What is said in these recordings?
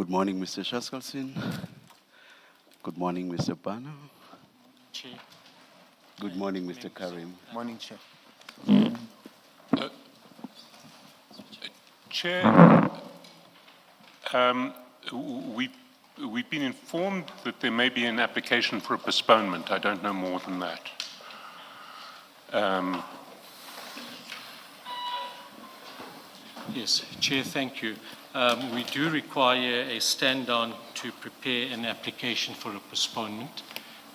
Good morning, Mr. Shaskalsin. Good morning, Mr. Bana. Chair. Good morning, Mr. Carrim. Morning, Chair. Chair, we've been informed that there may be an application for a postponement. I don't know more than that. Yes, Chair, thank you. We do require a stand-down to prepare an application for a postponement.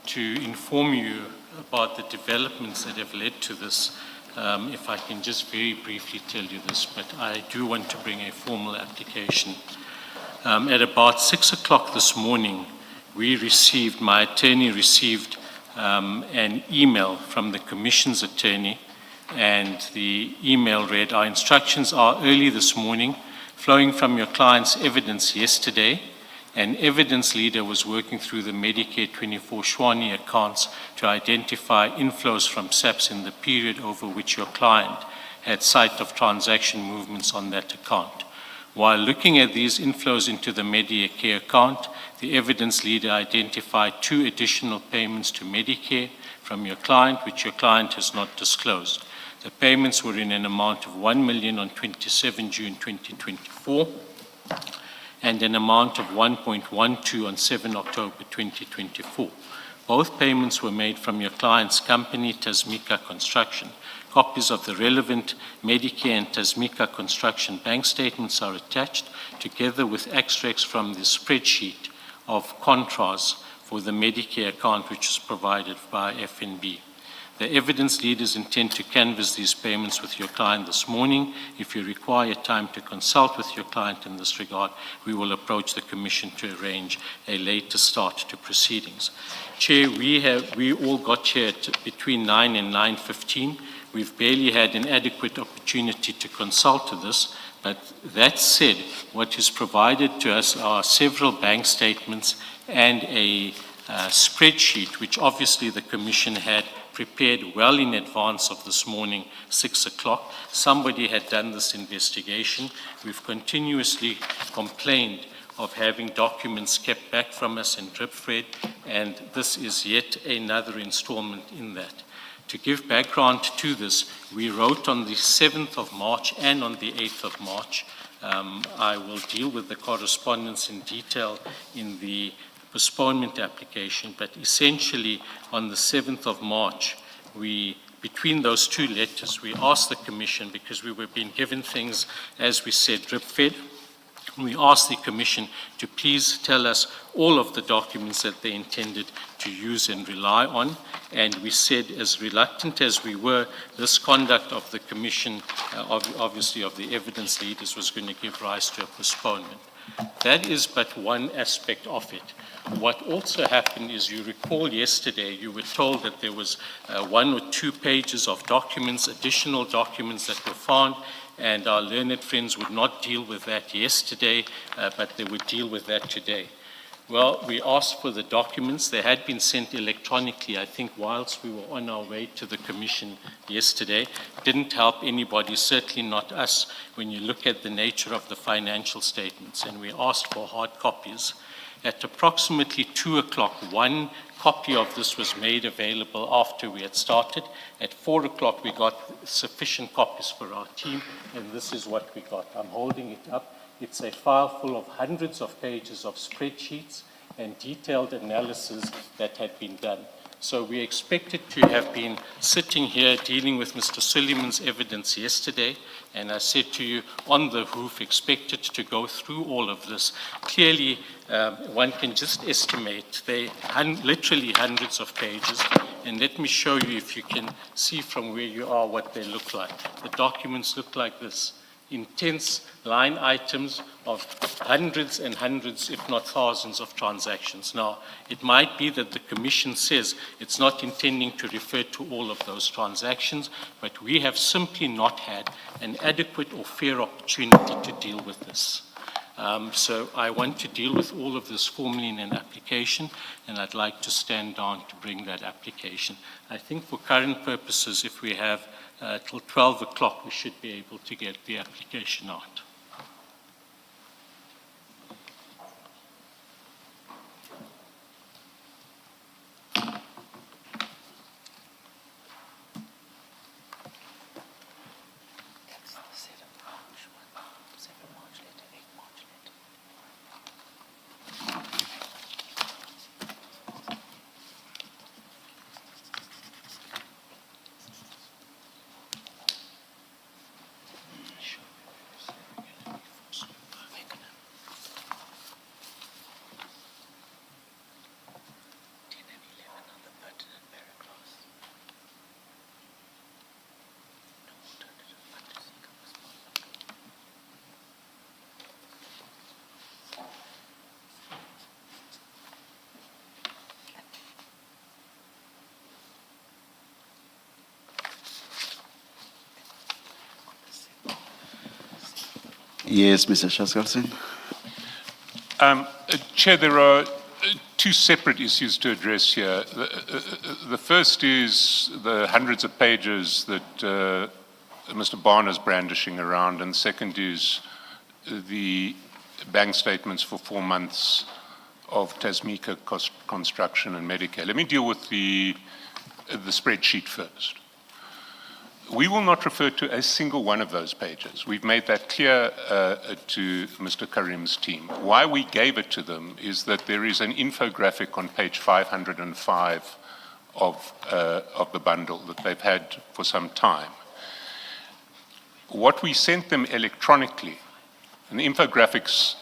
To inform you about the developments that have led to this, if I can just very briefly tell you this, but I do want to bring a formal application. At about 6 o'clock this morning, my attorney received an email from the Commission's attorney, and the email read, "Our instructions are early this morning, flowing from your client's evidence yesterday. An evidence leader was working through the Medicare 24 Shwani accounts to identify inflows from SAPS in the period over which your client had sight of transaction movements on that account. While looking at these inflows into the Medicare account, the evidence leader identified 2 additional payments to Medicare from your client, which your client has not disclosed. The payments were in an amount of 1 million on 27 June 2024 and an amount of 1.12 on 7 October 2024. Both payments were made from your client's company, Tasmika Construction. Copies of the relevant Medicare and Tasmika Construction bank statements are attached, together with extracts from the spreadsheet of contras for the Medicare account, which was provided by FNB. The evidence leaders intend to canvass these payments with your client this morning. If you require time to consult with your client in this regard, we will approach the Commission to arrange a later start to proceedings." Chair, we all got here between 9 and 9:15. We've barely had an adequate opportunity to consult to this, but that said, what is provided to us are several bank statements and a spreadsheet, which obviously the Commission had prepared well in advance of this morning, 6 o'clock. Somebody had done this investigation. We've continuously complained of having documents kept back from us and drip-fed, and this is yet another installment in that. To give background to this, we wrote on the 7th of March and on the 8th of March. I will deal with the correspondence in detail in the postponement application, but essentially on the 7th of March, between those 2 letters, we asked the Commission, because we were being given things, as we said, drip-fed, we asked the Commission to please tell us all of the documents that they intended to use and rely on, and we said, as reluctant as we were, this conduct of the Commission, obviously of the evidence leaders, was going to give rise to a postponement. That is but one aspect of it. What also happened is, you recall yesterday, you were told that there was 1 or 2 pages of documents, additional documents that were found, and our learned friends would not deal with that yesterday, but they would deal with that today. Well, we asked for the documents. They had been sent electronically, I think, whilst we were on our way to the Commission yesterday. Didn't help anybody, certainly not us, when you look at the nature of the financial statements, and we asked for hard copies. At approximately 2 o'clock, 1 copy of this was made available after we had started. At 4 o'clock, we got sufficient copies for our team, and this is what we got. I'm holding it up. It's a file full of hundreds of pages of spreadsheets and detailed analysis that had been done. So we expected to have been sitting here dealing with Mr. Suleiman's evidence yesterday, and I said to you on the hoof, expected to go through all of this. Clearly, one can just estimate. They literally hundreds of pages, and let me show you, if you can see from where you are, what they look like. The documents look like this. Intense line items of hundreds and hundreds, if not thousands, of transactions. Now, it might be that the Commission says it's not intending to refer to all of those transactions, but we have simply not had an adequate or fair opportunity to deal with this. So I want to deal with all of this formally in an application, and I'd like to stand down to bring that application. I think for current purposes, if we have till 12 o'clock, we should be able to get the application out. Yes, Mr. Shaskalson. Chair, there are two separate issues to address here. The first is the hundreds of pages that Mr. Barner is brandishing around, and the second is the bank statements for 4 months of Tasmika Construction and Medicare. Let me deal with the spreadsheet first. We will not refer to a single one of those pages. We've made that clear to Mr. Carrim's team. Why we gave it to them is that there is an infographic on page 505 of the bundle that they've had for some time. What we sent them electronically, and the infographics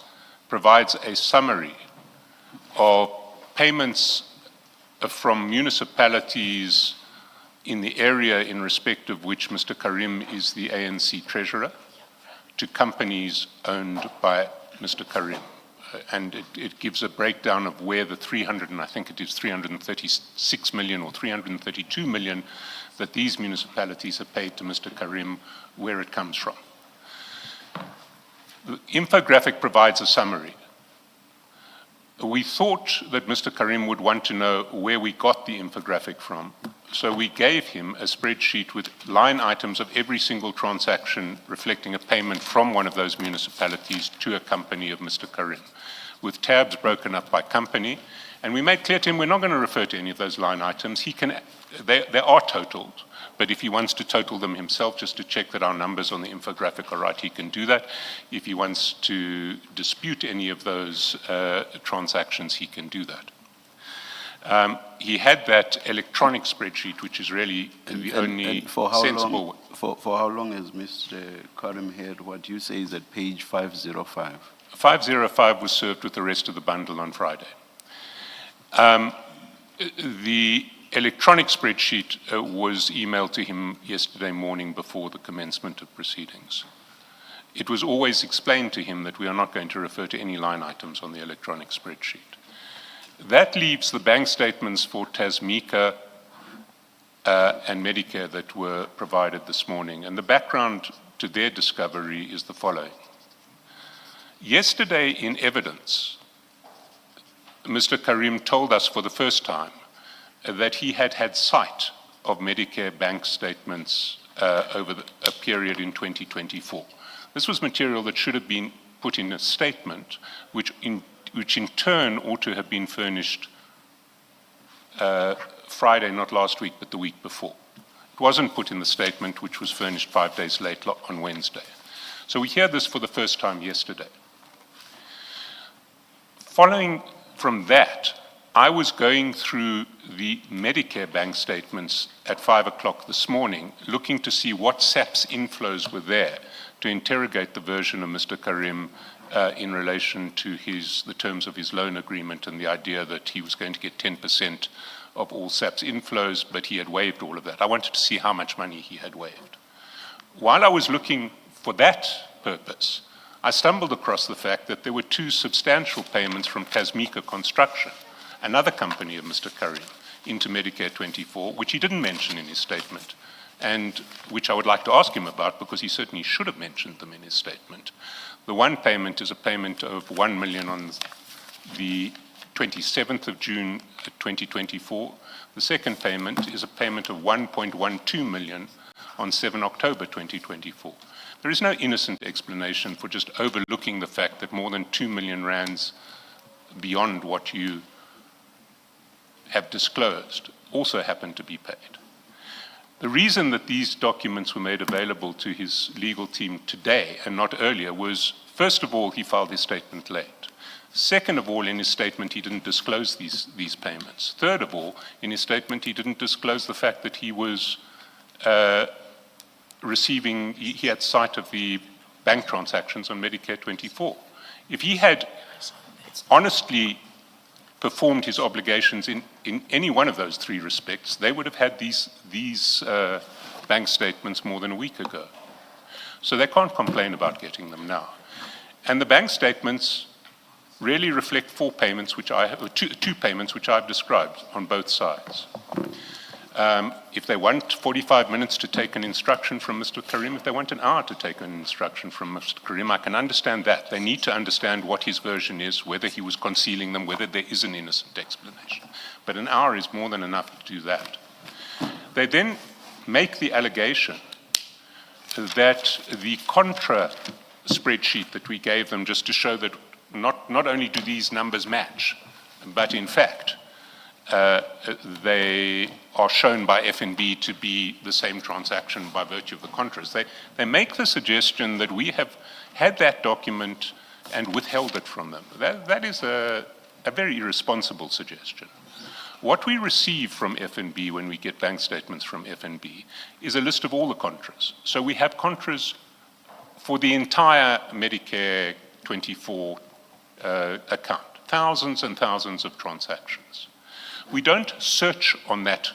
provides a summary of payments from municipalities in the area in respect of which Mr. Carrim is the ANC treasurer, to companies owned by Mr. Carrim. And it gives a breakdown of where the 336 million or 332 million that these municipalities have paid to Mr. Carrim, where it comes from. The infographic provides a summary. We thought that Mr. Carrim would want to know where we got the infographic from, so we gave him a spreadsheet with line items of every single transaction reflecting a payment from one of those municipalities to a company of Mr. Carrim, with tabs broken up by company. And we made clear to him we're not going to refer to any of those line items. They are totaled, but if he wants to total them himself just to check that our numbers on the infographic are right, he can do that. If he wants to dispute any of those transactions, he can do that. He had that electronic spreadsheet, which is really the only sensible way. For how long has Mr. Carrim had what you say is at page 505? 505 was served with the rest of the bundle on Friday. The electronic spreadsheet was emailed to him yesterday morning before the commencement of proceedings. It was always explained to him that we are not going to refer to any line items on the electronic spreadsheet. That leaves the bank statements for Tasmika and Medicare that were provided this morning. And the background to their discovery is the following. Yesterday in evidence, Mr. Carrim told us for the first time that he had had sight of Medicare bank statements over a period in 2024. This was material that should have been put in a statement, which in turn ought to have been furnished Friday, not last week, but the week before. It wasn't put in the statement, which was furnished 5 days late on Wednesday. So we hear this for the first time yesterday. Following from that, I was going through the Medicare bank statements at 5 o'clock this morning, looking to see what SAPS inflows were there to interrogate the version of Mr. Carrim in relation to the terms of his loan agreement and the idea that he was going to get 10% of all SAPS inflows, but he had waived all of that. I wanted to see how much money he had waived. While I was looking for that purpose, I stumbled across the fact that there were 2 substantial payments from Tasmika Construction, another company of Mr. Carrim, into Medicare 24, which he didn't mention in his statement, and which I would like to ask him about because he certainly should have mentioned them in his statement. The one payment is a payment of 1 million on the 27th of June 2024. The second payment is a payment of 1.12 million on 7 October 2024. There is no innocent explanation for just overlooking the fact that more than 2 million rands beyond what you have disclosed also happen to be paid. The reason that these documents were made available to his legal team today and not earlier was, first of all, he filed his statement late. Second of all, in his statement, he didn't disclose these payments. Third of all, in his statement, he didn't disclose the fact that he was he had sight of the bank transactions on Medicare 24. If he had honestly performed his obligations in any one of those 3 respects, they would have had these bank statements more than a week ago. So they can't complain about getting them now. And the bank statements really reflect 4 payments, two payments which I've described on both sides. If they want 45 minutes to take an instruction from Mr. Carrim, if they want an hour to take an instruction from Mr. Carrim, I can understand that. They need to understand what his version is, whether he was concealing them, whether there is an innocent explanation. But an hour is more than enough to do that. They then make the allegation that the contra spreadsheet that we gave them, just to show that not only do these numbers match, but in fact, they are shown by FNB to be the same transaction by virtue of the contras. They make the suggestion that we have had that document and withheld it from them. That is a very irresponsible suggestion. What we receive from FNB when we get bank statements from FNB is a list of all the contras. So we have contras for the entire Medicare 24 account, thousands and thousands of transactions. We don't search on that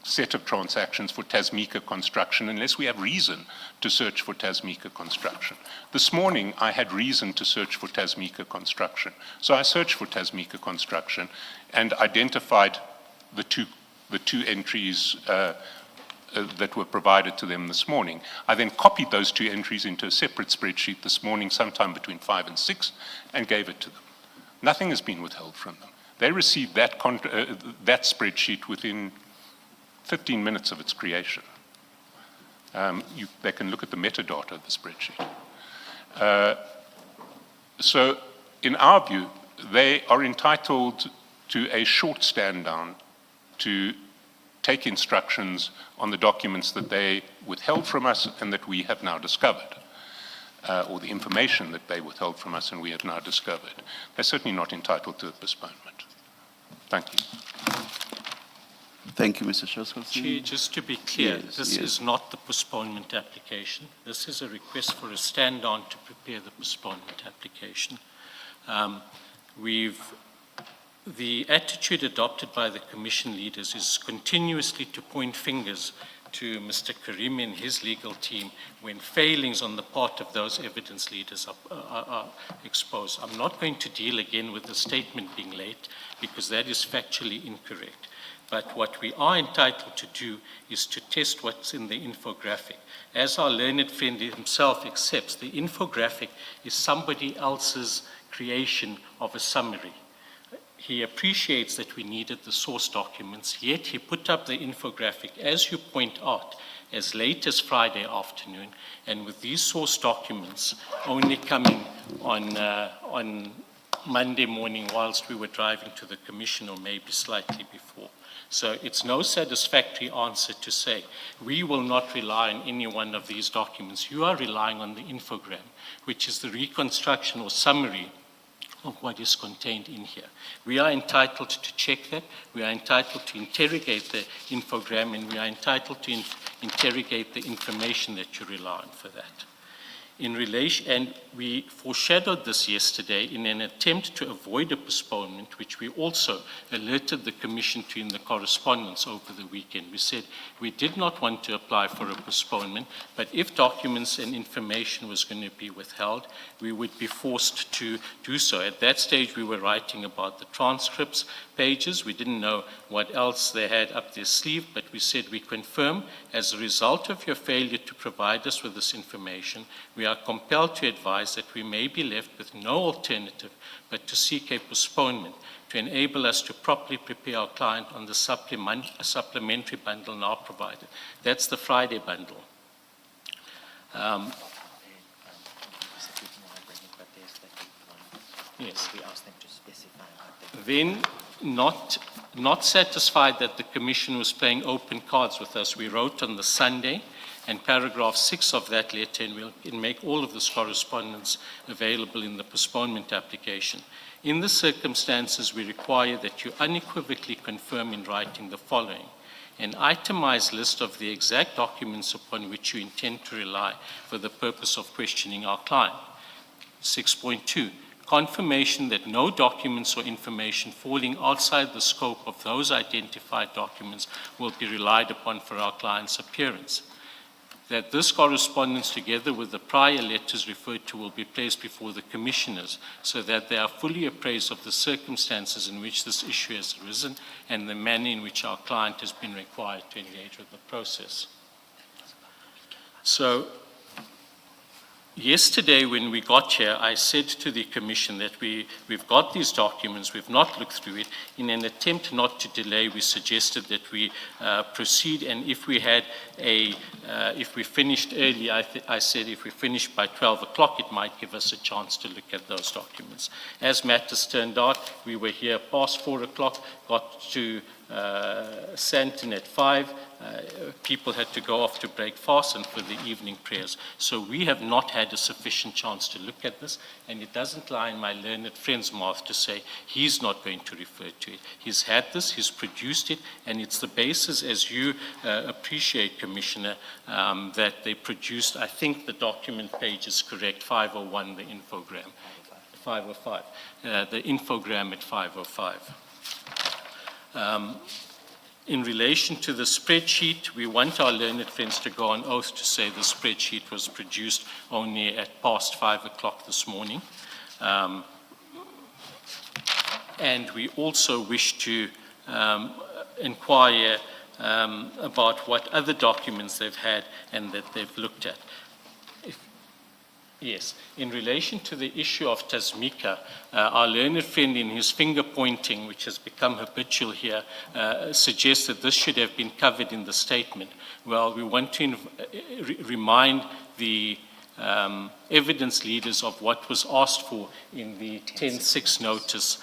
set of transactions for Tasmika construction unless we have reason to search for Tasmika construction. This morning, I had reason to search for Tasmika construction. So I searched for Tasmika construction and identified the two entries that were provided to them this morning. I then copied those two entries into a separate spreadsheet this morning, sometime between 5 and 6, and gave it to them. Nothing has been withheld from them. They received that spreadsheet within 15 minutes of its creation. They can look at the metadata of the spreadsheet. So in our view, they are entitled to a short stand down to take instructions on the documents that they withheld from us and that we have now discovered, or the information that they withheld from us and we have now discovered. They're certainly not entitled to a postponement. Thank you. Thank you, Mr. Shoskelson. Chair, just to be clear, Yes, this yes. is not the postponement application. This is a request for a stand-on to prepare the postponement application. The attitude adopted by the Commission leaders is continuously to point fingers to Mr. Carrim and his legal team when failings on the part of those evidence leaders are exposed. I'm not going to deal again with the statement being late because that is factually incorrect. But what we are entitled to do is to test what's in the infographic. As our learned friend himself accepts, the infographic is somebody else's creation of a summary. He appreciates that we needed the source documents, yet he put up the infographic, as you point out, as late as Friday afternoon, and with these source documents only coming on Monday morning whilst we were driving to the Commission, or maybe slightly before. So it's no satisfactory answer to say, we will not rely on any one of these documents. You are relying on the infogram, which is the reconstruction or summary of what is contained in here. We are entitled to check that. We are entitled to interrogate the infogram, and we are entitled to interrogate the information that you rely on for that. In relation, and we foreshadowed this yesterday in an attempt to avoid a postponement, which we also alerted the Commission to in the correspondence over the weekend. We said we did not want to apply for a postponement, but if documents and information was going to be withheld, we would be forced to do so. At that stage, we were writing about the transcripts pages. We didn't know what else they had up their sleeve, but we said we confirm, as a result of your failure to provide us with this information, we are compelled to advise that we may be left with no alternative but to seek a postponement to enable us to properly prepare our client on the supplementary bundle now provided. That's the Friday bundle. Yes. We asked them to specify what Then, not satisfied that the Commission was playing open cards with us, we wrote on the Sunday, and paragraph 6 of that letter, and we'll make all of this correspondence available in the postponement application. In the circumstances, we require that you unequivocally confirm in writing the following: an itemized list of the exact documents upon which you intend to rely for the purpose of questioning our client. 6.2, confirmation that no documents or information falling outside the scope of those identified documents will be relied upon for our client's appearance. that this correspondence, together with the prior letters referred to, will be placed before the commissioners so that they are fully appraised of the circumstances in which this issue has arisen and the manner in which our client has been required to engage with the process. So, yesterday when we got here, I said to the Commission that we've got these documents, we've not looked through it. In an attempt not to delay, we suggested that we proceed, and if we had if we finished early, I said if we finished by 12 o'clock, it might give us a chance to look at those documents. As matters turned out, we were here past 4 o'clock, got to Santon at 5. People had to go off to break fast and for the evening prayers. So we have not had a sufficient chance to look at this, and it doesn't lie in my learned friend's mouth to say he's not going to refer to it. He's had this, he's produced it, and it's the basis, as you appreciate, Commissioner, that they produced. I think the document page is correct, 501, the infogram. 505. The infogram at 505. In relation to the spreadsheet, we want our learned friends to go on oath to say the spreadsheet was produced only at past 5 o'clock this morning. And we also wish to inquire about what other documents they've had and that they've looked at. Yes, in relation to the issue of Tasmika, our learned friend in his finger pointing, which has become habitual here, suggests that this should have been covered in the statement. Well, we want to remind the evidence leaders of what was asked for in the 10-6 notice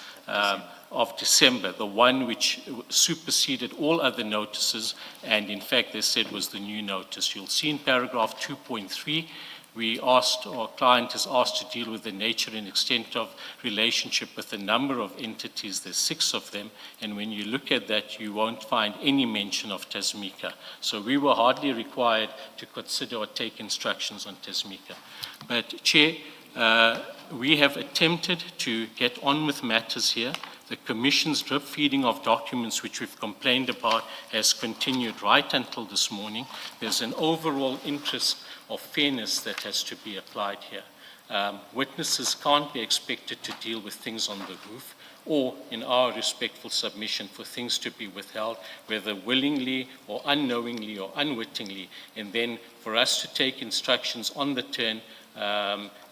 of December, the one which superseded all other notices, and in fact they said was the new notice. You'll see in paragraph 2.3, we asked, or our client is asked to deal with the nature and extent of relationship with a number of entities. There's 6 of them, and when you look at that, you won't find any mention of Tasmika. So we were hardly required to consider or take instructions on Tasmika. But Chair, we have attempted to get on with matters here. The Commission's drip feeding of documents which we've complained about has continued right until this morning. There's an overall interest of fairness that has to be applied here. Witnesses can't be expected to deal with things on the roof, or in our respectful submission for things to be withheld, whether willingly or unknowingly or unwittingly, and then for us to take instructions on the turn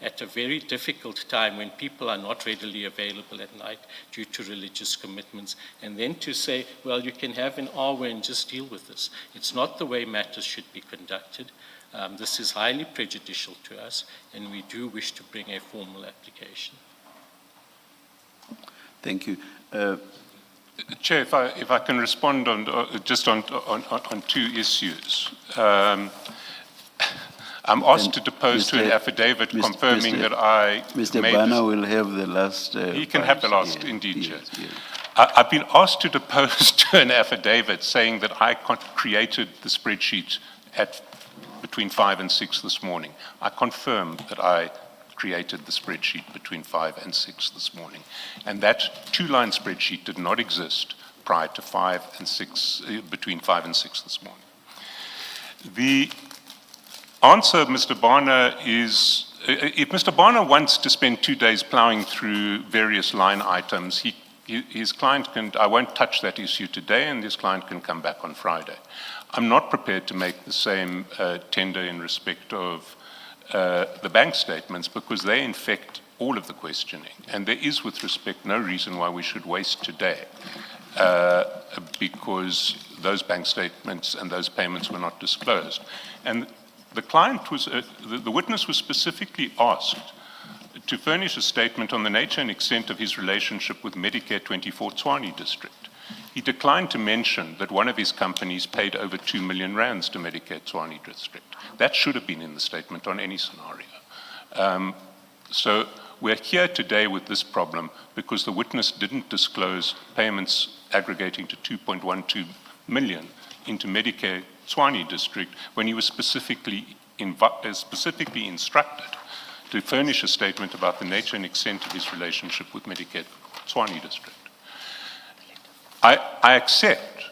at a very difficult time when people are not readily available at night due to religious commitments, and then to say, well, you can have an hour and just deal with this. It's not the way matters should be conducted. This is highly prejudicial to us, and we do wish to bring a formal application. Thank you. Chair, if I can respond on just on 2 issues. I'm asked to depose to an affidavit confirming that I Mr. made Bana will have the last. He can have the last, indeed, Chair. Yes. I've been asked to depose to an affidavit saying that I created the spreadsheet at between 5 and 6 this morning. I confirm that I created the spreadsheet between 5 and 6 this morning. And that 2-line spreadsheet did not exist prior to 5 and 6, between 5 and 6 this morning. The answer, Mr. Bana, is, if Mr. Bana wants to spend 2 days plowing through various line items, his client can, I won't touch that issue today, and his client can come back on Friday. I'm not prepared to make the same tender in respect of the bank statements, because they infect all of the questioning. And there is, with respect, no reason why we should waste today, because those bank statements and those payments were not disclosed. And the client was, the witness was specifically asked to furnish a statement on the nature and extent of his relationship with Medicare 24 Tshwane district. He declined to mention that one of his companies paid over 2 million rands to Medicare Tshwane district. That should have been in the statement on any scenario. So we're here today with this problem because the witness didn't disclose payments aggregating to 2.12 million into Medicare Tshwane district when he was specifically instructed to furnish a statement about the nature and extent of his relationship with Medicare Tshwane district. I accept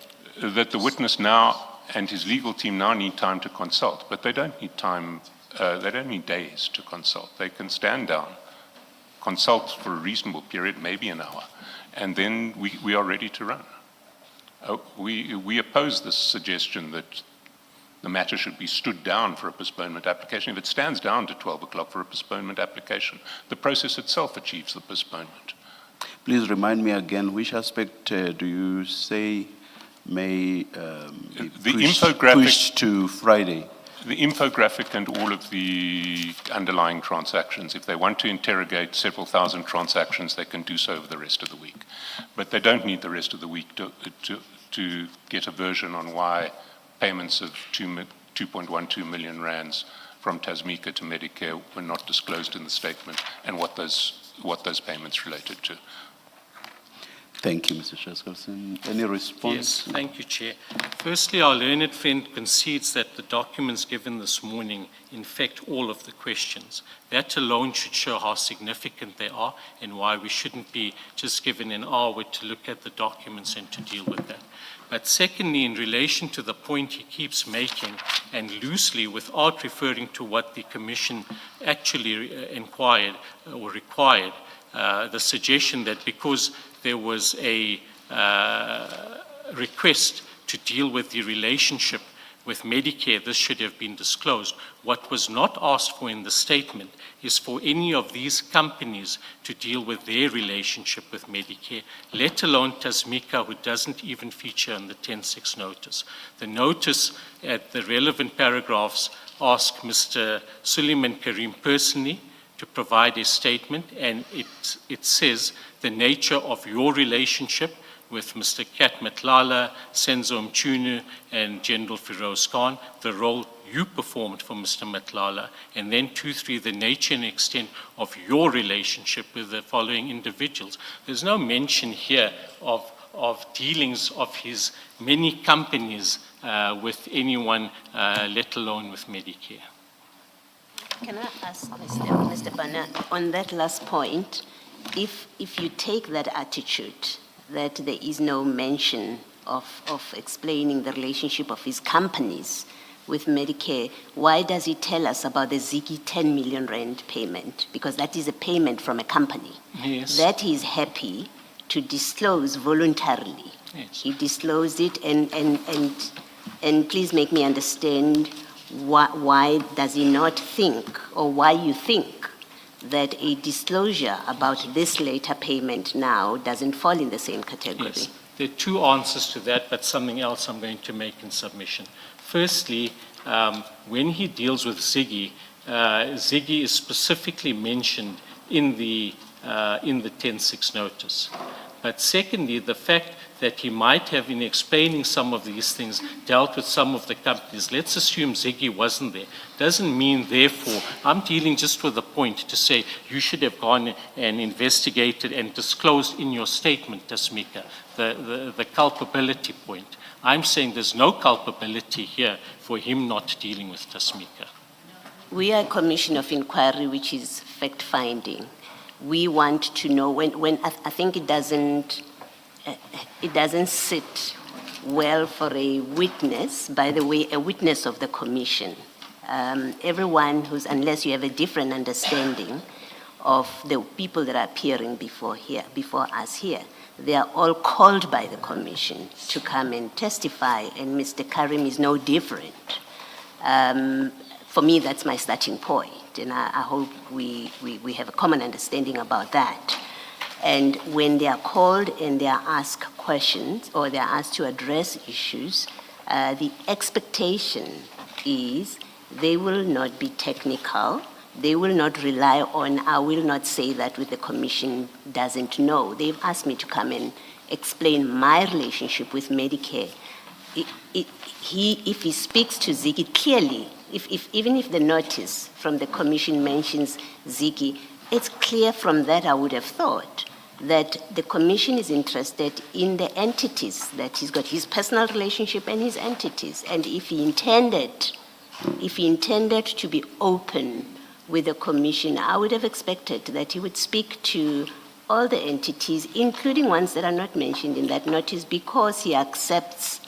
that the witness now and his legal team now need time to consult, but they don't need time, they don't need days to consult. They can stand down, consult for a reasonable period, maybe an hour, and then we are ready to run. We oppose this suggestion that the matter should be stood down for a postponement application. If it stands down to 12 o'clock for a postponement application, the process itself achieves the postponement. Please remind me again, which aspect do you say may be pushed to Friday? The infographic and all of the underlying transactions. If they want to interrogate several thousand transactions, they can do so over the rest of the week. But they don't need the rest of the week to get a version on why payments of 2.12 million rands from Tasmika to Medicare were not disclosed in the statement and what those payments related to. Thank you, Mr. Chaskalson. Any response? Yes, thank you, Chair. Firstly, our learned friend concedes that the documents given this morning infect all of the questions. That alone should show how significant they are and why we shouldn't be just given an hour to look at the documents and to deal with that. But secondly, in relation to the point he keeps making, and loosely without referring to what the Commission actually inquired or required, the suggestion that because there was a request to deal with the relationship with Medicare, this should have been disclosed. What was not asked for in the statement is for any of these companies to deal with their relationship with Medicare, let alone Tasmika, who doesn't even feature in the 10.6 notice. The notice at the relevant paragraphs ask Mr. Suleiman Carrim personally to provide a statement, and it says the nature of your relationship with Mr. Kat Matlala, Senzo Mchunu, and General Firoz Khan, the role you performed for Mr. Matlala, and then 2.3, the nature and extent of your relationship with the following individuals. There's no mention here of dealings of his many companies with anyone, let alone with Medicare. Can I ask Mr. Bana, on that last point, if you take that attitude that there is no mention of explaining the relationship of his companies with Medicare, why does he tell us about the Ziggy 10 million rand payment? Because that is a payment from a company. Yes. That he is happy to disclose voluntarily. Yes. He disclosed it, and please make me understand why does he not think, or why you think that a disclosure about this later payment now doesn't fall in the same category? Yes. There are two answers to that, but something else I'm going to make in submission. Firstly, when he deals with Ziggy, Ziggy is specifically mentioned in the 10.6 notice. But secondly, the fact that he might have, in explaining some of these things, dealt with some of the companies, let's assume Ziggy wasn't there, doesn't mean, therefore, I'm dealing just with the point to say you should have gone and investigated and disclosed in your statement, Tasmika, the culpability point. I'm saying there's no culpability here for him not dealing with Tasmika. We are a commission of inquiry, which is fact-finding. We want to know when I think it doesn't sit well for a witness, by the way, a witness of the commission. Everyone unless you have a different understanding of the people that are appearing before us here, they are all called by the commission to come and testify, and Mr. Carrim is no different. For me, that's my starting point, and I hope we have a common understanding about that. And when they are called and they are asked questions or they are asked to address issues, the expectation is they will not be technical. They will not rely on, I will not say that with the commission doesn't know. They've asked me to come and explain my relationship with Medicare. If he speaks to Ziggy clearly, even if the notice from the commission mentions Ziggy, it's clear from that, I would have thought, that the commission is interested in the entities, that he's got his personal relationship and his entities. And if he intended to be open with the commission, I would have expected that he would speak to all the entities, including ones that are not mentioned in that notice, because he accepts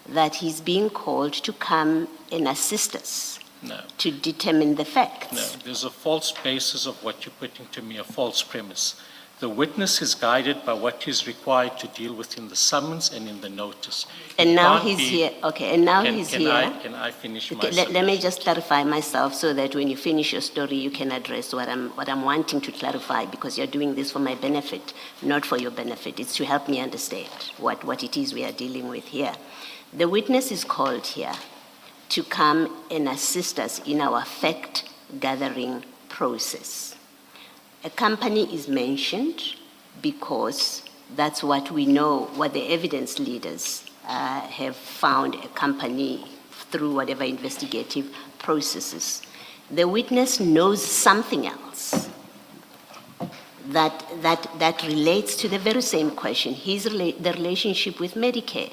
that he's being called to come and assist us No. to determine the facts. No, there's a false basis of what you're putting to me, a false premise. The witness is guided by what he's required to deal with in the summons and in the notice. And He now can't he's be- here, okay, and now he's Can here. Can I finish my Okay, let me submission? just clarify myself so that when you finish your story, you can address what I'm wanting to clarify, because you're doing this for my benefit, not for your benefit. It's to help me understand what it is we are dealing with here. The witness is called here to come and assist us in our fact-gathering process. A company is mentioned because that's what we know, what the evidence leaders have found a company through whatever investigative processes. The witness knows something else that relates to the very same question, the relationship with Medicare.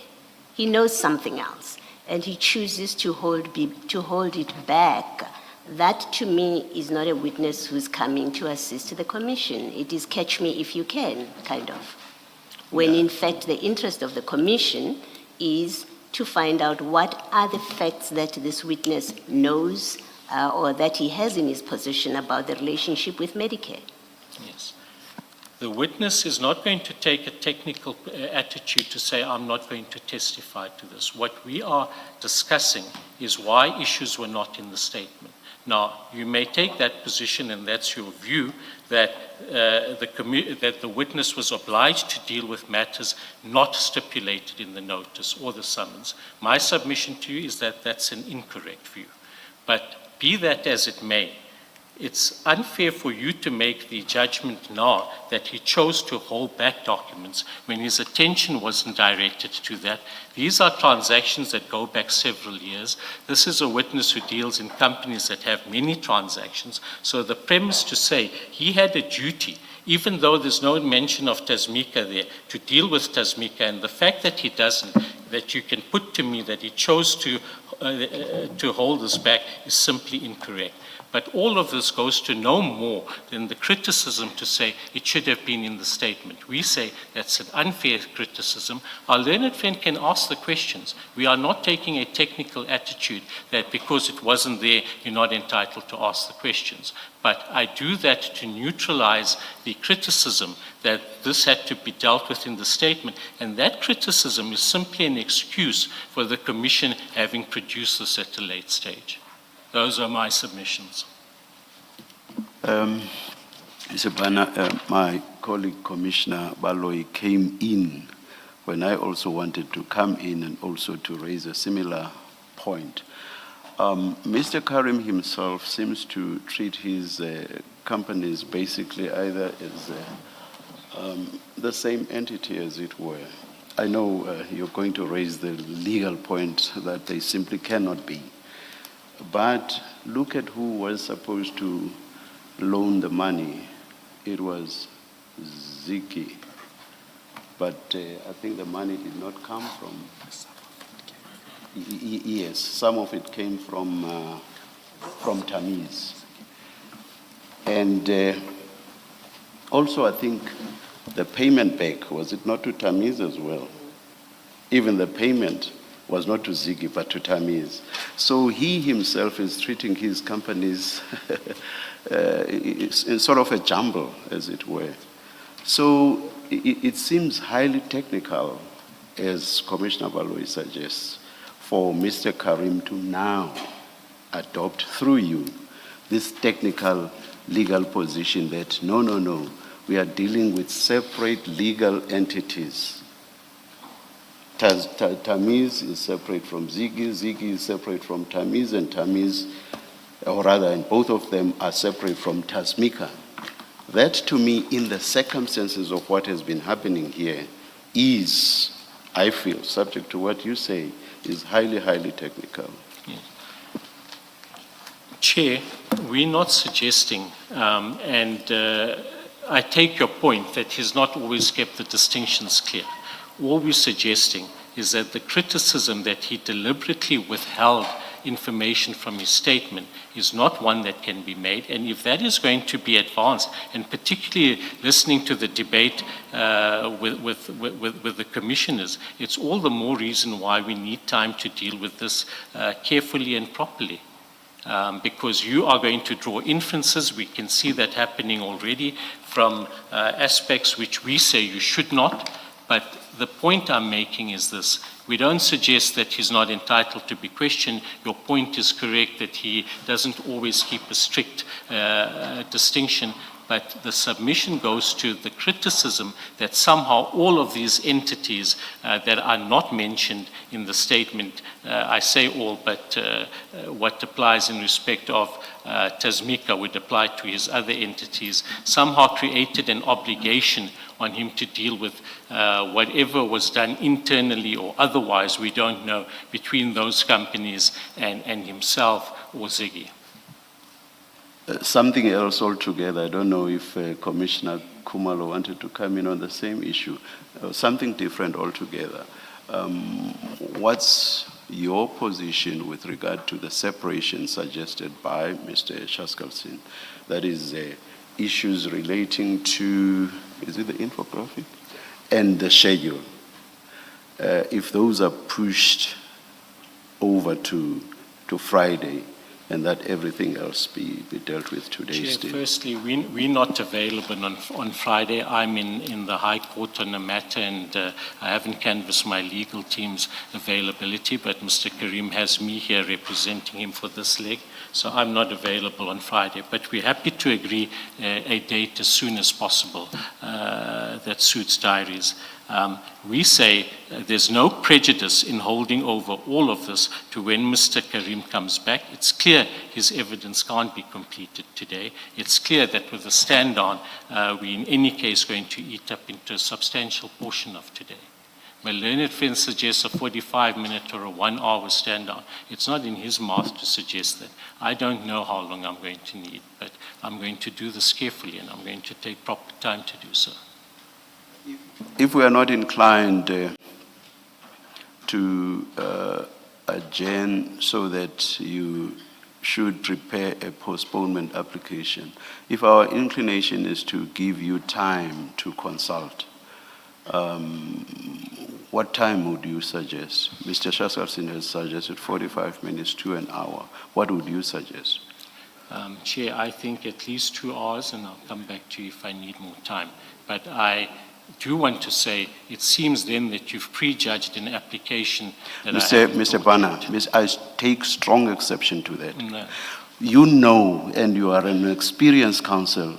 He knows something else, and he chooses to hold it back. That, to me, is not a witness who's coming to assist the commission. It is catch me if you can, kind of. When in fact, the interest of the commission is to find out what are the facts that this witness knows or that he has in his possession about the relationship with Medicare. Yes. The witness is not going to take a technical attitude to say, I'm not going to testify to this. What we are discussing is why issues were not in the statement. Now, you may take that position, and that's your view, that that the witness was obliged to deal with matters not stipulated in the notice or the summons. My submission to you is that that's an incorrect view. But be that as it may, it's unfair for you to make the judgment now that he chose to hold back documents when his attention wasn't directed to that. These are transactions that go back several years. This is a witness who deals in companies that have many transactions. So the premise to say he had a duty, even though there's no mention of Tasmika there, to deal with Tasmika, and the fact that he doesn't, that you can put to me that he chose to hold this back is simply incorrect. But all of this goes to no more than the criticism to say it should have been in the statement. We say that's an unfair criticism. Our learned friend can ask the questions. We are not taking a technical attitude that because it wasn't there, you're not entitled to ask the questions. But I do that to neutralize the criticism that this had to be dealt with in the statement. And that criticism is simply an excuse for the Commission having produced this at a late stage. Those are my submissions. Mr. Bana, my colleague Commissioner Baloyi came in when I also wanted to come in and also to raise a similar point. Mr. Carrim himself seems to treat his companies basically either as the same entity, as it were. I know you're going to raise the legal point that they simply cannot be. But look at who was supposed to loan the money. It was Ziggy. But I think the money did not come from... Yes, some of it came from Tamiz. And also I think the payment back, was it not to Tamiz as well? Even the payment was not to Ziggy, but to Tamiz. So he himself is treating his companies in sort of a jumble, as it were. So it seems highly technical, as Commissioner Baloyi suggests, for Mr. Carrim to now adopt through you this technical legal position that no, we are dealing with separate legal entities. Tamiz is separate from Ziggy, Ziggy is separate from Tamiz, and Tamiz, or rather, and both of them are separate from Tasmika. That, to me, in the circumstances of what has been happening here, is, I feel, subject to what you say, is highly, highly technical. Yes. Chair, we're not suggesting, I take your point that he's not always kept the distinctions clear. All we're suggesting is that the criticism that he deliberately withheld information from his statement is not one that can be made. And if that is going to be advanced, and particularly listening to the debate with the commissioners, it's all the more reason why we need time to deal with this carefully and properly. Because you are going to draw inferences. We can see that happening already from aspects which we say you should not. But the point I'm making is this. We don't suggest that he's not entitled to be questioned. Your point is correct that he doesn't always keep a strict distinction. But the submission goes to the criticism that somehow all of these entities that are not mentioned in the statement, I say all, but what applies in respect of Tasmika would apply to his other entities, somehow created an obligation on him to deal with whatever was done internally or otherwise, we don't know, between those companies and himself or Ziggy. Something else altogether, I don't know if Commissioner Khumalo wanted to come in on the same issue, something different altogether. What's your position with regard to the separation suggested by Mr. Shaskalsin? That is issues relating to, is it the infographic? And the schedule. If those are pushed over to Friday, and that everything else be dealt with today's Chair, day. firstly, we're not available on Friday. I'm in the High Court on a matter, and I haven't canvassed my legal team's availability, but Mr. Carrim has me here representing him for this leg, so I'm not available on Friday. But we're happy to agree a date as soon as possible that suits diaries. We say there's no prejudice in holding over all of this to when Mr. Carrim comes back. It's clear his evidence can't be completed today. It's clear that with the stand-on, we in any case going to eat up into a substantial portion of today. My learned friend suggests a 45-minute or a 1-hour stand-on. It's not in his mouth to suggest that. I don't know how long I'm going to need, but I'm going to do this carefully, and I'm going to take proper time to do so. If we are not inclined to adjourn so that you should prepare a postponement application, if our inclination is to give you time to consult, what time would you suggest? Mr. Shaskalsin has suggested 45 minutes to an hour. What would you suggest? Chair, I think at least 2 hours, and I'll come back to you if I need more time. But I do want to say, it seems then that you've prejudged an application that Mr. Bana, I take strong exception to that. No. You know, and you are an experienced counsel,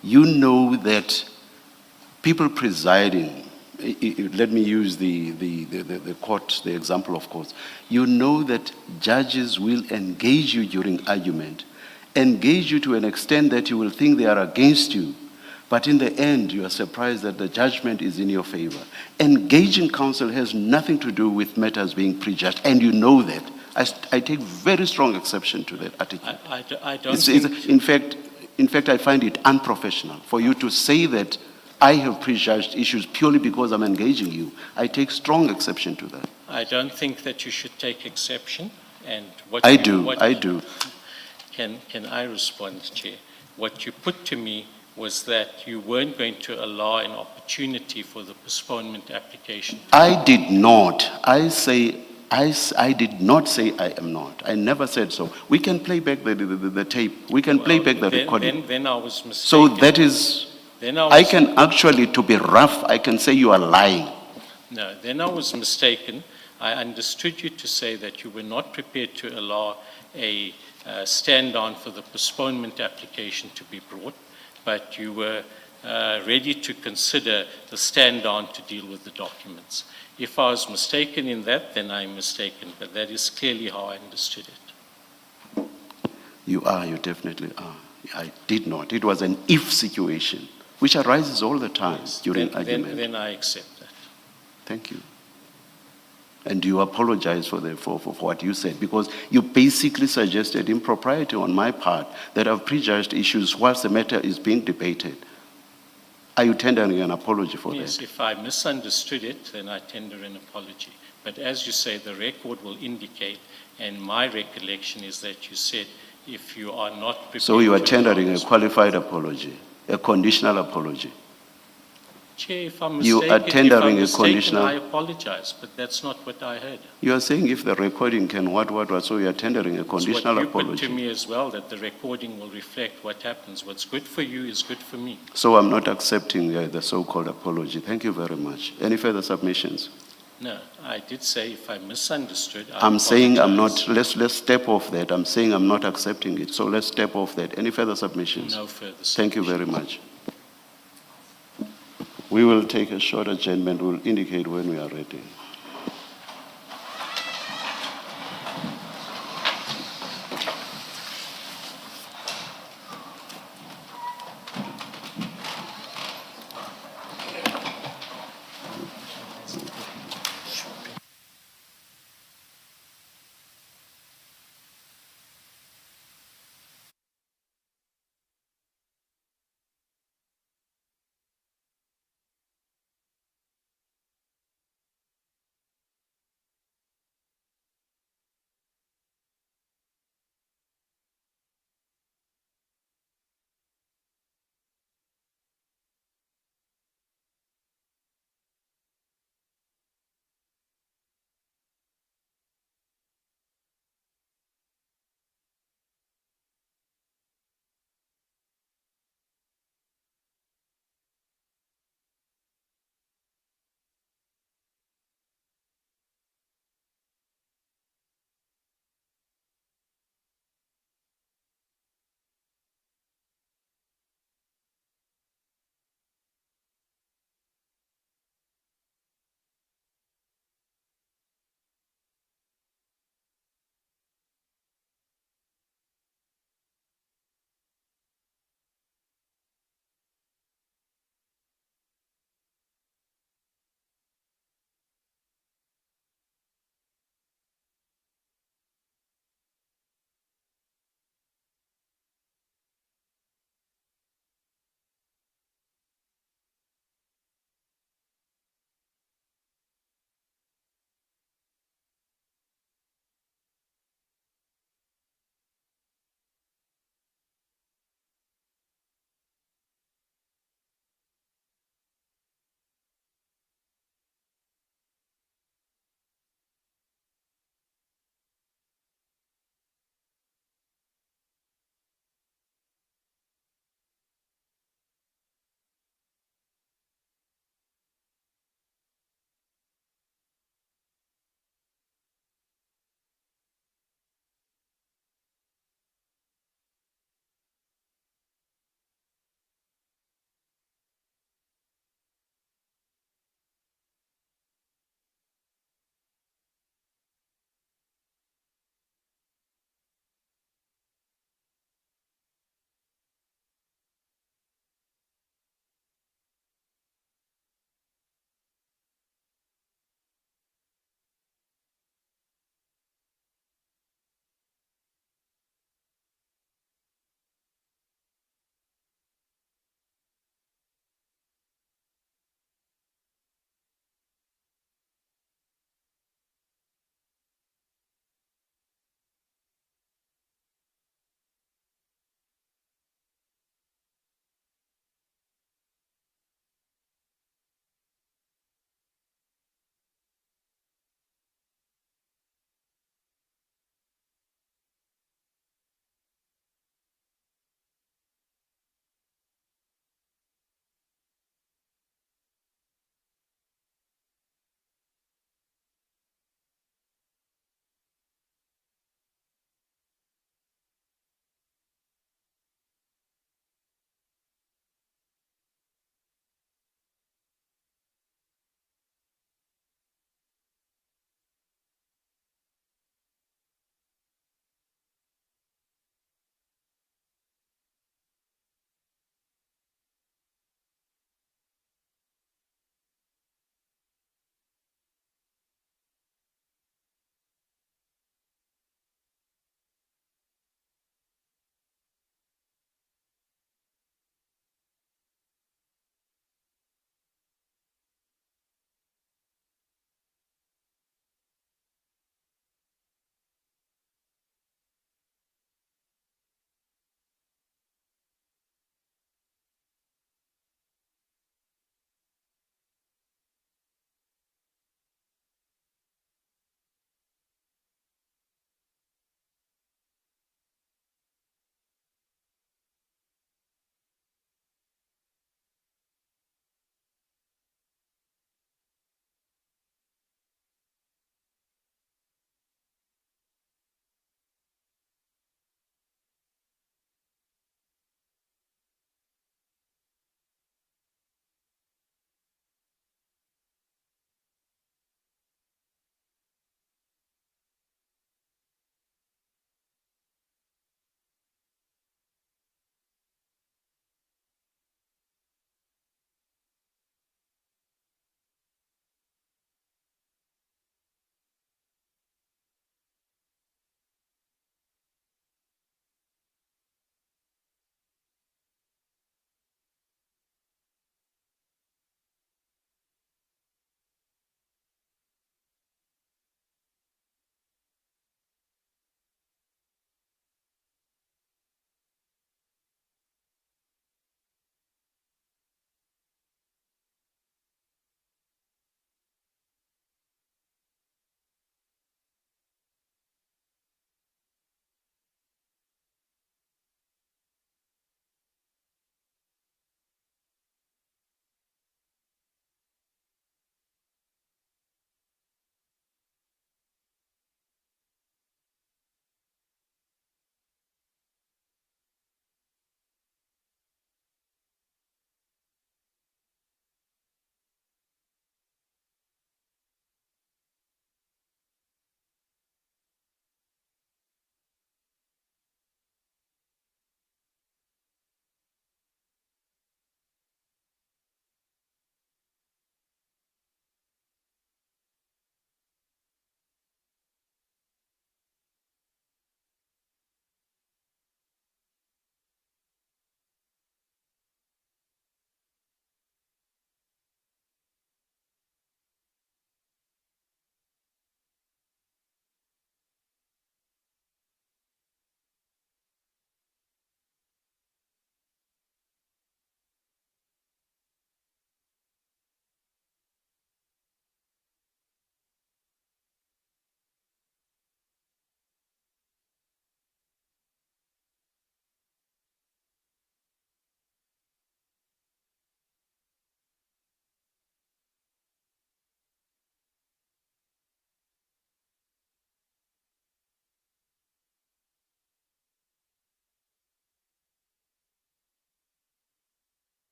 you know that people presiding, let me use the court, the example of courts, you know that judges will engage you during argument, engage you to an extent that you will think they are against you. But in the end, you are surprised that the judgment is in your favor. Engaging counsel has nothing to do with matters being prejudged, and you know that. I take very strong exception to that attitude. I don't think... In fact, I find it unprofessional for you to say that I have prejudged issues purely because I'm engaging you. I take strong exception to that. I don't think that you should take exception. And I do. Can I respond, Chair? What you put to me was that you weren't going to allow an opportunity for the postponement application. I did not. I did not say I am not. I never said so. We can play back the tape. We can play back the recording. Then I was mistaken. So that is, I can actually, to be rough, I can say you are lying. No, then I was mistaken. I understood you to say that you were not prepared to allow a stand-on for the postponement application to be brought, but you were ready to consider the stand-on to deal with the documents. If I was mistaken in that, then I'm mistaken, but that is clearly how I understood it. You definitely are. I did not. It was an if situation, which arises all the time during argument. Then I accept that. Thank you. And you apologize for what you said, because you basically suggested impropriety on my part that I've prejudged issues whilst the matter is being debated. Are you tendering an apology for that? Yes, if I misunderstood it, then I tender an apology. But as you say, the record will indicate, and my recollection is that you said if you are not prepared. So you are to tendering a acknowledge- qualified apology, a conditional apology. Chair, if I'm You are mistaken, tendering a conditional- I apologize, but that's not what I heard. You are saying if the recording can what, so you are tendering a conditional It's what you put apology. to me as well, that the recording will reflect what happens. What's good for you is good for me. So I'm not accepting the so-called apology. Thank you very much. Any further submissions? No, I did say if I misunderstood, I'm saying I'm apologize. not, let's step off that. I'm saying I'm not accepting it. So let's step off that. Any further submissions? No further. Thank you very much. We will take a short adjournment. We'll indicate when we are ready.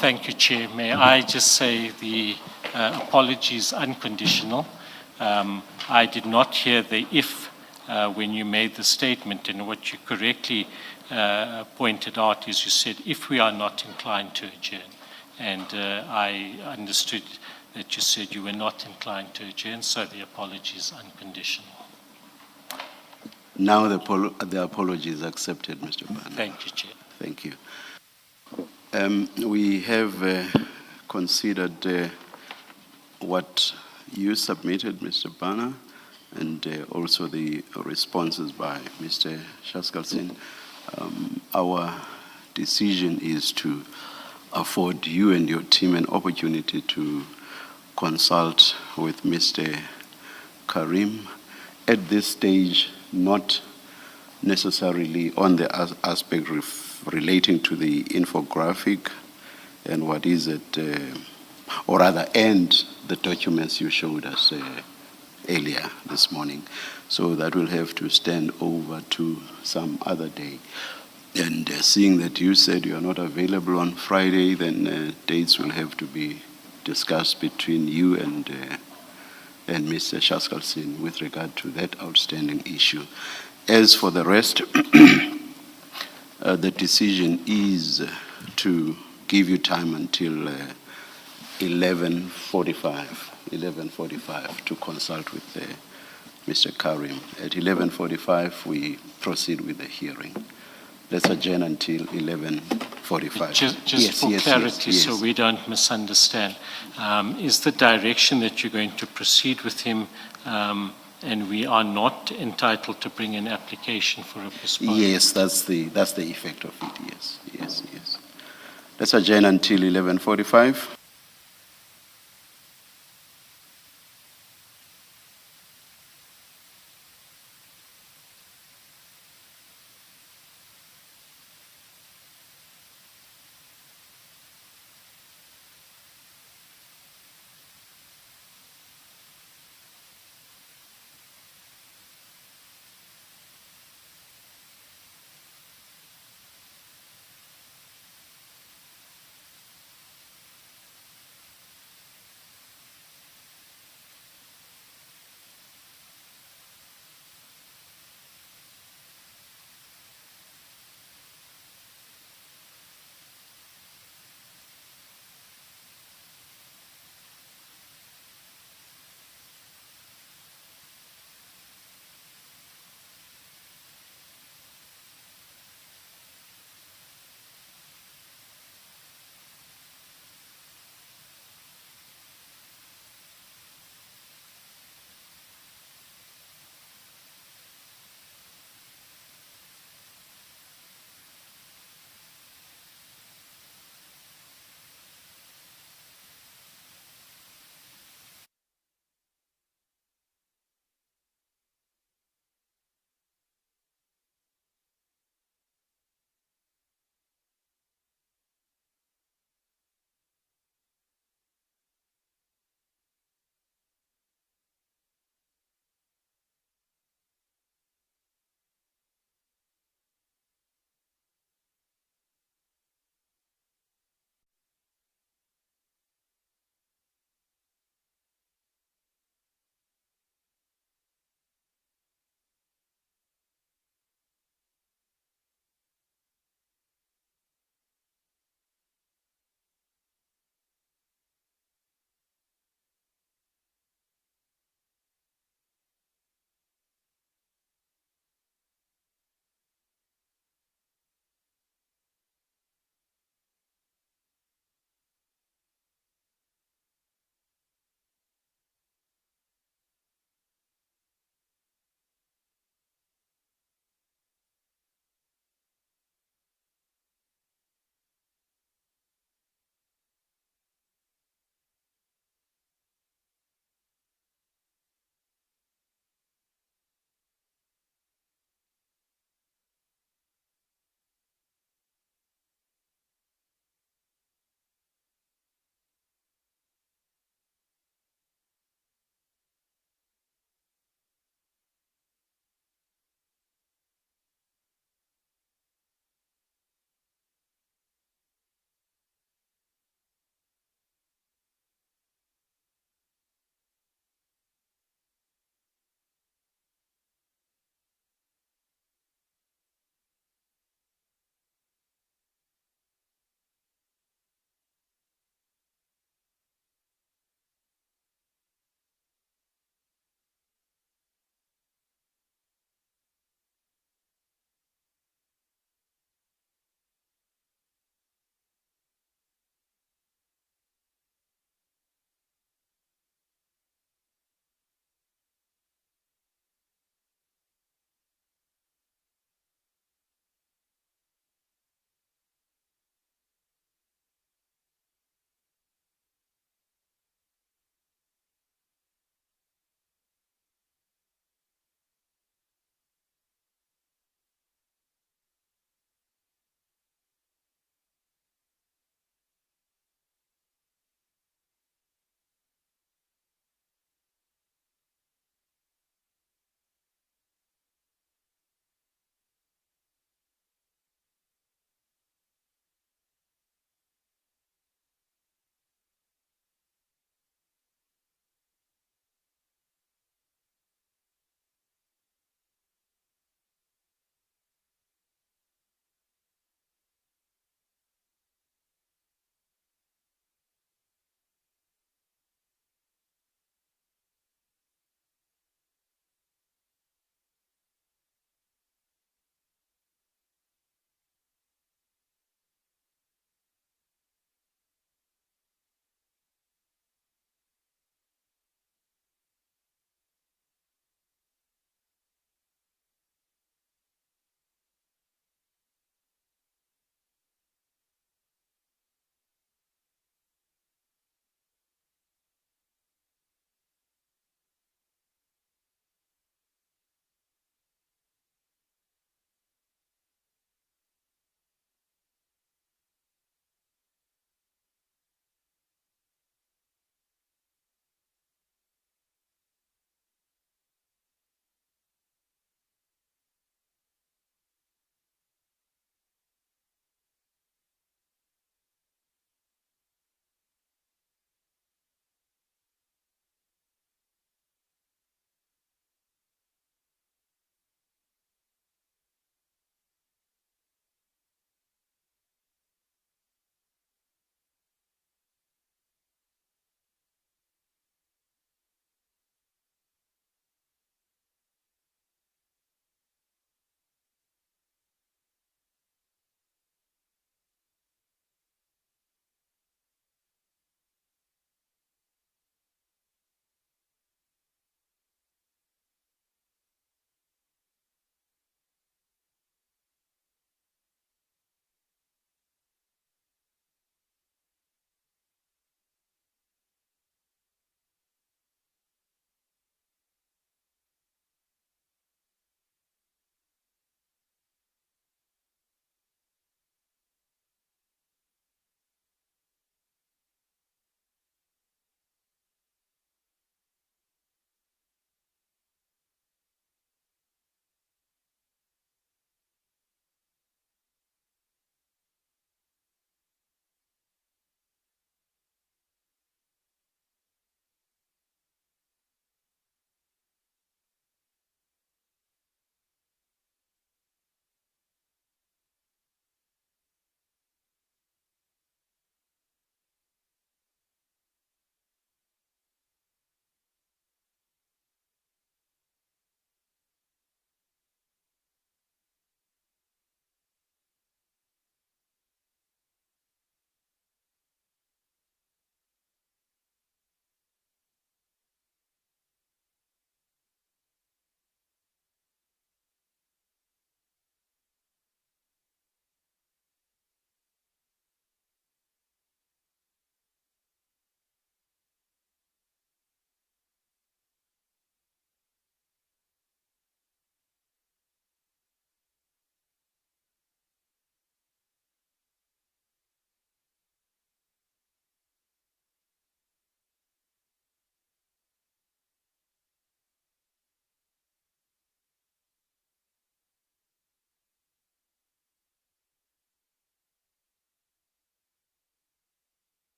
Thank you, Chair. May I just say the apology is unconditional. I did not hear the if when you made the statement, and what you correctly pointed out is you said, if we are not inclined to adjourn. And I understood that you said you were not inclined to adjourn, so the apology is unconditional. Now the apology is accepted, Mr. Bana. Thank you, Chair. Thank you. We have considered what you submitted, Mr. Bana, and also the responses by Mr. Shaskalsin. Our decision is to afford you and your team an opportunity to consult with Mr. Carrim. At this stage, not necessarily on the aspect relating to the infographic and what is it, or rather, and the documents you showed us earlier this morning. So that will have to stand over to some other day. And seeing that you said you are not available on Friday, then dates will have to be discussed between you and Mr. Shaskalsin with regard to that outstanding issue. As for the rest, the decision is to give you time until 11:45 to consult with Mr. Carrim. At 11:45, we proceed with the hearing. Let's adjourn until 11:45. Just for clarity, so we don't misunderstand, is the direction that you're going to proceed with him, and we are not entitled to bring an application for a postponement? Yes, that's the effect of it. Yes. Let's adjourn until 11:45.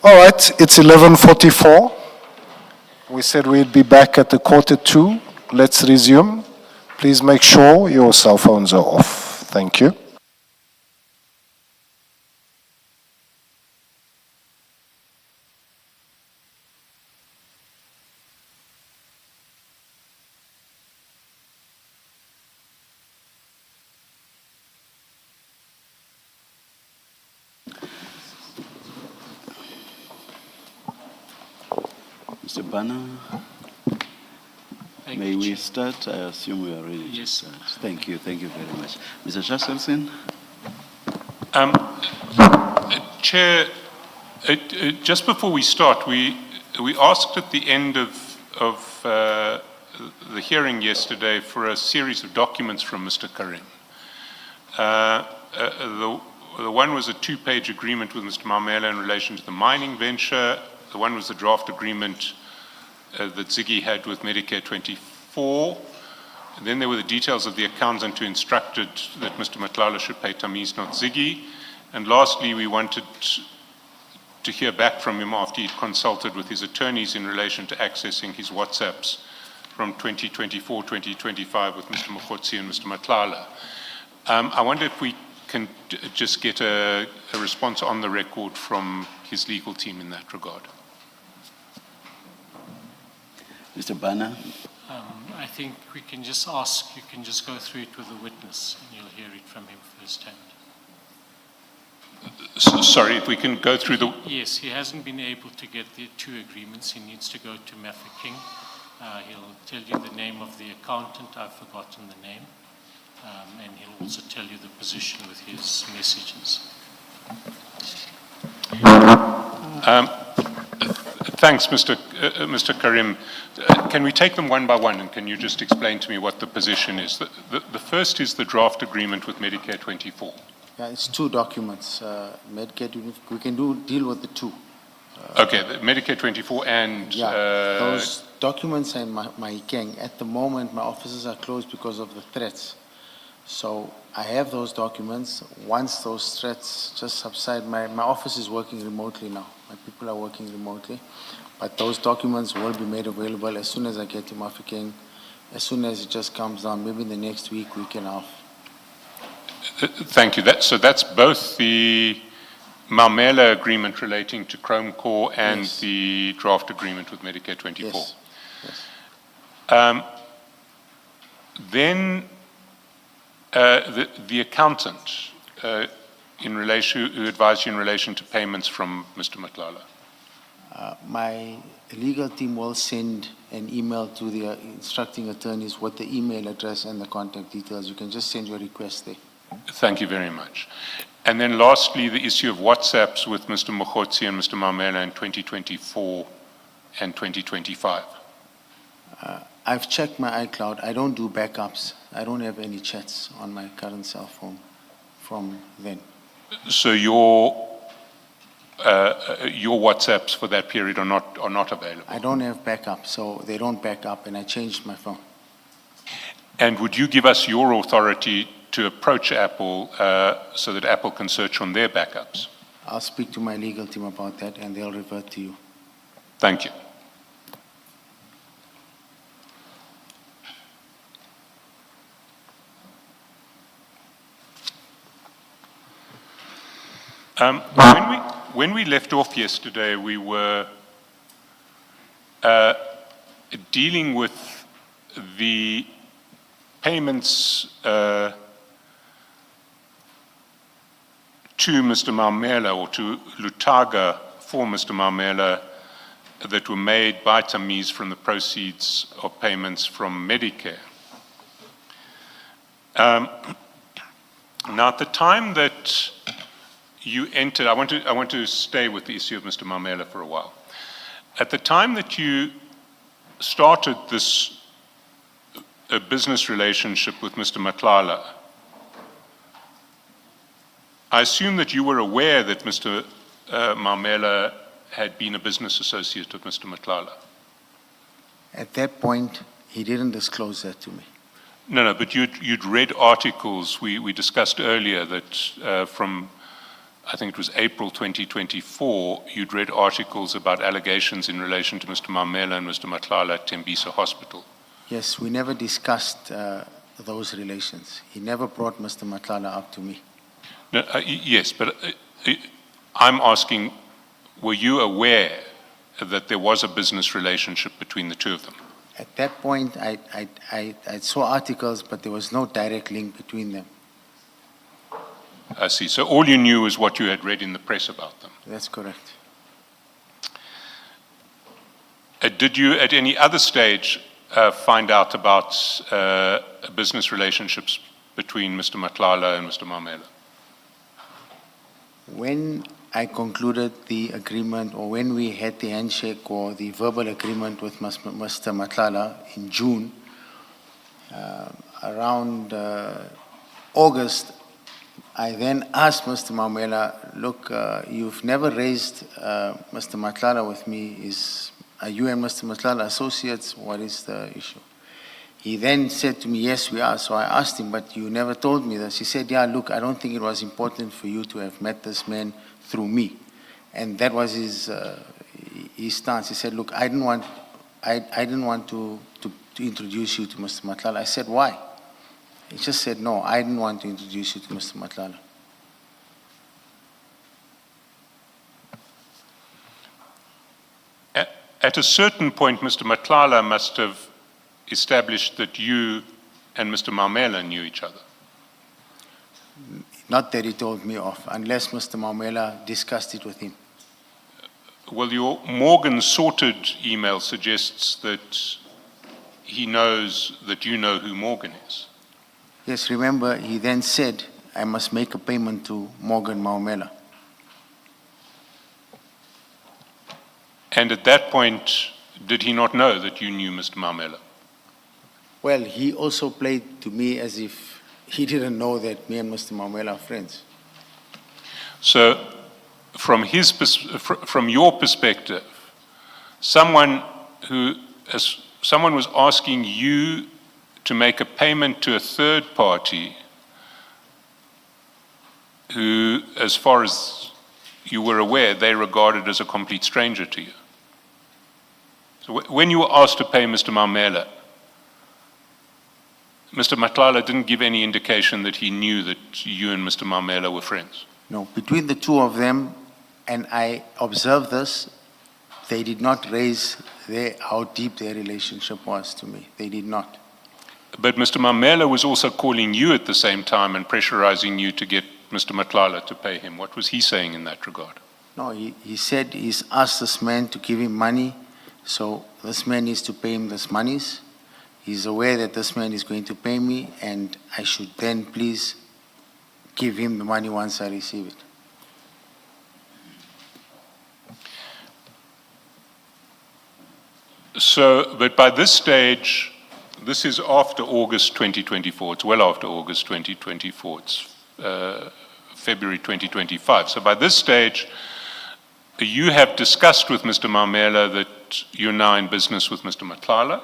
All right, it's 11:44. We said we'd be back at the 1:45. Let's resume. Please make sure your cell phones are off. Thank you. Mr. Bana, Thank may you, we Chair. start? I assume we are ready to Yes. start. Thank you very much. Mr. Shastelson? Chair, just before we start, we asked at the end of the hearing yesterday for a series of documents from Mr. Carrim. The one was a two-page agreement with Mr. Mamela in relation to the mining venture. The one was the draft agreement that Ziggy had with Medicare 24. And then there were the details of the accountant who instructed that Mr. Matlala should pay Tamiz, not Ziggy. And lastly, we wanted to hear back from him after he'd consulted with his attorneys in relation to accessing his WhatsApps from 2024, 2025 with Mr. Mokgotsi and Mr. Matlala. I wonder if we can just get a response on the record from his legal team in that regard. Mr. Bana? I think we can just ask, you can just go through it with the witness and you'll hear it from him firsthand. Sorry, if we can go through the... Yes, he hasn't been able to get the two agreements. He needs to go to Mafeking. He'll tell you the name of the accountant. I've forgotten the name. And he'll also tell you the position with his messages. Thanks, Mr. Carrim. Can we take them one by one, and can you just explain to me what the position is? The first is the draft agreement with Medicare 24. Yeah, it's two documents. Medicare, we can deal with the two. Okay, the Medicare 24 and... those documents and my gang. At the moment, my offices are closed because of the threats. So I have those documents. Once those threats just subside, my office is working remotely now. My people are working remotely. But those documents will be made available as soon as I get to Mafeking, as soon as it just comes down, maybe in the next week and a half. Thank you. So that's both the Mamela agreement relating to Chrome Core and Yes. the draft agreement with Medicare 24. Yes. Yes. Then the accountant who advised you in relation to payments from Mr. Matlala. My legal team will send an email to the instructing attorneys with the email address and the contact details. You can just send your request there. Thank you very much. And then lastly, the issue of WhatsApps with Mr. Mokgotsi and Mr. Mamela in 2024 and 2025. I've checked my iCloud. I don't do backups. I don't have any chats on my current cell phone from then. So your WhatsApps for that period are not available. I don't have backup, so they don't back up, and I changed my phone. And would you give us your authority to approach Apple so that Apple can search on their backups? I'll speak to my legal team about that, and they'll revert to you. Thank you. When we left off yesterday, we were dealing with the payments to Mr. Mamela or to Lutaga for Mr. Mamela that were made by Tamiz from the proceeds of payments from Medicare. Now, at the time that you entered, I want to stay with the issue of Mr. Mamela for a while. At the time that you started this business relationship with Mr. Matlala, I assume that you were aware that Mr. Mamela had been a business associate of Mr. Matlala. At that point, he didn't disclose that to me. No, but you'd read articles we discussed earlier that from I think it was April 2024, you'd read articles about allegations in relation to Mr. Mamela and Mr. Madlanga at Tembisa Hospital. Yes, we never discussed those relations. He never brought Mr. Madlanga up to me. No, yes, but I'm asking, were you aware that there was a business relationship between the two of them? At that point, I saw articles, but there was no direct link between them. I see. So all you knew was what you had read in the press about them. That's correct. Did you, at any other stage, find out about business relationships between Mr. Madlanga and Mr. Mamela? When I concluded the agreement, or when we had the handshake or the verbal agreement with Mr. Madlanga in June, around August, I then asked Mr. Mamela, look, you've never raised Mr. Madlanga with me. Are you and Mr. Madlanga associates? What is the issue? He then said to me, yes, we are. So I asked him, but you never told me this. He said, yeah, look, I don't think it was important for you to have met this man through me. And that was his stance. He said, look, I didn't want to introduce you to Mr. Madlanga. I said, why? He just said, no, I didn't want to introduce you to Mr. Madlanga. At a certain point, Mr. Madlanga must have established that you and Mr. Mamela knew each other. Not that he told me of, unless Mr. Mamela discussed it with him. Well, your Morgan sorted email suggests that he knows that you know who Morgan is. Yes, remember, he then said, I must make a payment to Morgan Mamela. And at that point, did he not know that you knew Mr. Mamela? Well, he also played to me as if he didn't know that me and Mr. Mamela are friends. So, from your perspective, someone was asking you to make a payment to a third party who, as far as you were aware, they regarded as a complete stranger to you. So when you were asked to pay Mr. Mamela, Mr. Madlanga didn't give any indication that he knew that you and Mr. Mamela were friends? No, between the two of them, and I observed this, they did not raise how deep their relationship was to me. They did not. But Mr. Mamela was also calling you at the same time and pressurizing you to get Mr. Madlanga to pay him. What was he saying in that regard? No, he said he's asked this man to give him money, so this man needs to pay him this monies. He's aware that this man is going to pay me, and I should then please give him the money once I receive it. So, but by this stage, this is after August 2024. It's well after August 2024. It's February 2025. So by this stage, you have discussed with Mr. Mamela that you're now in business with Mr. Madlanga.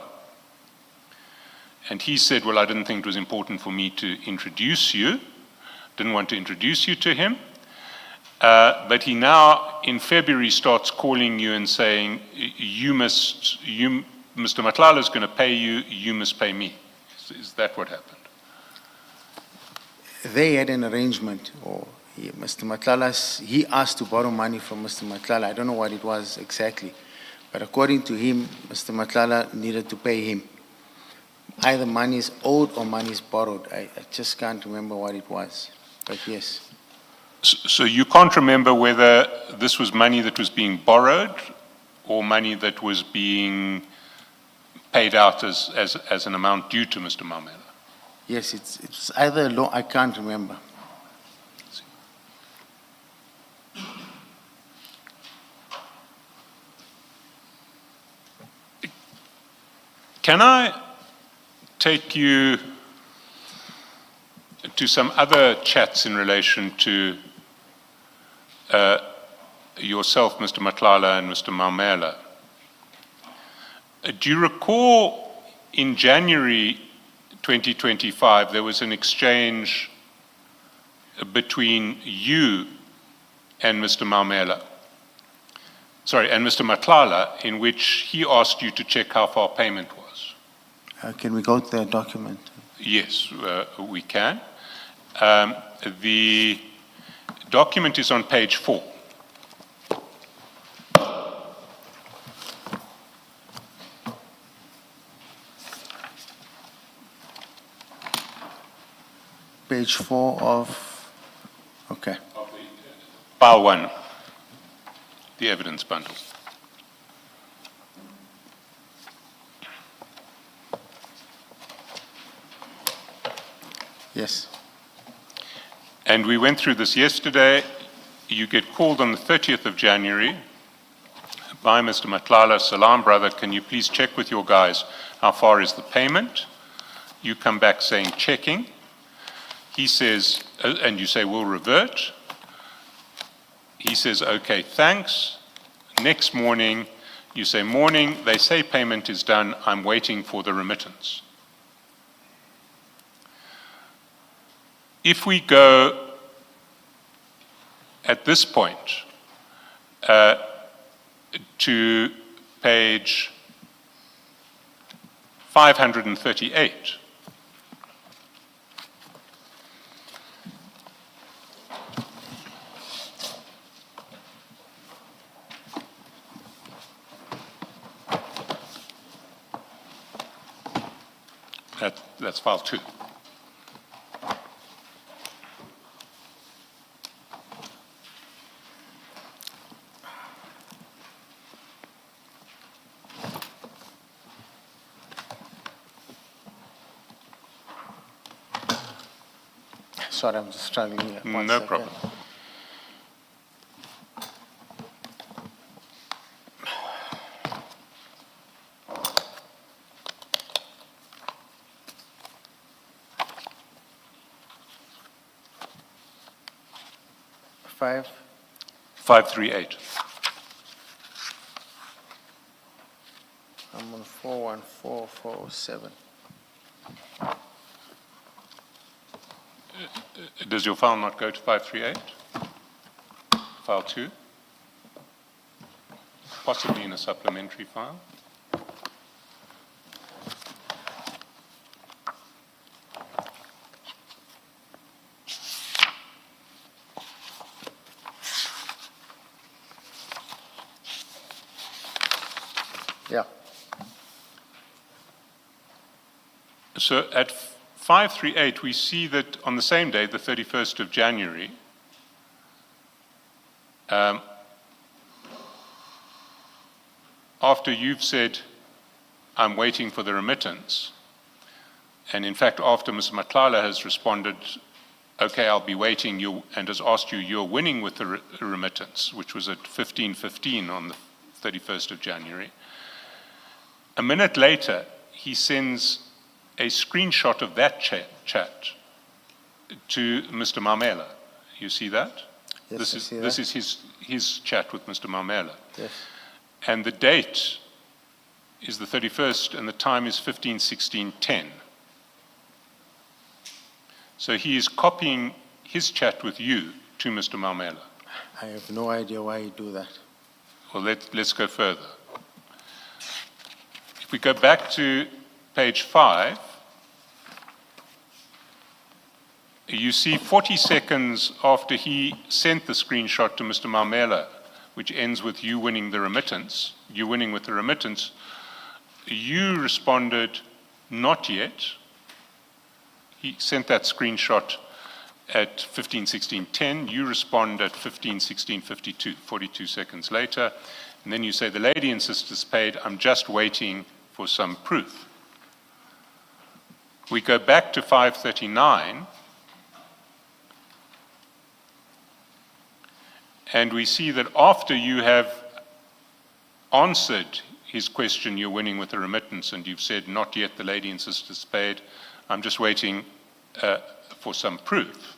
And he said, well, I didn't think it was important for me to introduce you. Didn't want to introduce you to him. But he now, in February, starts calling you and saying, Mr. Madlanga is going to pay you, you must pay me. Is that what happened? They had an arrangement, or Mr. Madlanga, he asked to borrow money from Mr. Madlanga. I don't know what it was exactly. But according to him, Mr. Madlanga needed to pay him. Either money is owed or money is borrowed. I just can't remember what it was, but yes. So you can't remember whether this was money that was being borrowed or money that was being paid out as an amount due to Mr. Mamela? Yes, it's either a loan, I can't remember. Can I take you to some other chats in relation to yourself, Mr. Madlanga, and Mr. Mamela? Do you recall in January 2025 there was an exchange between you and Mr. Maumela. Sorry, and Mr. Matlala, in which he asked you to check how far payment was. Can we go to that document? Yes, we can. The document is on page 4. Page 4 of, okay. File 1, the evidence bundle. Yes. And we went through this yesterday. You get called on the 30th of January by Mr. Matlala, Salam brother, can you please check with your guys how far is the payment? You come back saying checking. He says, and you say we'll revert. He says, okay, thanks. Next morning, you say, morning, they say payment is done, I'm waiting for the remittance. If we go at this point to page 538, that's file 2. Sorry, I'm just struggling here. One No second. problem. Five. 538. I'm on 414407. Does your file not go to 538? File 2? Possibly in a supplementary file? Yeah. So at 538, we see that on the same day, the 31st of January, after you've said, I'm waiting for the remittance, and in fact, after Mr. Matlala has responded, okay, I'll be waiting, and has asked you, you're winning with the remittance, which was at 15:15 on the 31st of January. A minute later, he sends a screenshot of that chat to Mr. Maumela. You see that? Yes, this I is see this that. is his chat with Mr. Maumela. Yes. And the date is the 31st and the time is 15:16:10. So he is copying his chat with you to Mr. Maumela. I have no idea why you do that. Well, let's go further. If we go back to page 5, you see 40 seconds after he sent the screenshot to Mr. Maumela, which ends with you winning the remittance, you winning with the remittance, you responded, not yet. He sent that screenshot at 15:16:10. You respond at 15:16:52, 42 seconds later. And then you say, the lady and sisters paid, I'm just waiting for some proof. We go back to 539, and we see that after you have answered his question, you're winning with the remittance, and you've said, not yet, the lady and sisters paid, I'm just waiting for some proof.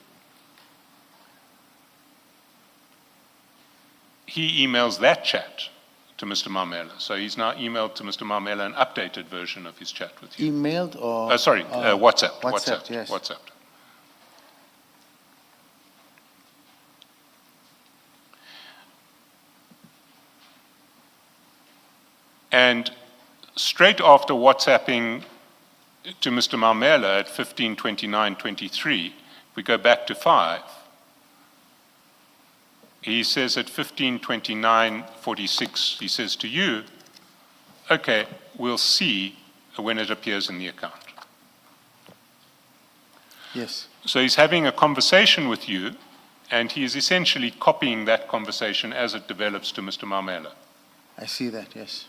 He emails that chat to Mr. Maumela. So he's now emailed to Mr. Maumela an updated version of his chat with you. Emailed or? WhatsApp. WhatsApp, yes. WhatsApp. And straight after WhatsApping to Mr. Mamela at 15:29:23, we go back to 5. He says at 15:29:46, he says to you, okay, we'll see when it appears in the account. Yes. So he's having a conversation with you, and he is essentially copying that conversation as it develops to Mr. Mamela. I see that, yes.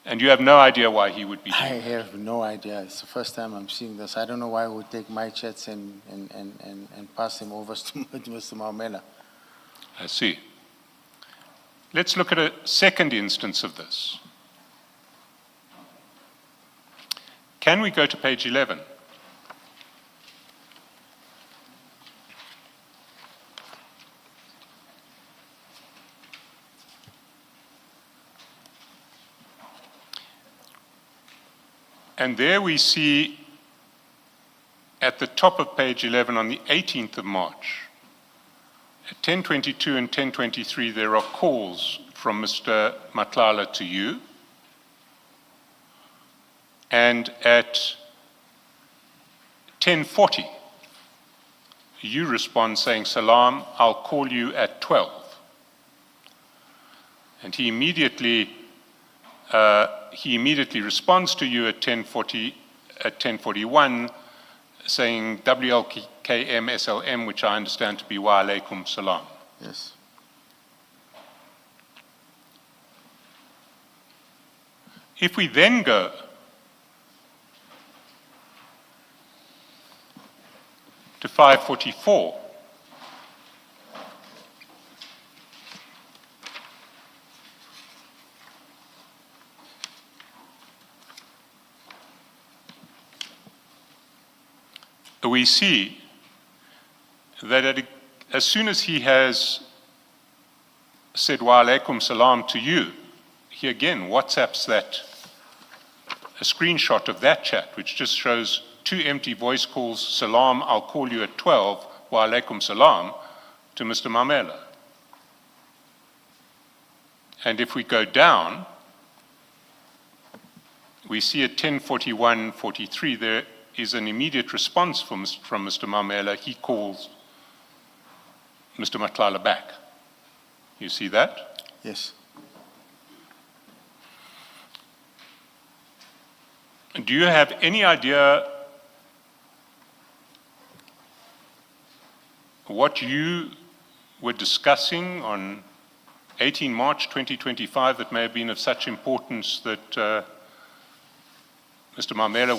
And you have no idea why he would be I doing that. have no idea. It's the first time I'm seeing this. I don't know why I would take my chats and pass them over to Mr. Mamela. I see. Let's look at a second instance of this. Can we go to page 11? And there we see at the top of page 11 on the 18th of March, at 10:22 and 10:23, there are calls from Mr. Madlanga to you. And at 10:40, you respond saying, Salam, I'll call you at 12. And he immediately responds to you at 10:41, saying WLKM SLM, which I understand to be Wa Alaikum Salam. Yes. If we then go to 5:44, we see that as soon as he has said Wa Alaikum Salam to you, he again WhatsApps a screenshot of that chat, which just shows 2 empty voice calls, Salam, I'll call you at 12, Wa Alaikum Salam, to Mr. Mamela. And if we go down, we see at 10:41:43 there is an immediate response from Mr. Mamela. He calls Mr. Madlanga back. You see that? Yes. Do you have any idea what you were discussing on 18 March 2025 that may have been of such importance that Mr. Mamela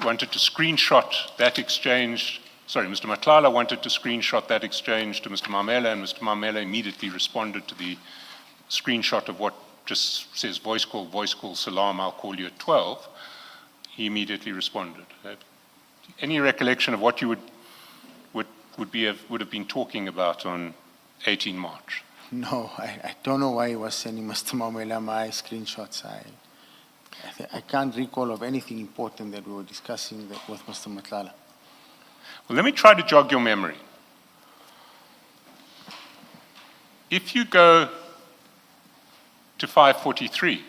wanted to screenshot that exchange? Sorry, Mr. Madlanga wanted to screenshot that exchange to Mr. Mamela, and Mr. Mamela immediately responded to the screenshot of what just says voice call, Salam, I'll call you at 12. He immediately responded. Any recollection of what you would have been talking about on 18 March? No, I don't know why he was sending Mr. Mamela my screenshots. I can't recall of anything important that we were discussing with Mr. Madlanga. Well, let me try to jog your memory. If you go to 5:43,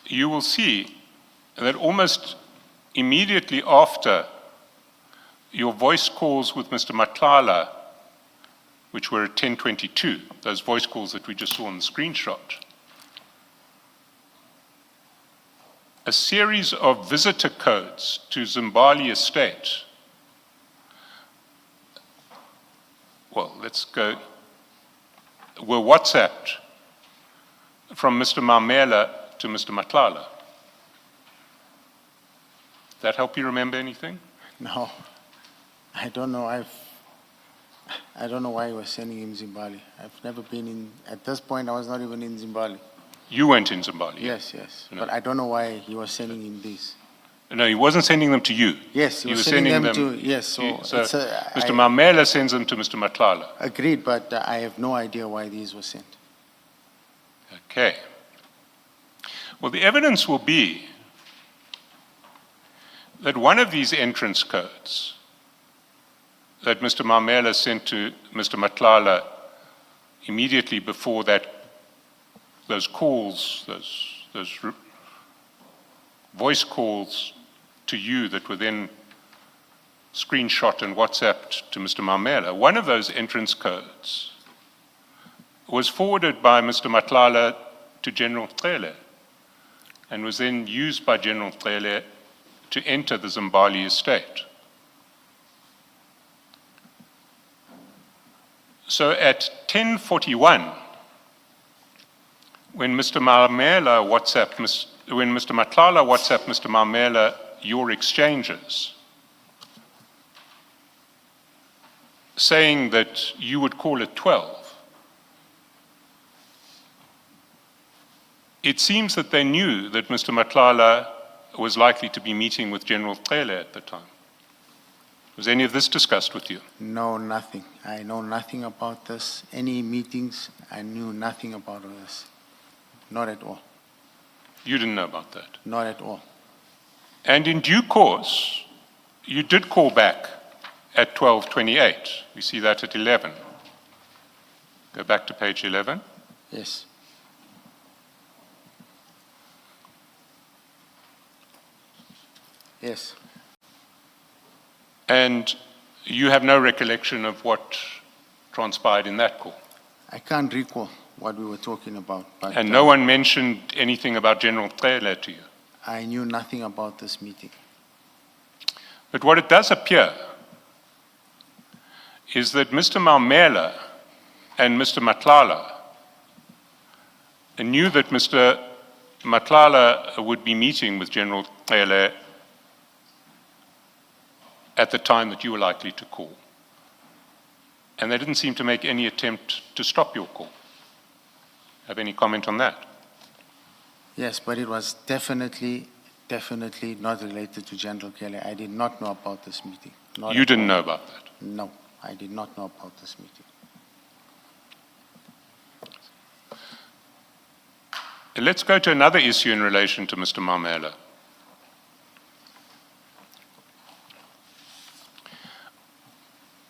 you will see that almost immediately after your voice calls with Mr. Madlanga, which were at 10:22, those voice calls that we just saw on the screenshot, a series of visitor codes to Zimbali Estate, were WhatsApped from Mr. Mamela to Mr. Madlanga. That help you remember anything? No, I don't know. I don't know why he was sending him Zimbali. I've never been in, at this point I was not even in Zimbali. You weren't in Zimbali? Yes, yes. No. But I don't know why he was sending him these. No, he wasn't sending them to you. Yes, he was sending them to, yes. So, Mr. Mamela sends them to Mr. Madlanga. Agreed, but I have no idea why these were sent. Okay. Well, the evidence will be that one of these entrance codes that Mr. Mamela sent to Mr. Madlanga immediately before those calls, those voice calls to you that were then screenshot and WhatsApped to Mr. Mamela, one of those entrance codes was forwarded by Mr. Madlanga to General Cele and was then used by General Cele to enter the Zimbabwe estate. So at 10:41, when Mr. Madlanga WhatsApped Mr. Mamela your exchanges, saying that you would call at 12, it seems that they knew that Mr. Madlanga was likely to be meeting with General Cele at the time. Was any of this discussed with you? No, nothing. I know nothing about this. Any meetings, I knew nothing about this. Not at all. You didn't know about that. Not at all. And in due course, you did call back at 12:28. We see that at 11. Go back to page 11. Yes. Yes. And you have no recollection of what transpired in that call. I can't recall what we were talking about, but And no one mentioned anything about General Cele to you. I knew nothing about this meeting. But what it does appear is that Mr. Mamela and Mr. Madlanga knew that Mr. Madlanga would be meeting with General Cele at the time that you were likely to call. And they didn't seem to make any attempt to stop your call. Have any comment on that? Yes, but it was definitely not related to General Kelly. I did not know about this meeting. Not You at didn't all. know about that. No, I did not know about this meeting. Let's go to another issue in relation to Mr. Mamela.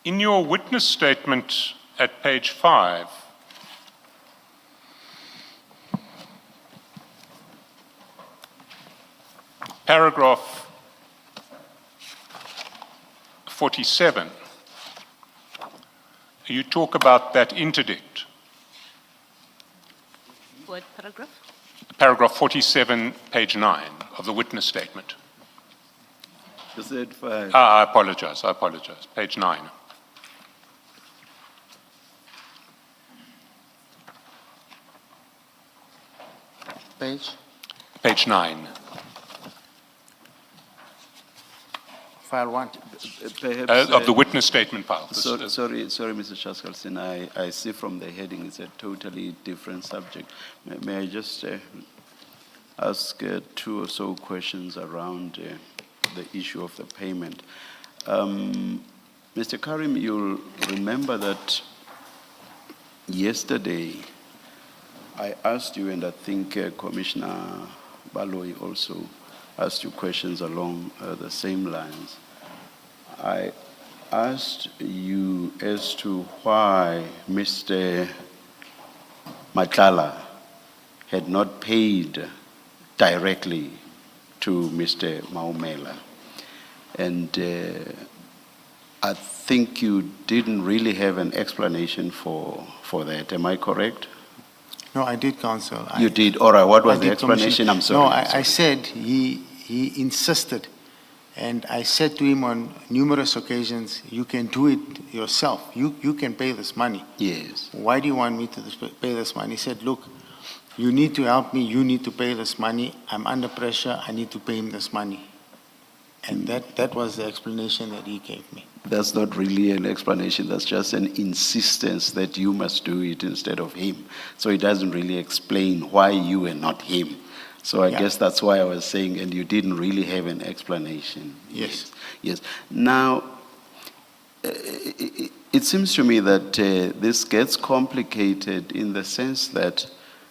In your witness statement at page 5, paragraph 47, you talk about that interdict. What paragraph? Paragraph 47, page 9 of the witness statement. You said 5. I apologize, page 9. Page? Page 9. File 1. Perhaps, Of the witness statement file. Sorry, Mr. Chaskalson, I see from the heading it's a totally different subject. May I just ask 2 or so questions around the issue of the payment? Mr. Carrim, you'll remember that yesterday I asked you, and I think Commissioner Baloyi also asked you questions along the same lines. I asked you as to why Mr. Madlanga had not paid directly to Mr. Mamela. And I think you didn't really have an explanation for that. Am I correct? No, I did, Counsel. You did? All right. What was I the did, explanation? Commissioner. I'm sorry. No, I said he insisted. And I said to him on numerous occasions, you can do it yourself. You can pay this money. Yes. Why do you want me to pay this money? He said, look, you need to help me. You need to pay this money. I'm under pressure. I need to pay him this money. And that was the explanation that he gave me. That's not really an explanation. That's just an insistence that you must do it instead of him. So it doesn't really explain why you and not him. So I guess that's why I was saying, and you didn't really have an explanation. Yes. Yes. Now, it seems to me that this gets complicated in the sense that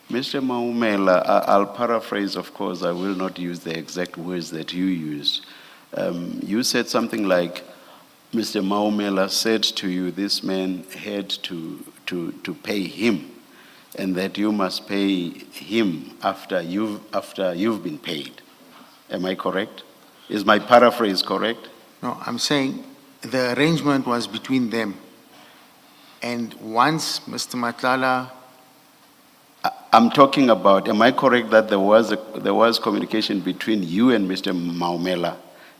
Mr. Mamela, I'll paraphrase, of course, I will not use the exact words that you used, You said something like, Mr. Maumela said to you, this man had to pay him, and that you must pay him after you've been paid. Am I correct? Is my paraphrase correct? No, I'm saying the arrangement was between them. And once Mr. Matlala, I'm talking about, am I correct that there was communication between you and Mr. Maumela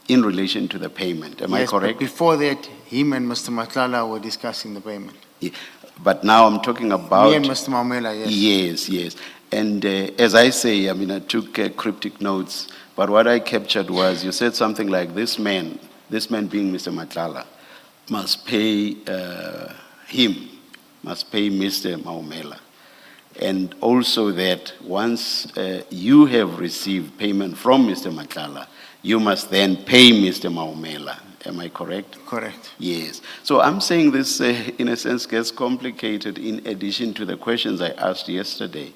in relation to the payment? Am I yes, but correct? before that, him and Mr. Matlala were discussing the payment. Yeah. But now I'm talking about... Me and Mr. Maumela, yes. Yes, yes. And as I say, I mean, I took cryptic notes, but what I captured was you said something like, this man being Mr. Matlala, must pay must pay Mr. Maumela. And also that once you have received payment from Mr. Matlala, you must then pay Mr. Maumela. Am I correct? Correct. Yes. So I'm saying this, in a sense, gets complicated in addition to the questions I asked yesterday.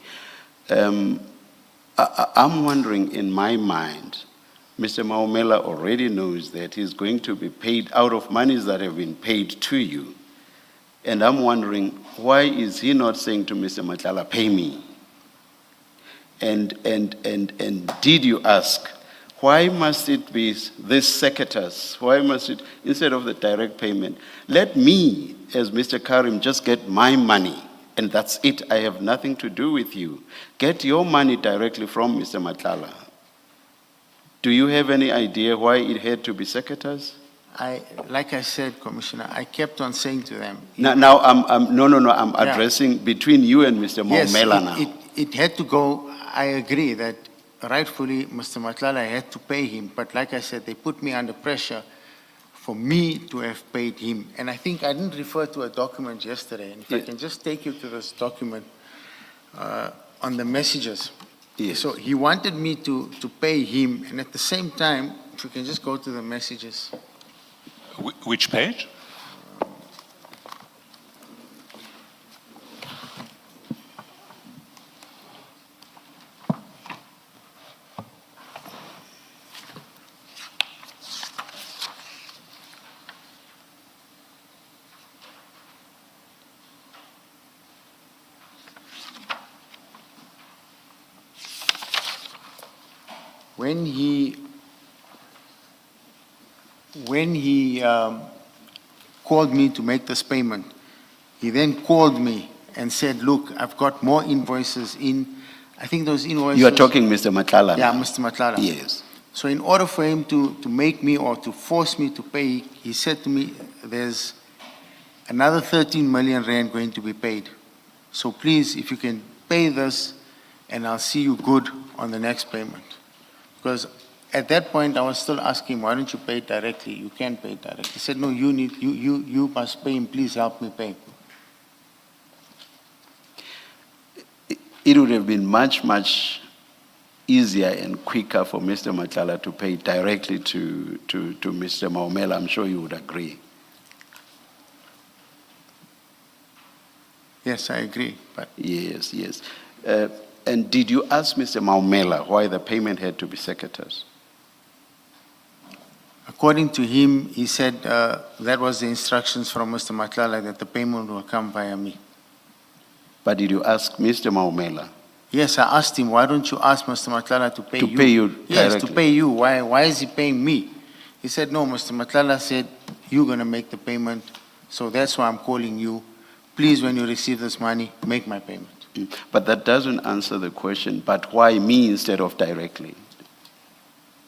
I'm wondering, in my mind, Mr. Maumela already knows that he's going to be paid out of monies that have been paid to you. And I'm wondering, why is he not saying to Mr. Matlala, pay me? And did you ask, why must it be this secateurs? Why must it, instead of the direct payment, let me, as Mr. Carrim, just get my money, and that's it. I have nothing to do with you. Get your money directly from Mr. Matlala. Do you have any idea why it had to be secateurs? Like I said, Commissioner, I kept on saying to them. Now I'm addressing between you and Mr. Maumela now. It had to go. I agree that rightfully Mr. Matlala had to pay him, but like I said, they put me under pressure for me to have paid him. And I think I didn't refer to a document yesterday. And if I can just take you to this document on the messages. Yes. So he wanted me to pay him, and at the same time, if you can just go to the messages. Which page? When he called me to make this payment, he then called me and said, look, I've got more invoices in. I think those invoices... You are talking Mr. Matlala Yeah, now. Mr. Matlala. Yes. So in order for him to make me or to force me to pay, he said to me, there's another 13 million rand going to be paid. So please, if you can pay this, and I'll see you good on the next payment. Because at that point, I was still asking, why don't you pay it directly? You can't pay it directly. He said, no, you must pay him. Please help me pay. It would have been much easier and quicker for Mr. Matlala to pay directly to Mr. Maumela. I'm sure you would agree. Yes, I agree. But Yes, yes. And did you ask Mr. Maumela why the payment had to be secateurs? according to him, he said that was the instructions from Mr. Matlala that the payment will come via me. But did you ask Mr. Maumela? Yes, I asked him, why don't you ask Mr. Matlala to pay you? To pay you Yes, directly. to pay you. Why is he paying me? He said, no, Mr. Matlala said, you're going to make the payment, so that's why I'm calling you. Please, when you receive this money, make my payment. But that doesn't answer the question, but why me instead of directly?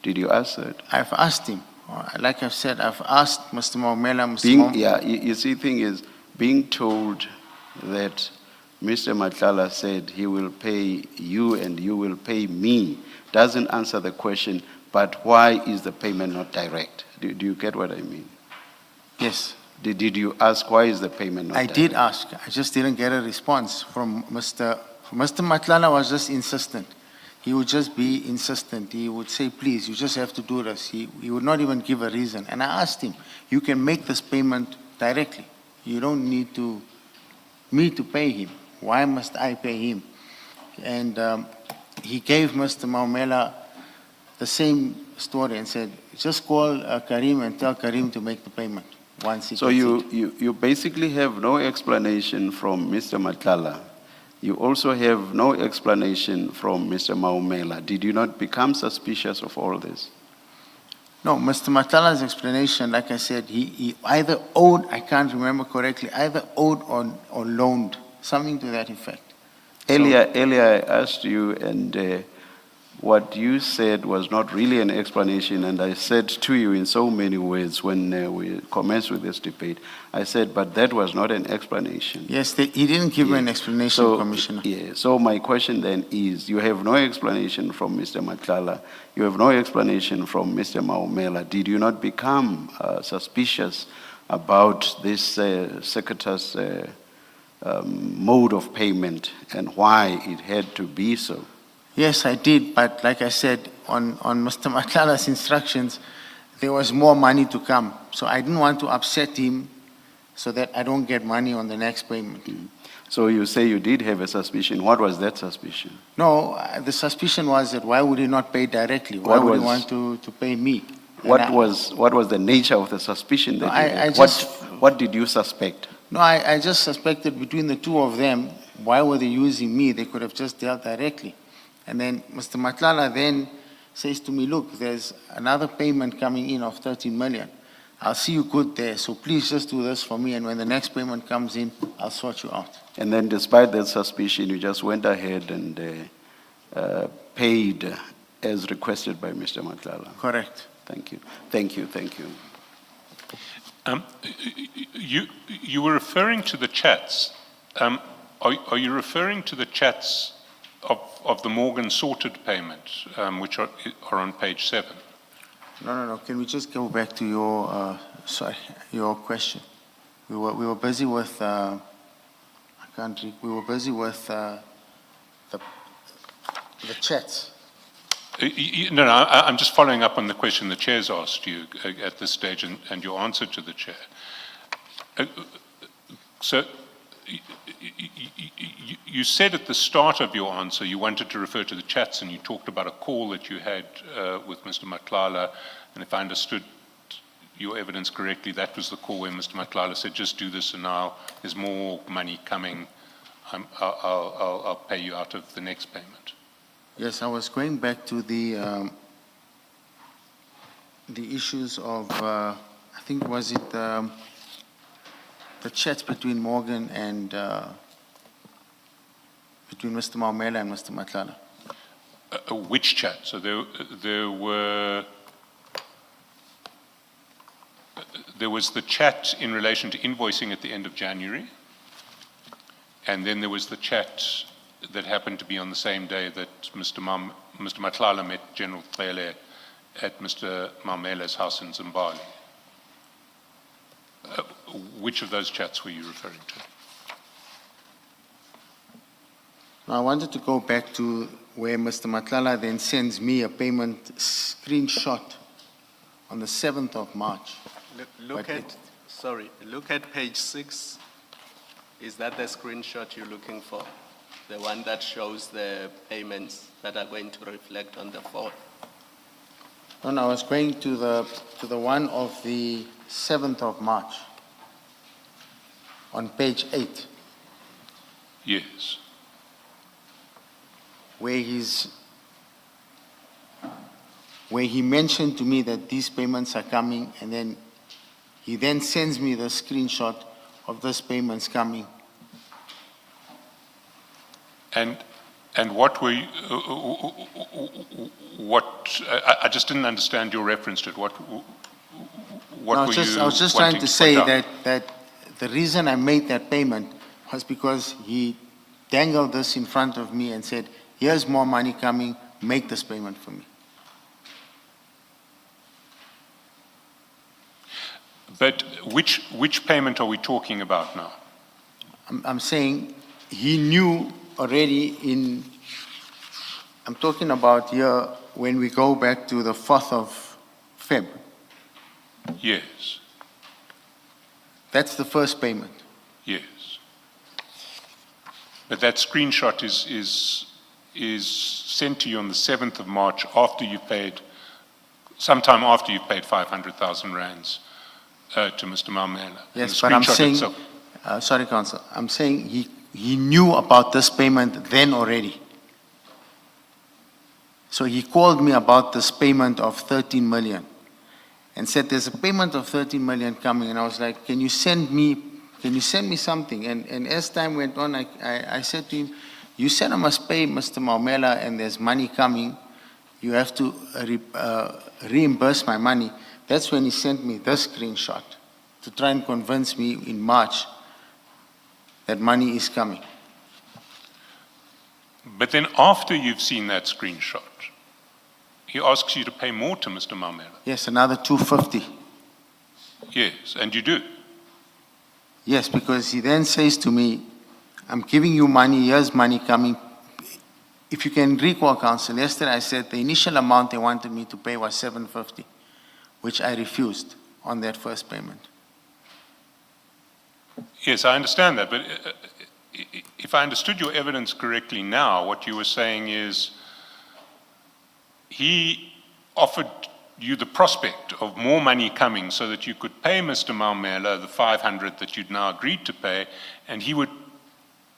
Did you ask that? I've asked him. Like I've said, I've asked Mr. Maumela, Yeah, you see, thing is, being told that Mr. Matlala said he will pay you and you will pay me doesn't answer the question, but why is the payment not direct? Do you get what I mean? Yes, Did you ask why is the payment not I direct? did ask. I just didn't get a response from Mr. Matlala was just insistent. He would just be insistent. He would say, please, you just have to do this. He would not even give a reason. And I asked him, you can make this payment directly. You don't need me to pay him. Why must I pay him? And he gave Mr. Maumela the same story and said, just call Karim and tell Karim to make the payment once he So gets it. you basically have no explanation from Mr. Matlala. You also have no explanation from Mr. Maumela. Did you not become suspicious of all this? No, Mr. Matala's explanation, like I said, he either owed, I can't remember correctly, either owed or loaned, something to that effect. So- Earlier I asked you, and what you said was not really an explanation, and I said to you in so many words when we commenced with this debate, I said, but that was not an explanation. Yes, he didn't give me an explanation, So, Commissioner. yeah, so my question then is, you have no explanation from Mr. Matlala, you have no explanation from Mr. Maumela. Did you not become suspicious about this secretar's mode of payment and why it had to be so? Yes, I did, but like I said, on Mr. Matlala's instructions, there was more money to come. So I didn't want to upset him so that I don't get money on the next payment. So you say you did have a suspicion. What was that suspicion? No, the suspicion was that why would he not pay directly? Why What would he was- want to pay me? And What I- was the nature of the suspicion that No, you I had? just- What did you suspect? No, I just suspected between the two of them, why were they using me? They could have just dealt directly. And then Mr. Matlala then says to me, look, there's another payment coming in of 13 million. I'll see you good there, so please just do this for me, and when the next payment comes in, I'll sort you out. And then despite that suspicion, you just went ahead and paid as requested by Mr. Matlala. Correct. Thank you. Thank you. Thank you. You were referring to the chats. Are you referring to the chats of the Morgan sorted payment, which are on page 7? No. Can we just go back to your question? We were busy with, we were busy with the chats. No, I'm just following up on the question the chair's asked you at this stage and your answer to the chair. So you said at the start of your answer you wanted to refer to the chats, and you talked about a call that you had with Mr. Matlala, and if I understood your evidence correctly, that was the call where Mr. Matlala said, just do this and now there's more money coming, I'll pay you out of the next payment. Yes, I was going back to the issues of, I think, was it the chats between Morgan and between Mr. Maumela and Mr. Matlala? Which chat? So there was the chat in relation to invoicing at the end of January, and then there was the chat that happened to be on the same day that Mr. Matlala met General Tlele at Mr. Maumela's house in Zimbabwe. Which of those chats were you referring to? I wanted to go back to where Mr. Matlala then sends me a payment screenshot on the 7th of March. Look at page 6. Is that the screenshot you're looking for? The one that shows the payments that are going to reflect on the 4th? No, I was going to the one of the 7th of March on page 8. Yes. Where he mentioned to me that these payments are coming, and then he then sends me the screenshot of those payments coming. And what were you, I just didn't understand your reference to it. What No, were I you was just wanting trying to point say out? that the reason I made that payment was because he dangled this in front of me and said, here's more money coming, make this payment for me. But which payment are we talking about now? I'm saying he knew already I'm talking about here when we go back to the 4th of Feb. Yes, That's the first payment. yes. But that screenshot is sent to you on the 7th of March after you paid sometime after you've paid 500,000 rands to Mr. Mamela. Yes, but I'm saying, sorry, Council, I'm saying he knew about this payment then already. So he called me about this payment of 13 million and said, there's a payment of 13 million coming. And I was like, can you send me something? And as time went on, I said to him, you said I must pay Mr. Mamela and there's money coming. You have to reimburse my money. That's when he sent me this screenshot to try and convince me in March that money is coming. But then after you've seen that screenshot, he asks you to pay more to Mr. Mamela. Yes, another 250. Yes, and you do. Yes, because he then says to me, I'm giving you money, here's money coming. If you can recall, Council, yesterday I said the initial amount they wanted me to pay was 750, which I refused on that first payment. Yes, I understand that, but if I understood your evidence correctly now, what you were saying is he offered you the prospect of more money coming so that you could pay Mr. Mamela the 500 that you'd now agreed to pay, and he would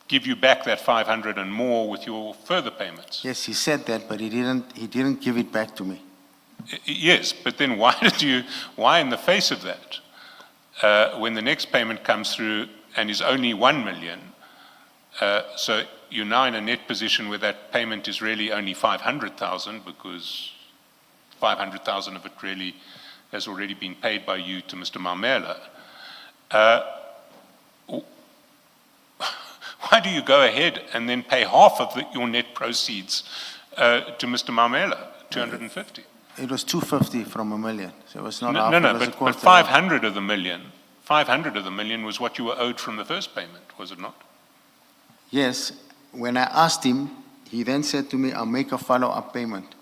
give you back that 500 and more with your further payments. Yes, he said that, but he didn't give it back to me. Yes, but then why in the face of that, when the next payment comes through and is only 1 million, so you're now in a net position where that payment is really only 500,000 because 500,000 of it really has already been paid by you to Mr. Mamela. Why do you go ahead and then pay half of your net proceeds to Mr. Mamela, 250? It was 250 from a million, so it was not half. No, it was a but quarter. 500 of the million, 500 of the million was what you were owed from the first payment, was it not? Yes, when I asked him, he then said to me, I'll make a follow-up payment,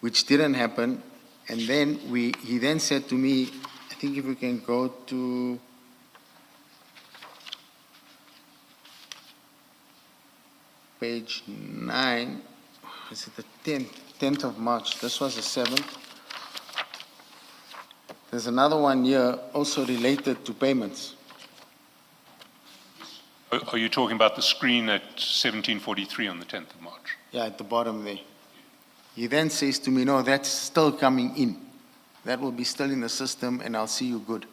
which didn't happen. And then he then said to me, I think if we can go to page 9, is it the 10th of March? This was the 7th. There's another one here also related to payments. Are you talking about the screen at 1743 on the 10th of March? Yeah, at the bottom there. He then says to me, no, that's still coming in. That will be still in the system and I'll see you good.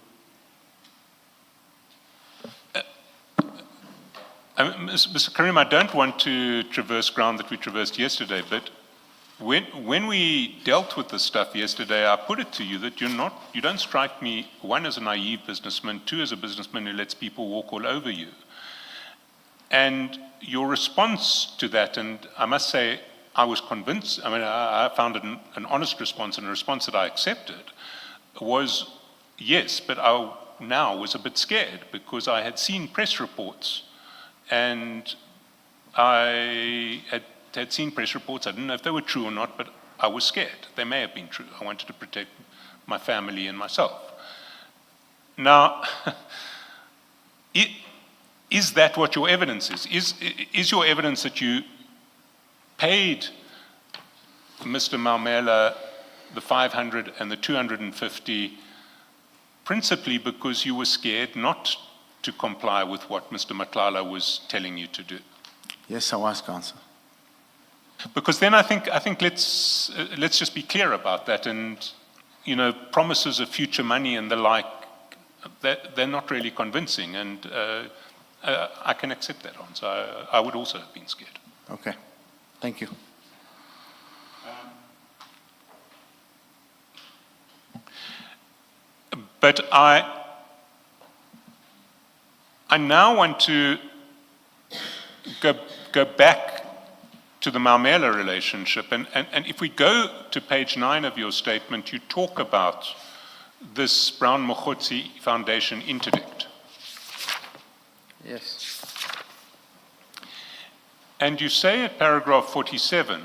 Mr. Carrim, I don't want to traverse ground that we traversed yesterday, but when we dealt with this stuff yesterday, I put it to you that you don't strike me, one, as a naive businessman, two, as a businessman who lets people walk all over you. And your response to that, and I must say, I was convinced, I found it an honest response and a response that I accepted, was yes, but I now was a bit scared because I had seen press reports and I had seen press reports. I didn't know if they were true or not, but I was scared. They may have been true. I wanted to protect my family and myself. Now, is that what your evidence is? Is your evidence that you paid Mr. Mamela the 500 and the 250 principally because you were scared not to comply with what Mr. Matlala was telling you to do? Yes, I was, Council. Because then I think let's just be clear about that. And promises of future money and the like, they're not really convincing. And I can accept that answer. I would also have been scared. Okay, thank you. But I now want to go back to the Mamela relationship. And if we go to page 9 of your statement, you talk about this Brown Mokhotsi Foundation interdict. Yes. And you say at paragraph 47,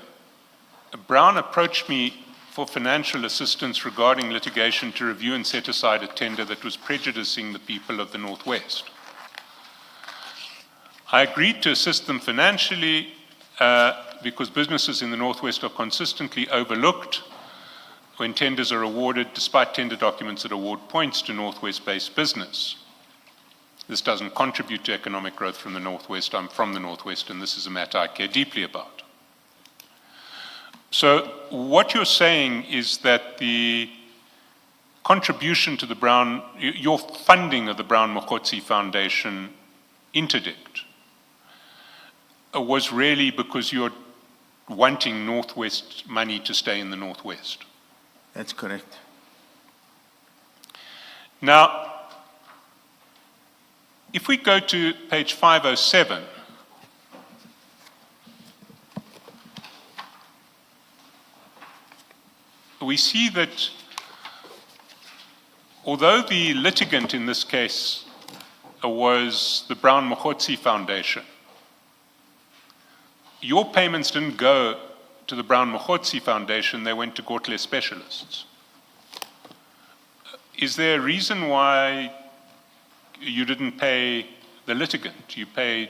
Brown approached me for financial assistance regarding litigation to review and set aside a tender that was prejudicing the people of the Northwest. I agreed to assist them financially because businesses in the Northwest are consistently overlooked when tenders are awarded, despite tender documents that award points to Northwest-based business. This doesn't contribute to economic growth from the Northwest. I'm from the Northwest, and this is a matter I care deeply about. So what you're saying is that the contribution to the Brown, your funding of the Brown Mokgotsi Foundation interdict was really because you're wanting Northwest money to stay in the Northwest. That's correct. Now, if we go to page 507, we see that although the litigant in this case was the Brown Mokgotsi Foundation, your payments didn't go to the Brown Mokgotsi Foundation, they went to Gotle Specialists. Is there a reason why you didn't pay the litigant? You paid,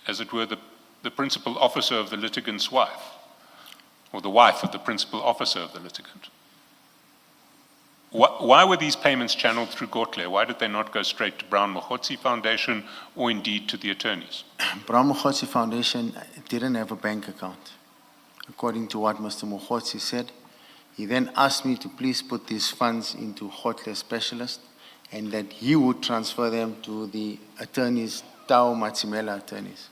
as it were, the principal officer of the litigant's wife, or the wife of the principal officer of the litigant. Why were these payments channeled through Gotle? Why did they not go straight to Brown Mokgotsi Foundation or indeed to the attorneys? Brown Mokgotsi Foundation didn't have a bank account, according to what Mr. Mokgotsi said. He then asked me to please put these funds into Gotle Specialist and that he would transfer them to the attorneys, Tao Matsimela attorneys.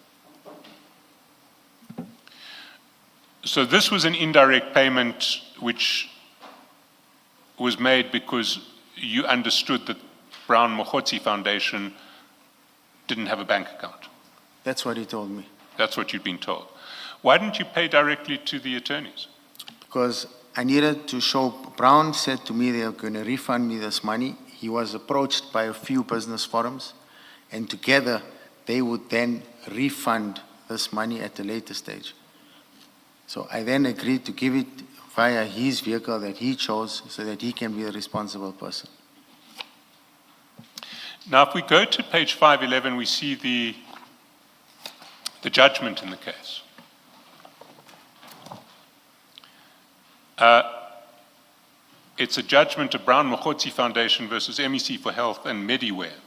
So this was an indirect payment which was made because you understood that Brown Mokgotsi Foundation didn't have a bank account. That's what he told me. That's what you'd been told. Why didn't you pay directly to the attorneys? Because I needed to show, Brown said to me they are going to refund me this money. He was approached by a few business forums, and together they would then refund this money at a later stage. So I then agreed to give it via his vehicle that he chose so that he can be the responsible person. Now, if we go to page 511, we see the judgment in the case. It's a judgment of Brown Mokgotsi Foundation versus MEC for Health and Mediware.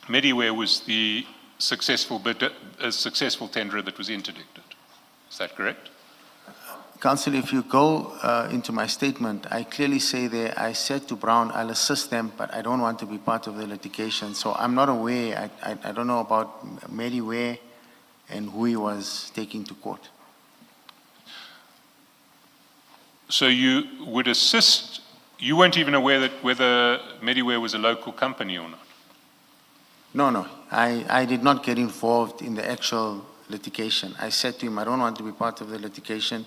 Mediware was the successful tenderer that was interdicted. Is that correct? Counsel, if you go into my statement, I clearly say there, I said to Brown, I'll assist them, but I don't want to be part of the litigation. So I'm not aware, I don't know about Mediware and who he was taking to court. So you would assist, you weren't even aware that whether Mediware was a local company or not? No, I did not get involved in the actual litigation. I said to him, I don't want to be part of the litigation,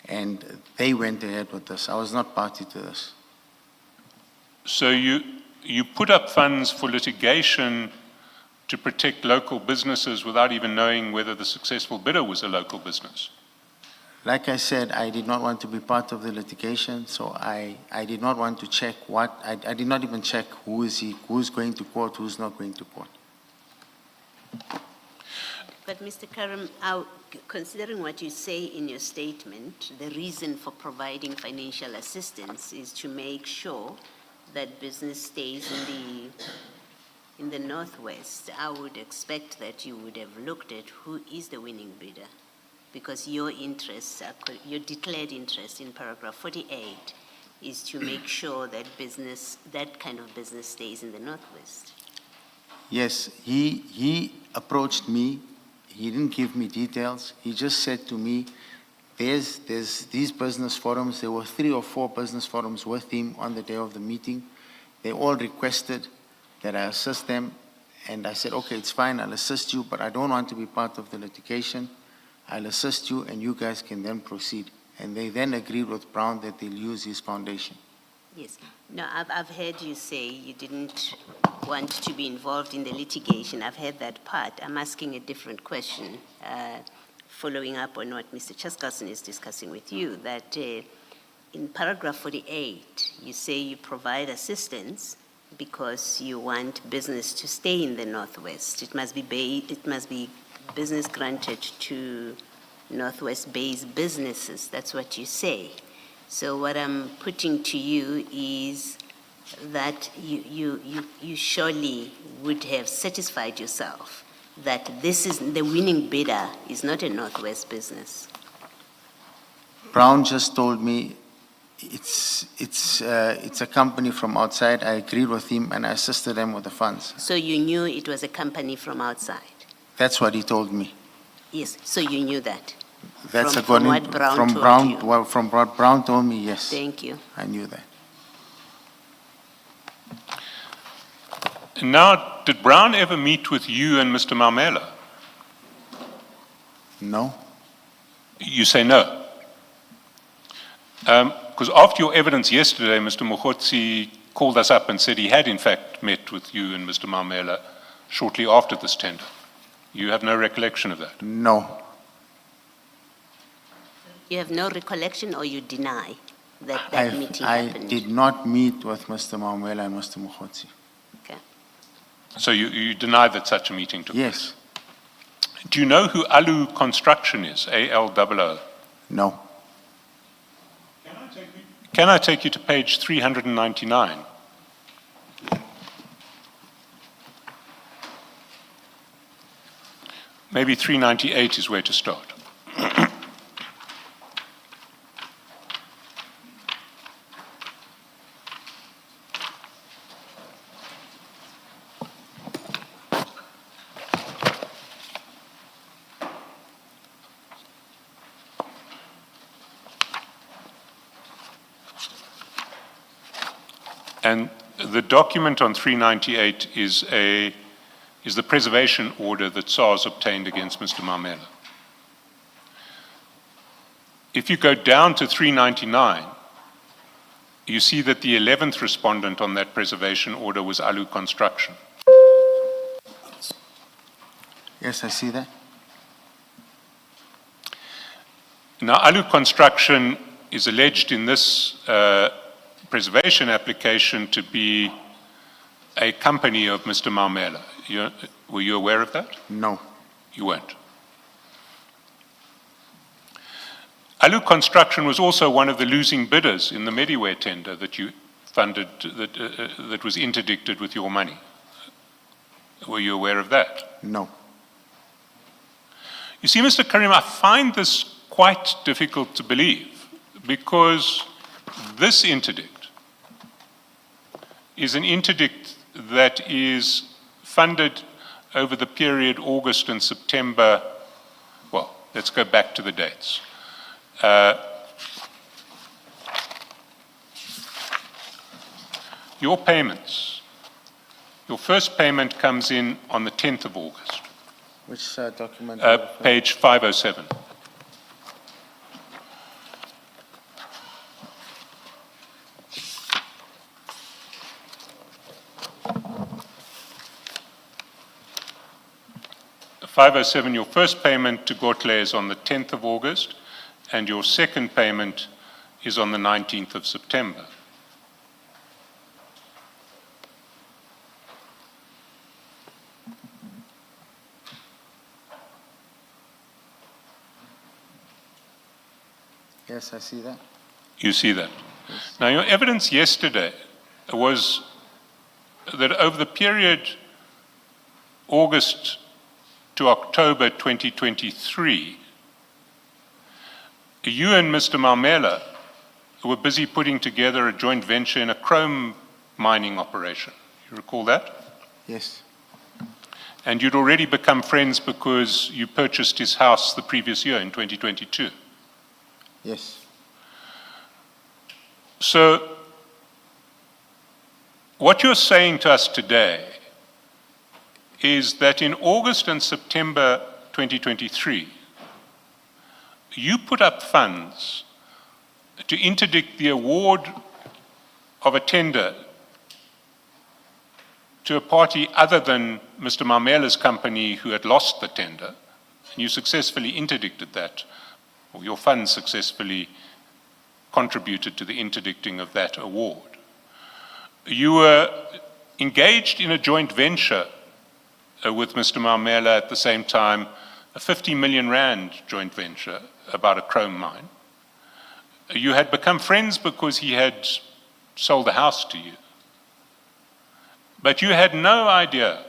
and they went ahead with this. I was not party to this. So you put up funds for litigation to protect local businesses without even knowing whether the successful bidder was a local business? Like I said, I did not want to be part of the litigation, so I did not want to check I did not even check who's going to court, who's not going to court. But Mr. Carrim, considering what you say in your statement, the reason for providing financial assistance is to make sure that business stays in the Northwest. I would expect that you would have looked at who is the winning bidder, because your interests, your declared interest in paragraph 48 is to make sure that that kind of business stays in the Northwest. Yes, he approached me. He didn't give me details. He just said to me, there's these business forums. There were 3 or 4 business forums with him on the day of the meeting. They all requested that I assist them. And I said, okay, it's fine, I'll assist you, but I don't want to be part of the litigation. I'll assist you and you guys can then proceed. And they then agreed with Brown that they'll use his foundation. Yes. No, I've heard you say you didn't want to be involved in the litigation. I've heard that part. I'm asking a different question, following up on what Mr. Chaskalson is discussing with you, that in paragraph 48, you say you provide assistance because you want business to stay in the Northwest. It must be business granted to Northwest-based businesses. That's what you say. So what I'm putting to you is that you surely would have satisfied yourself that this is, the winning bidder is not a Northwest business. Brown just told me it's a company from outside. I agreed with him and I assisted them with the funds. So you knew it was a company from outside? That's what he told me. Yes, so you knew that? That's From according what Brown from told Brown. you? Well, from what Brown told me, yes. Thank you. I knew that. Now, did Brown ever meet with you and Mr. Mamela? No. You say no. Because after your evidence yesterday, Mr. Mogotsi called us up and said he had in fact met with you and Mr. Mamela shortly after this tender. You have no recollection of that? No. You have no recollection or you deny that that meeting I happened? did not meet with Mr. Maumela and Mr. Mogotsi. Okay. So you deny that such a meeting took place? Yes. Do you know who Alu Construction is, A-L-O-O? No. Can I take you to page 399? Maybe 398 is where to start. And the document on 398 is the preservation order that SARS obtained against Mr. Mamela. If you go down to 399, you see that the 11th respondent on that preservation order was Alu Construction. Yes, I see that. Now, Alu Construction is alleged in this preservation application to be a company of Mr. Mamela. Were you aware of that? No. You weren't. Alu Construction was also one of the losing bidders in the Mediware tender that you funded, that was interdicted with your money. Were you aware of that? No. You see, Mr. Carrim, I find this quite difficult to believe because this interdict is an interdict that is funded over the period August and September. Well, let's go back to the dates. Your payments, your first payment comes in on the 10th of August. Which document? Page 507. Your first payment to Gotle is on the 10th of August, and your second payment is on the 19th of September. Yes, I see that. You see that? Yes. Now, your evidence yesterday was that over the period August to October 2023, you and Mr. Mamela were busy putting together a joint venture in a chrome mining operation. You recall that? Yes. And you'd already become friends because you purchased his house the previous year in 2022. Yes. So, what you're saying to us today is that in August and September 2023, you put up funds to interdict the award of a tender to a party other than Mr. Mamela's company who had lost the tender, and you successfully interdicted that, or your funds successfully contributed to the interdicting of that award. You were engaged in a joint venture with Mr. Mamela at the same time a 50 million rand joint venture about a chrome mine. You had become friends because he had sold a house to you. But you had no idea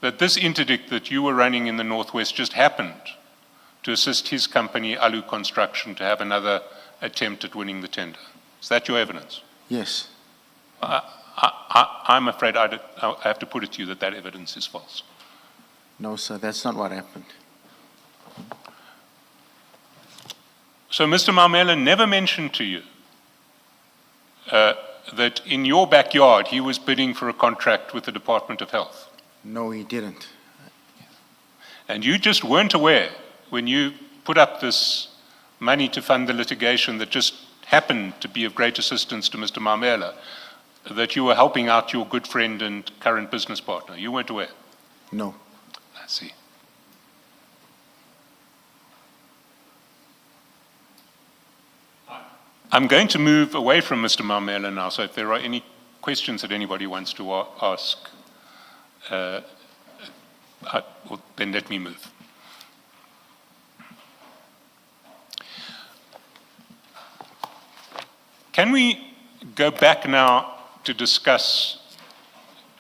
that this interdict that you were running in the Northwest just happened to assist his company, Alu Construction, to have another attempt at winning the tender. Is that your evidence? Yes. I'm afraid I have to put it to you that that evidence is false. No, sir, that's not what happened. So Mr. Mamela never mentioned to you that in your backyard he was bidding for a contract with the Department of Health? No, he didn't. And you just weren't aware when you put up this money to fund the litigation that just happened to be of great assistance to Mr. Mamela, that you were helping out your good friend and current business partner? You weren't aware? No. I see. I'm going to move away from Mr. Mamela now, so if there are any questions that anybody wants to ask, well, then let me move. Can we go back now to discuss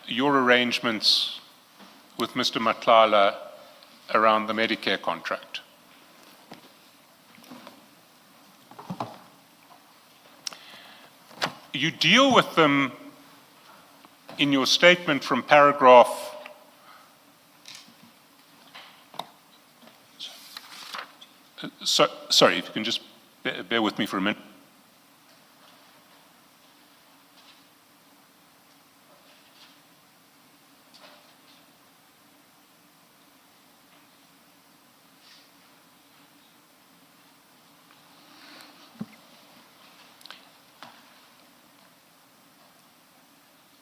your arrangements with Mr. Matlala around the Medicare contract? You deal with them in your statement from paragraph sorry, if you can just bear with me for a minute.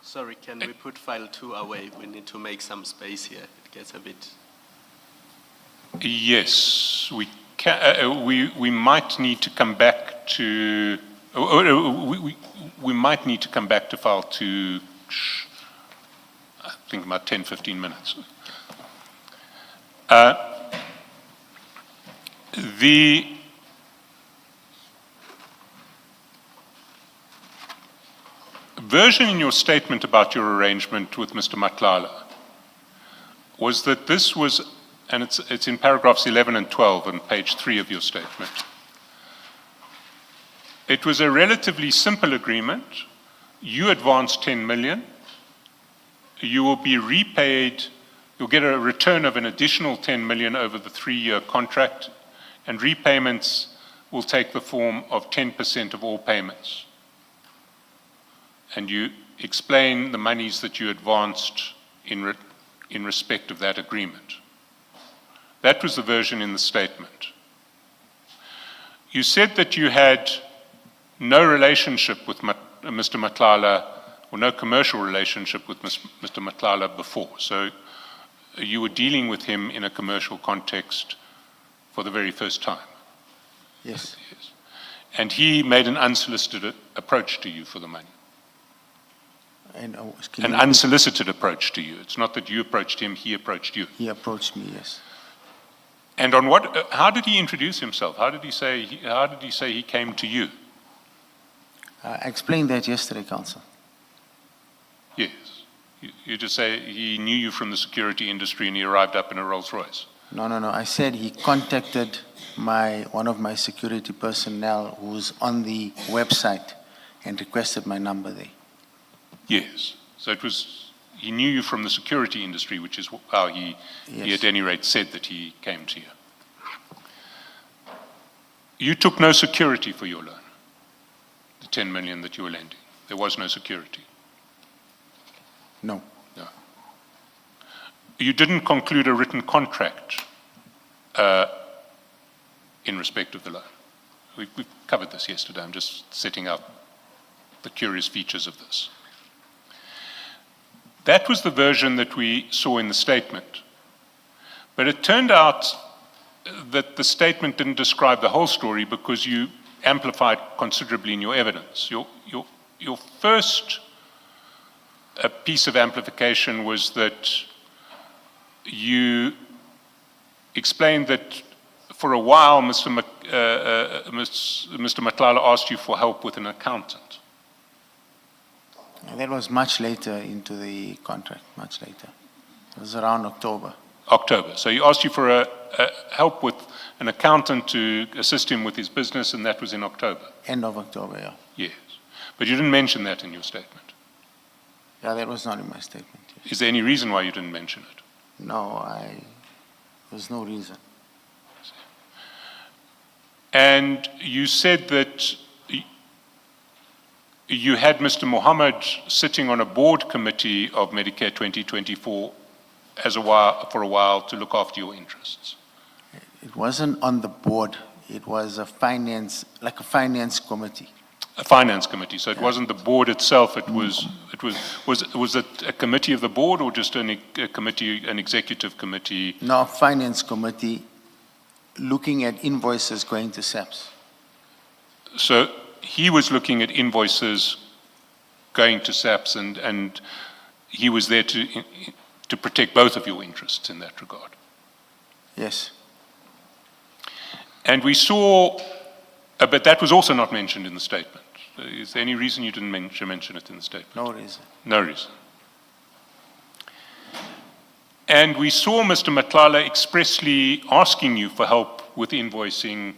Sorry, can we put file 2 away? We need to make some space here. It gets a bit... Yes, we can. We might need to come back to. We might need to come back to file 2. I think about 10, 15 minutes. The version in your statement about your arrangement with Mr. Matlala was that this was, and it's in paragraphs 11 and 12 on page 3 of your statement. It was a relatively simple agreement. You advanced 10 million. You will be repaid, you'll get a return of an additional 10 million over the 3-year contract, and repayments will take the form of 10% of all payments. And you explain the monies that you advanced in respect of that agreement. That was the version in the statement. You said that you had no relationship with Mr. Matlala, or no commercial relationship with Mr. Matlala before. So you were dealing with him in a commercial context for the very first time. Yes. Yes. And he made an unsolicited approach to you for the money. And, An unsolicited approach to you. It's not that you approached him, he approached you. he approached me, yes. And on what? How did he introduce himself? How did he say he came to you? I explained that yesterday, Council. Yes. You just say he knew you from the security industry and he arrived up in a Rolls Royce. No. I said he contacted one of my security personnel who's on the website and requested my number there. Yes. So it was, he knew you from the security industry, which is how he at any rate said that he came to you. You took no security for your loan, the 10 million that you were lending. There was no security. No. No. You didn't conclude a written contract in respect of the loan. We've covered this yesterday. I'm just setting out the curious features of this. That was the version that we saw in the statement. But it turned out that the statement didn't describe the whole story because you amplified considerably in your evidence. Your first piece of amplification was that you explained that for a while Mr. Madlanga asked you for help with an accountant. And that was much later into the contract, much later. It was around October. October. So he asked you for help with an accountant to assist him with his business, and that was in October. End of October, yeah. Yes. But you didn't mention that in your statement. Yeah, that was not in my statement. Yes. Is there any reason why you didn't mention it? No, there's no reason. And you said that you had Mr. Mohammed sitting on a board committee of Medicare 2024 for a while to look after your interests. It wasn't on the board. It was a finance committee. A finance committee. So it wasn't the board itself. Was it a committee of the board or just a committee, an executive committee? No, finance committee looking at invoices going to SAPS. So he was looking at invoices going to SAPS, and he was there to protect both of your interests in that regard. Yes. And we saw, but that was also not mentioned in the statement. Is there any reason you didn't mention it in the statement? No reason. No reason. And we saw Mr. Madlanga expressly asking you for help with invoicing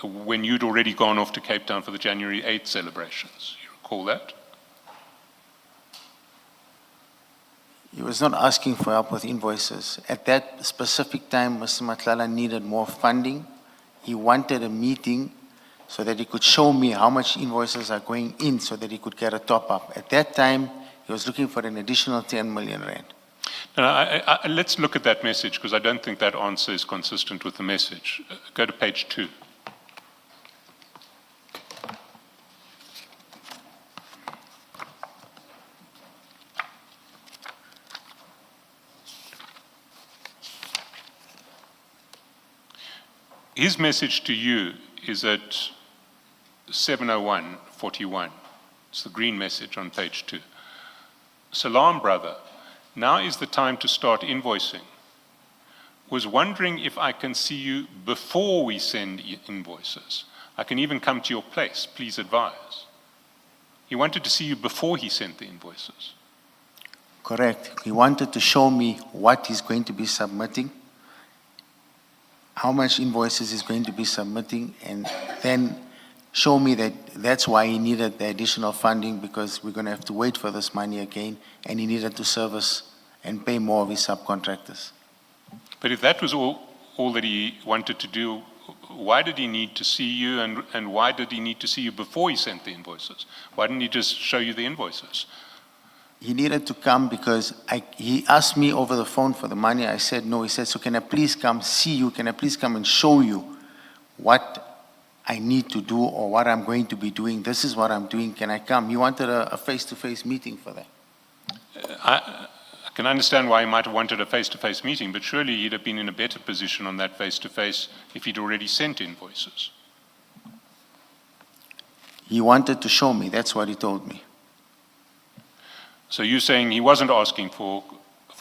when you'd already gone off to Cape Town for the January 8th celebrations. You recall that? He was not asking for help with invoices. At that specific time, Mr. Madlanga needed more funding. He wanted a meeting so that he could show me how much invoices are going in so that he could get a top-up. At that time, he was looking for an additional 10 million rand. Now, let's look at that message, because I don't think that answer is consistent with the message. Go to page 2. His message to you is at 7:01:41. It's the green message on page 2. Salam, brother. Now is the time to start invoicing. Was wondering if I can see you before we send invoices. I can even come to your place. Please advise. He wanted to see you before he sent the invoices. Correct. He wanted to show me what he's going to be submitting, how much invoices he's going to be submitting, and then show me that that's why he needed the additional funding, because we're going to have to wait for this money again, and he needed to service and pay more of his subcontractors. But if that was all that he wanted to do, why did he need to see you, and why did he need to see you before he sent the invoices? Why didn't he just show you the invoices? He needed to come because he asked me over the phone for the money. I said no. He said, so can I please come see you? Can I please come and show you what I need to do or what I'm going to be doing? This is what I'm doing. Can I come? He wanted a face-to-face meeting for that. I can understand why he might have wanted a face-to-face meeting, but surely he'd have been in a better position on that face-to-face if he'd already sent invoices. He wanted to show me. That's what he told me. So you're saying he wasn't asking for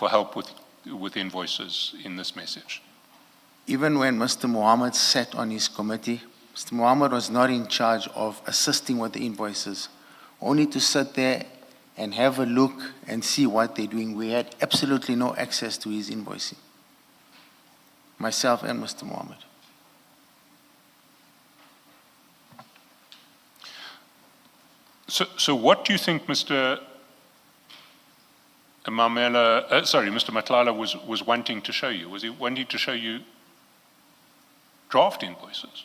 help with invoices in this message? Even when Mr. Mohammed sat on his committee, Mr. Mohammed was not in charge of assisting with the invoices, only to sit there and have a look and see what they're doing. We had absolutely no access to his invoicing, myself and Mr. Mohammed. So what do you think Mr. Madlanga was wanting to show you? Was he wanting to show you draft invoices?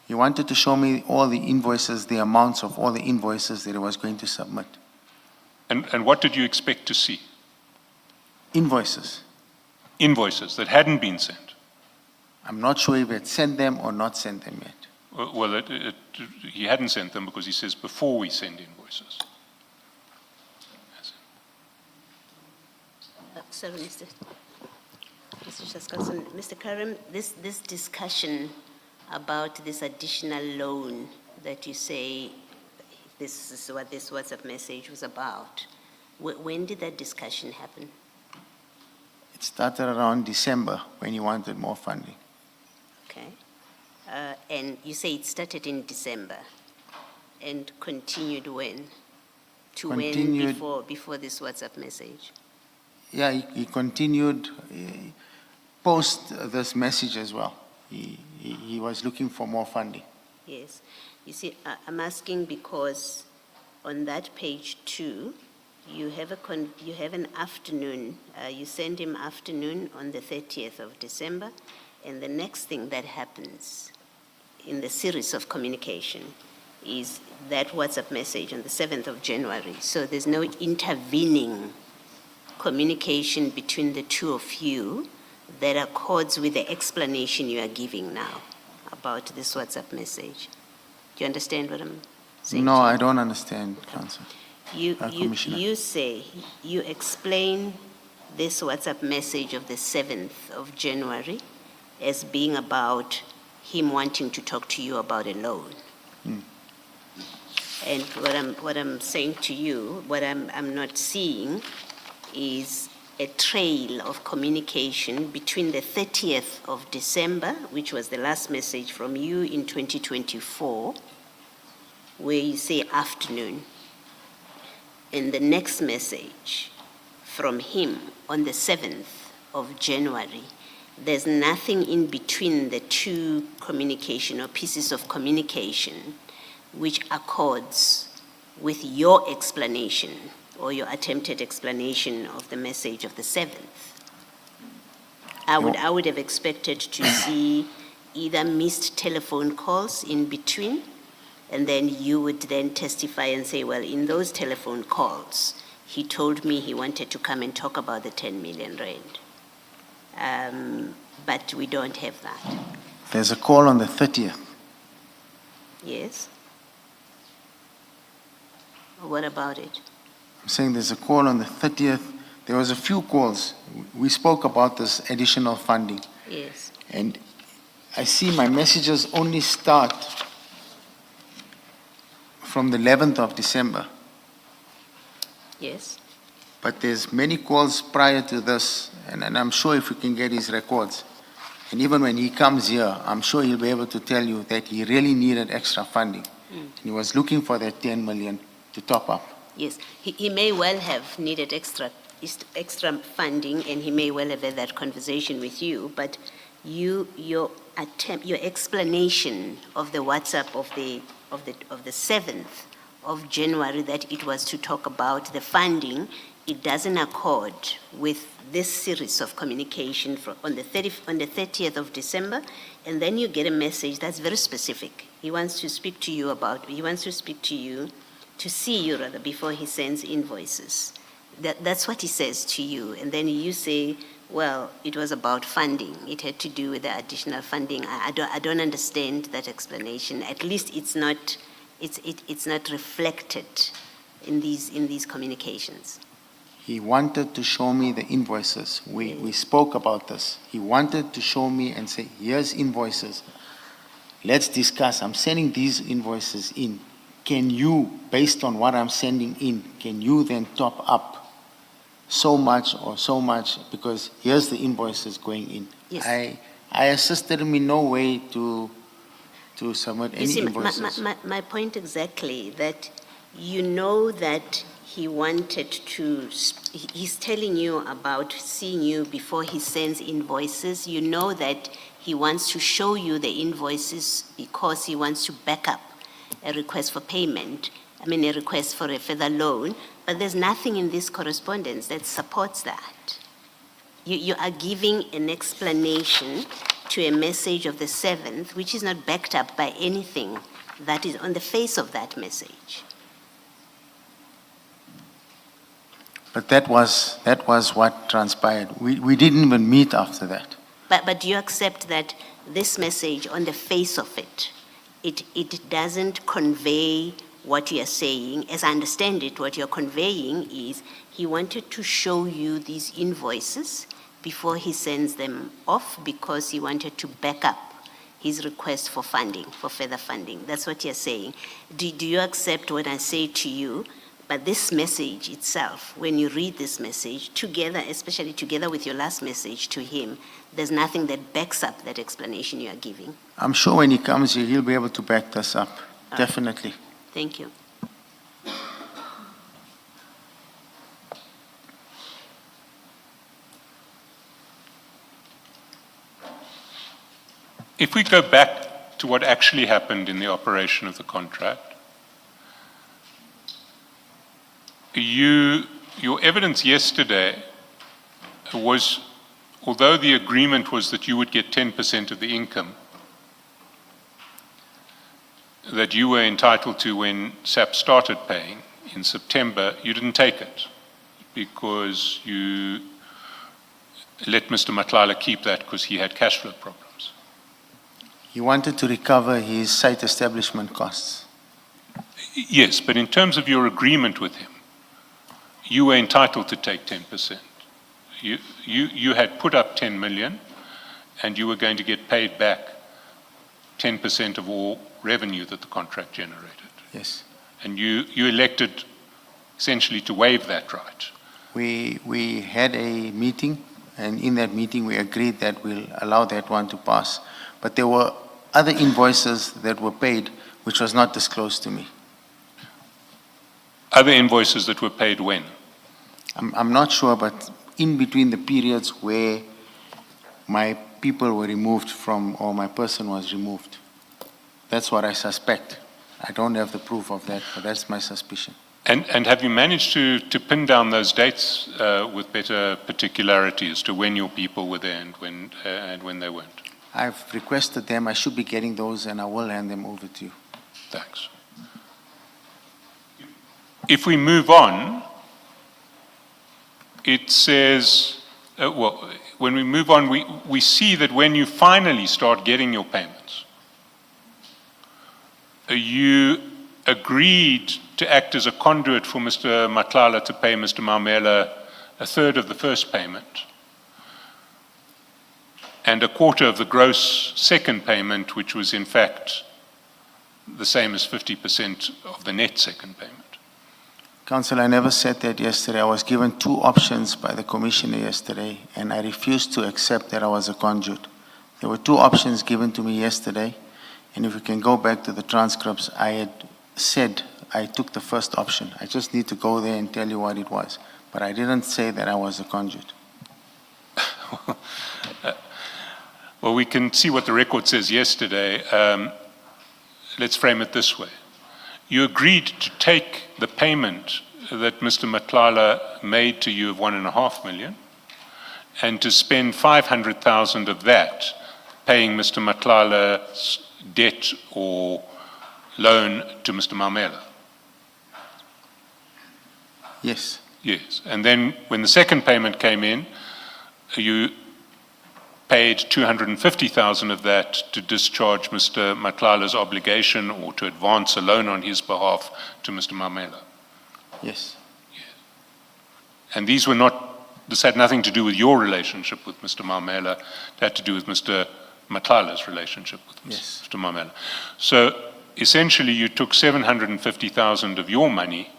He wanted to show me all the invoices, the amounts of all the invoices that he was going to submit. And what did you expect to see? Invoices. Invoices that hadn't been sent. I'm not sure if he had sent them or not sent them yet. Well, he hadn't sent them because he says before we send invoices. Sorry, Mr. Chaskasson. Mr. Carrim, this discussion about this additional loan that you say this is what this WhatsApp message was about, when did that discussion happen? It started around December when he wanted more funding. Okay. And you say it started in December and continued when? To Continued- when before this WhatsApp message? Yeah, he continued post this message as well. He was looking for more funding. Yes. You see, I'm asking because on that page 2, you have an afternoon, you send him afternoon on the 30th of December, and the next thing that happens in the series of communication is that WhatsApp message on the 7th of January. So there's no intervening communication between the two of you that accords with the explanation you are giving now about this WhatsApp message. Do you understand what I'm saying? No, to you? I don't understand, Councillor. Commissioner. You say, you explain this WhatsApp message of the 7th of January as being about him wanting to talk to you about a loan. And what I'm saying to you, what I'm not seeing is a trail of communication between the 30th of December, which was the last message from you in 2024, where you say afternoon, and the next message from him on the 7th of January. There's nothing in between the two communication or pieces of communication which accords with your explanation or your attempted explanation of the message of the 7th. I would have expected to see either missed telephone calls in between, and then you would then testify and say, well, in those telephone calls, he told me he wanted to come and talk about the 10 million rand. But we don't have that. There's a call on the 30th. Yes? What about it? I'm saying there's a call on the 30th. There was a few calls. We spoke about this additional funding. Yes. And I see my messages only start from the 11th of December. Yes. But there's many calls prior to this, and I'm sure if we can get his records, and even when he comes here, I'm sure he'll be able to tell you that he really needed extra funding. And he was looking for that 10 million to top up. Yes. He may well have needed extra funding, and he may well have had that conversation with you, but your explanation of the WhatsApp of the 7th of January, that it was to talk about the funding, it doesn't accord with this series of communication on the 30th of December, and then you get a message that's very specific. He wants to speak to you to see you rather, before he sends invoices. That's what he says to you, and then you say, well, it was about funding. It had to do with the additional funding. I don't understand that explanation. At least it's not reflected in these communications. He wanted to show me the invoices. We spoke about this. He wanted to show me and say, here's invoices. Let's discuss. I'm sending these invoices in. Can you, based on what I'm sending in, can you then top up so much or so much, because here's the invoices going in. Yes. I assisted him in no way to submit any invoices. My point exactly, that you know that he wanted to, he's telling you about seeing you before he sends invoices. You know that he wants to show you the invoices because he wants to back up a request for payment, a request for a further loan, but there's nothing in this correspondence that supports that. You are giving an explanation to a message of the 7th, which is not backed up by anything that is on the face of that message. But that was what transpired. We didn't even meet after that. But do you accept that this message, on the face of it, it doesn't convey what you are saying? As I understand it, what you're conveying is he wanted to show you these invoices before he sends them off because he wanted to back up his request for funding, for further funding. That's what you're saying. Do you accept what I say to you? But this message itself, when you read this message together, especially together with your last message to him, there's nothing that backs up that explanation you are giving. I'm sure when he comes here, he'll be able to back this up, definitely. Thank you. If we go back to what actually happened in the operation of the contract, your evidence yesterday was, although the agreement was that you would get 10% of the income that you were entitled to when SAP started paying in September, you didn't take it because you let Mr. Matlala keep that because he had cash flow problems. He wanted to recover his site establishment costs. Yes, but in terms of your agreement with him, you were entitled to take 10%. You had put up 10 million and you were going to get paid back 10% of all revenue that the contract generated. Yes. And you elected essentially to waive that right. We had a meeting, and in that meeting we agreed that we'll allow that one to pass. But there were other invoices that were paid which was not disclosed to me. Other invoices that were paid when? I'm not sure, but in between the periods where my people were removed from, or my person was removed. That's what I suspect. I don't have the proof of that, but that's my suspicion. And have you managed to pin down those dates with better particularity as to when your people were there and when they weren't? I've requested them. I should be getting those, and I will hand them over to you. Thanks. If we move on, it says, when we move on, we see that when you finally start getting your payments, you agreed to act as a conduit for Mr. Matlala to pay Mr. Mamela a third of the first payment and a quarter of the gross second payment, which was in fact the same as 50% of the net second payment. Council, I never said that yesterday. I was given two options by the commissioner yesterday, and I refused to accept that I was a conduit. There were two options given to me yesterday, and if we can go back to the transcripts, I had said I took the first option. I just need to go there and tell you what it was. But I didn't say that I was a conduit. Well, we can see what the record says yesterday. Let's frame it this way. You agreed to take the payment that Mr. Matlala made to you of 1.5 million and to spend 500,000 of that paying Mr. Matlala's debt or loan to Mr. Mamela. Yes. Yes. And then when the second payment came in, you paid 250,000 of that to discharge Mr. Matlala's obligation or to advance a loan on his behalf to Mr. Mamela. Yes. And these were not, this had nothing to do with your relationship with Mr. Mamela, it had to do with Mr. Matlala's relationship with Yes. Mr. Mamela. So essentially you took 750,000 of your money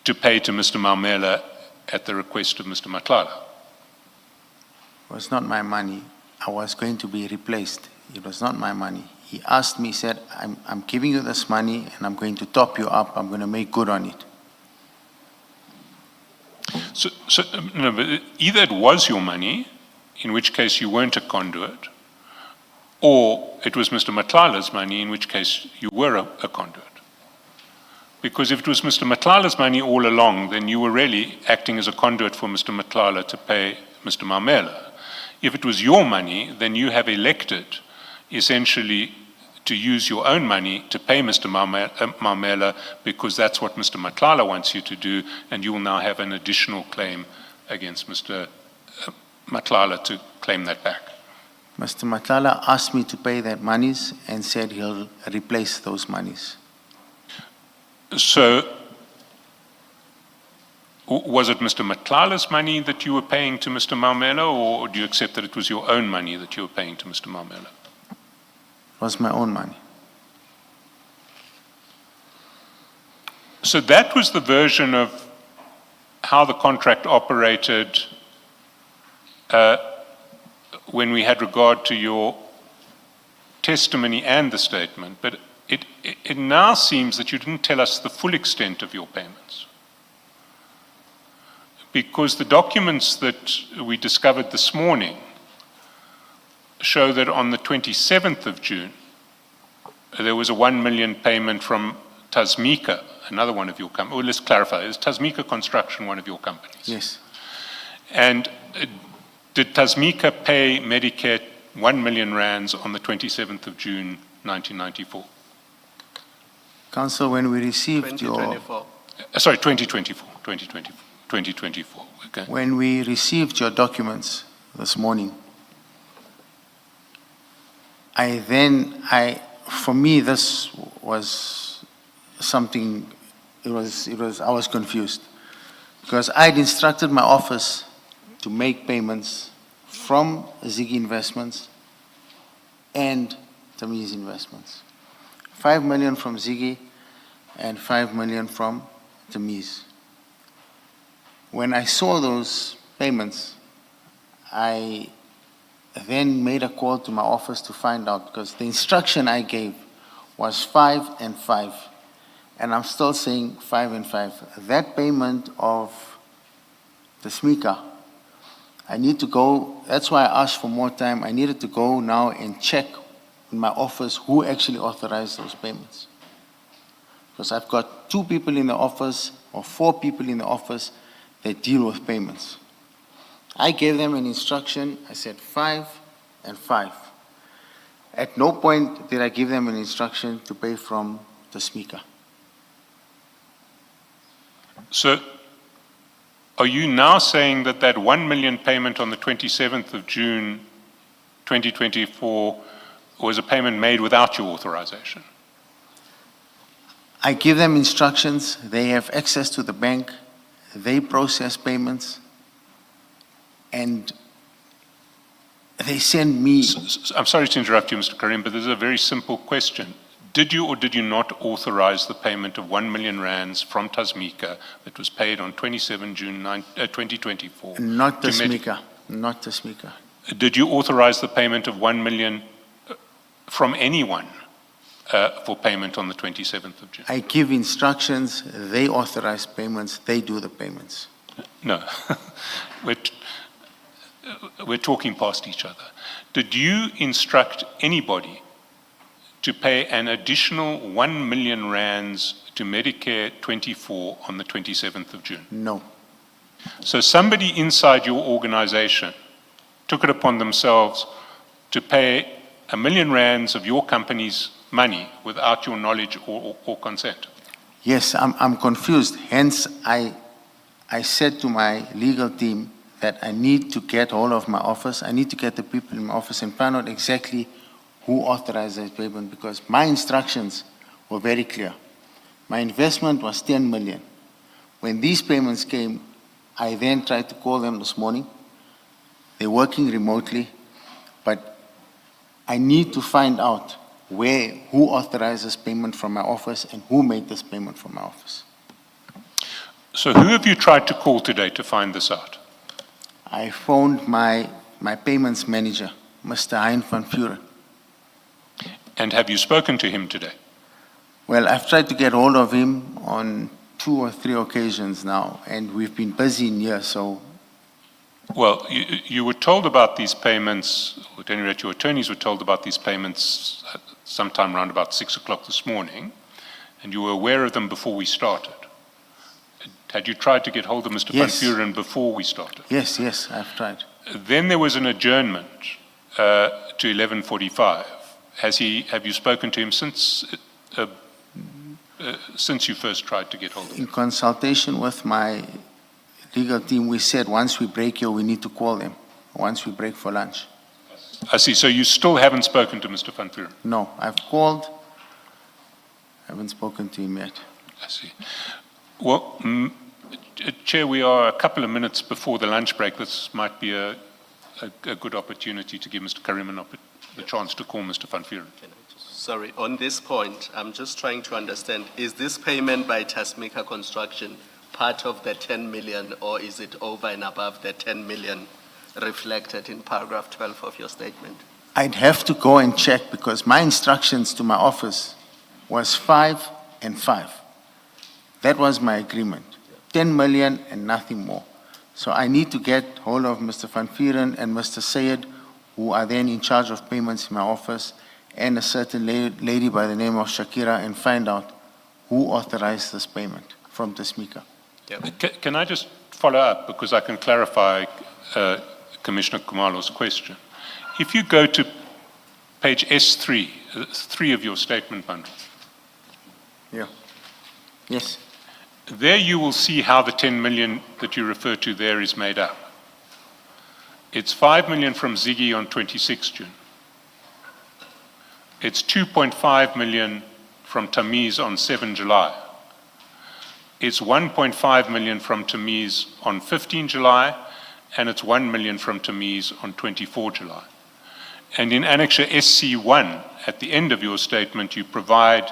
to pay to Mr. Mamela at the request of Mr. Matlala. It was not my money. I was going to be replaced. It was not my money. He asked me, he said, I'm giving you this money and I'm going to top you up. I'm going to make good on it. So no, but either it was your money, in which case you weren't a conduit, or it was Mr. Matlala's money, in which case you were a conduit. Because if it was Mr. Matlala's money all along, then you were really acting as a conduit for Mr. Matlala to pay Mr. Mamela. If it was your money, then you have elected essentially to use your own money to pay Mr. Mamela because that's what Mr. Matlala wants you to do, and you will now have an additional claim against Mr. Matlala to claim that back. Mr. Matlala asked me to pay that monies and said he'll replace those monies. So, was it Mr. Matlala's money that you were paying to Mr. Mamela, or do you accept that it was your own money that you were paying to Mr. Mamela? It was my own money. So that was the version of how the contract operated when we had regard to your testimony and the statement, but it now seems that you didn't tell us the full extent of your payments. Because the documents that we discovered this morning show that on the 27th of June, there was a 1 million payment from Tasmika, another one of your companies. Well, let's clarify, is Tasmika Construction one of your companies? Yes. And did Tasmika pay Medicare 1 million rands on the 27th of June, 1994? Council, when we received your, 2024. Sorry, 2024, okay. when we received your documents this morning, for me, this was something, I was confused. Because I'd instructed my office to make payments from Ziggy Investments and Tamiz Investments. 5 million from Ziggy and 5 million from Tamiz. When I saw those payments, I then made a call to my office to find out, because the instruction I gave was 5 and 5. And I'm still saying 5 and 5. That payment of the SMICA, I need to go, that's why I asked for more time. I needed to go now and check in my office who actually authorized those payments. Because I've got 2 people in the office or 4 people in the office that deal with payments. I gave them an instruction, I said 5 and 5. At no point did I give them an instruction to pay from the SMICA. So are you now saying that that 1 million payment on the 27th of June 2024 was a payment made without your authorization? I give them instructions, they have access to the bank, they process payments, and they send me. I'm sorry to interrupt you, Mr. Carrim, but this is a very simple question. Did you or did you not authorize the payment of 1 million rands from Tasmika that was paid on 27 June 2024? Not the SMICA, not the SMICA. Did you authorize the payment of 1 million from anyone for payment on the 27th of June? I give instructions, they authorize payments, they do the payments. No. We're talking past each other. Did you instruct anybody to pay an additional 1 million rands to Medicare 24 on the 27th of June? No. So somebody inside your organization took it upon themselves to pay 1 million rands of your company's money without your knowledge or consent? Yes, I'm confused. Hence, I said to my legal team that I need to get hold of my office. I need to get the people in my office and find out exactly who authorized that payment, because my instructions were very clear. My investment was 10 million. When these payments came, I then tried to call them this morning. They're working remotely, but I need to find out who authorizes payment from my office and who made this payment from my office. So who have you tried to call today to find this out? I phoned my payments manager, Mr. Hein van Vuren. And have you spoken to him today? Well, I've tried to get hold of him on 2 or 3 occasions now, and we've been busy in here, so. Well, you were told about these payments, or at any rate your attorneys were told about these payments sometime around about 6 o'clock this morning, and you were aware of them before we started. Had you tried to get hold of Mr. Yes. Van Vuren before we started? Yes, I've tried. Then there was an adjournment to 11:45. Have you spoken to him since you first tried to get hold of him? In consultation with my legal team, we said once we break here, we need to call them, once we break for lunch. I see. So you still haven't spoken to Mr. Van Vuren? No, I've called, haven't spoken to him yet. I see. Well, Chair, we are a couple of minutes before the lunch break. This might be a good opportunity to give Mr. Carrim the chance to call Mr. Van Vuren. Sorry, on this point, I'm just trying to understand, is this payment by Tasmika Construction part of the 10 million, or is it over and above the 10 million reflected in paragraph 12 of your statement? I'd have to go and check because my instructions to my office was 5 and 5. That was my agreement, 10 million and nothing more. So I need to get hold of Mr. Van Vieren and Mr. Sayed, who are then in charge of payments in my office, and a certain lady by the name of Shakira, and find out who authorized this payment from Tasmika. Can I just follow up, because I can clarify Commissioner Kumalo's question. If you go to page S3, 3 of your statement bundle, Yeah. Yes. there you will see how the 10 million that you refer to there is made up. It's 5 million from Ziggy on 26 June. It's 2.5 million from Tamiz on 7 July. It's 1.5 million from Tamiz on 15 July, and it's 1 million from Tamiz on 24 July. And in Annexure SC1, at the end of your statement, you provide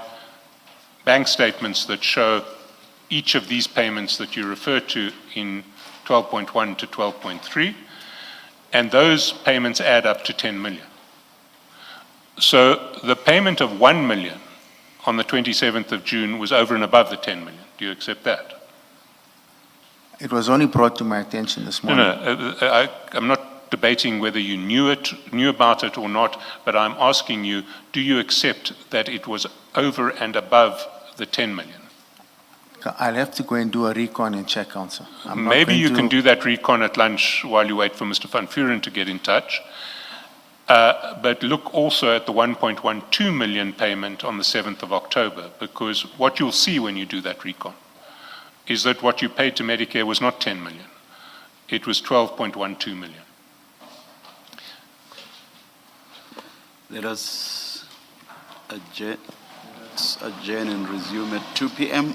bank statements that show each of these payments that you refer to in 12.1 to 12.3, and those payments add up to 10 million. So the payment of 1 million on the 27th of June was over and above the 10 million. Do you accept that? It was only brought to my attention this morning. I'm not debating whether you knew about it or not, but I'm asking you, do you accept that it was over and above the 10 million? I'll have to go and do a recon and check, Council. Maybe you can do that recon at lunch while you wait for Mr. Van Vuren to get in touch. But look also at the 1.12 million payment on the 7th of October, because what you'll see when you do that recon is that what you paid to Medicare was not 10 million. It was 12.12 million. Let us adjourn and resume at 2 p.m.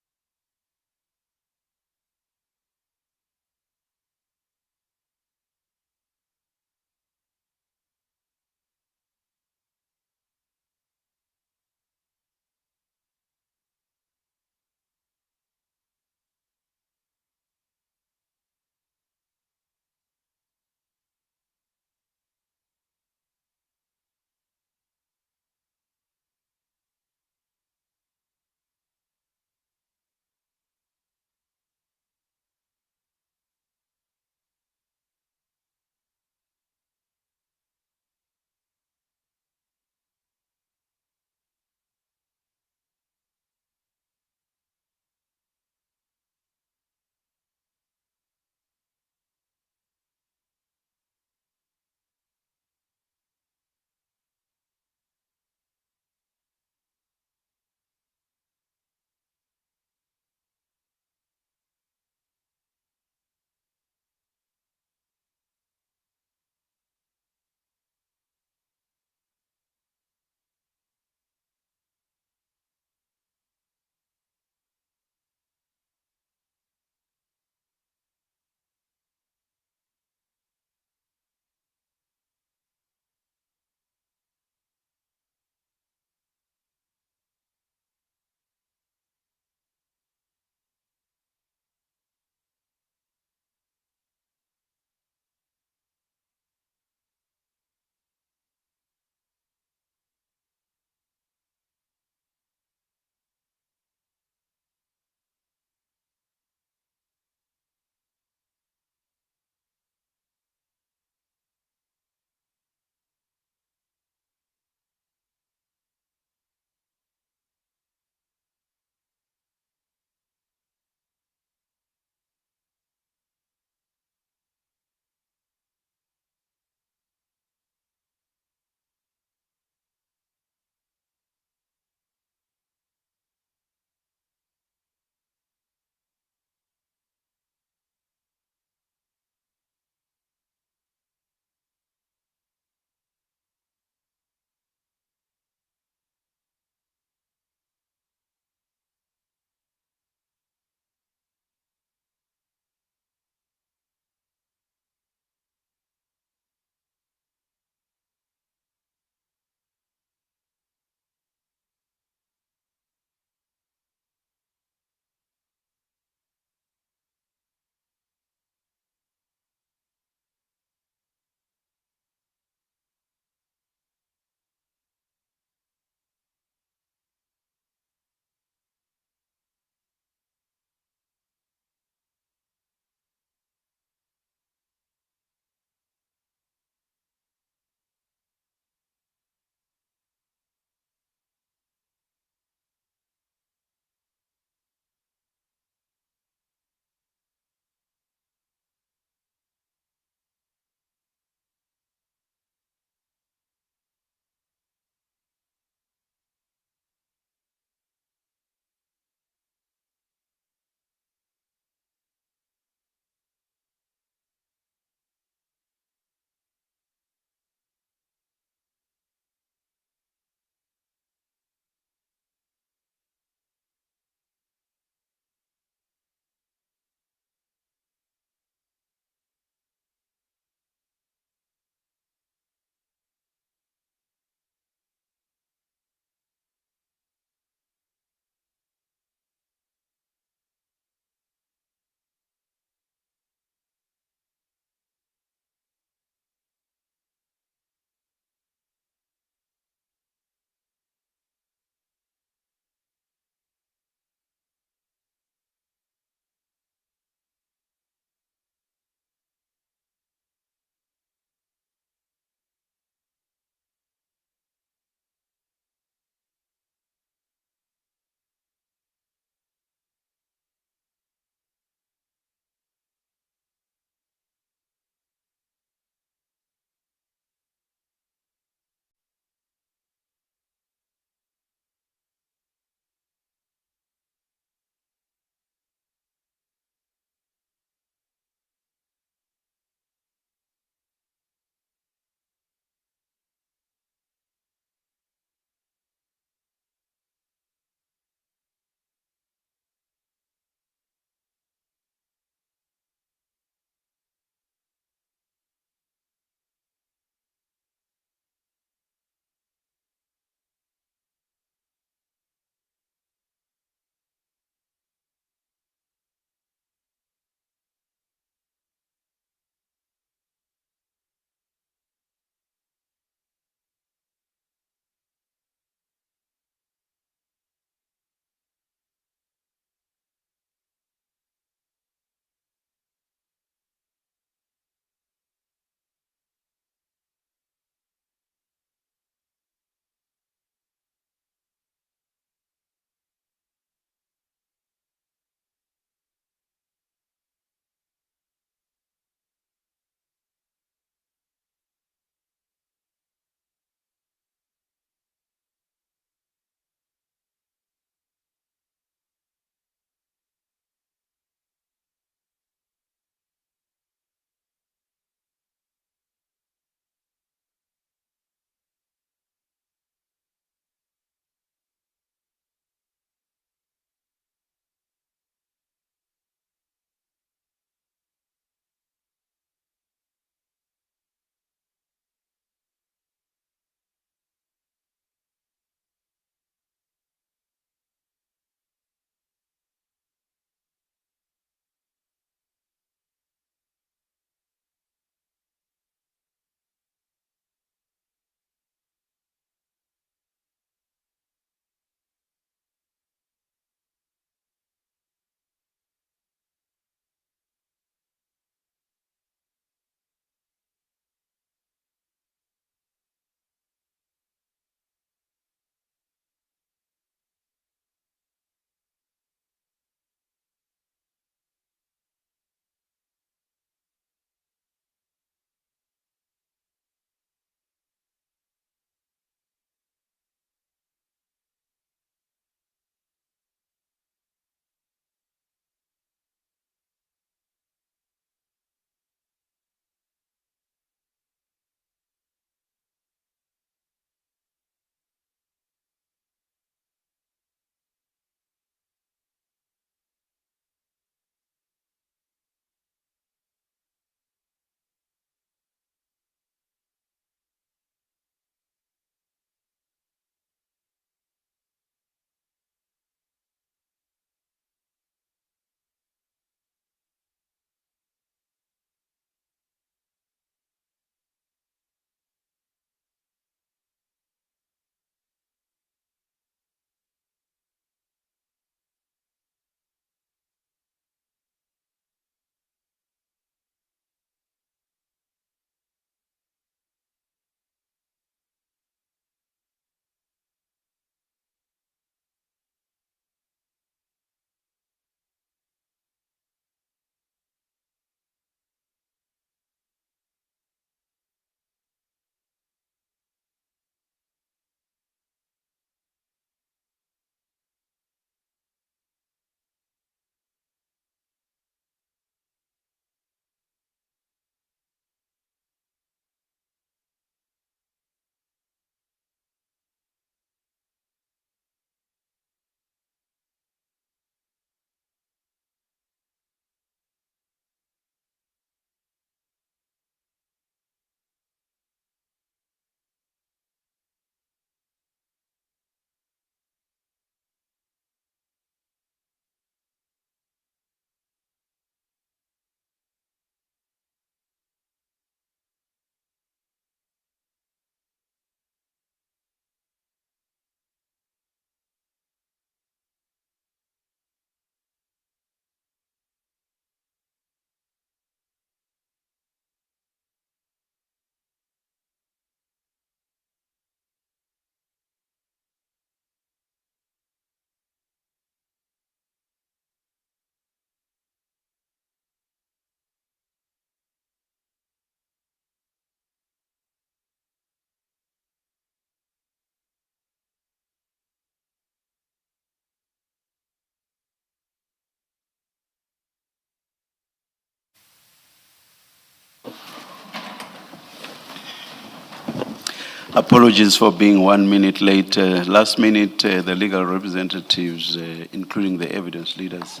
Apologies for being 1 minute late. Last minute, the legal representatives, including the evidence leaders,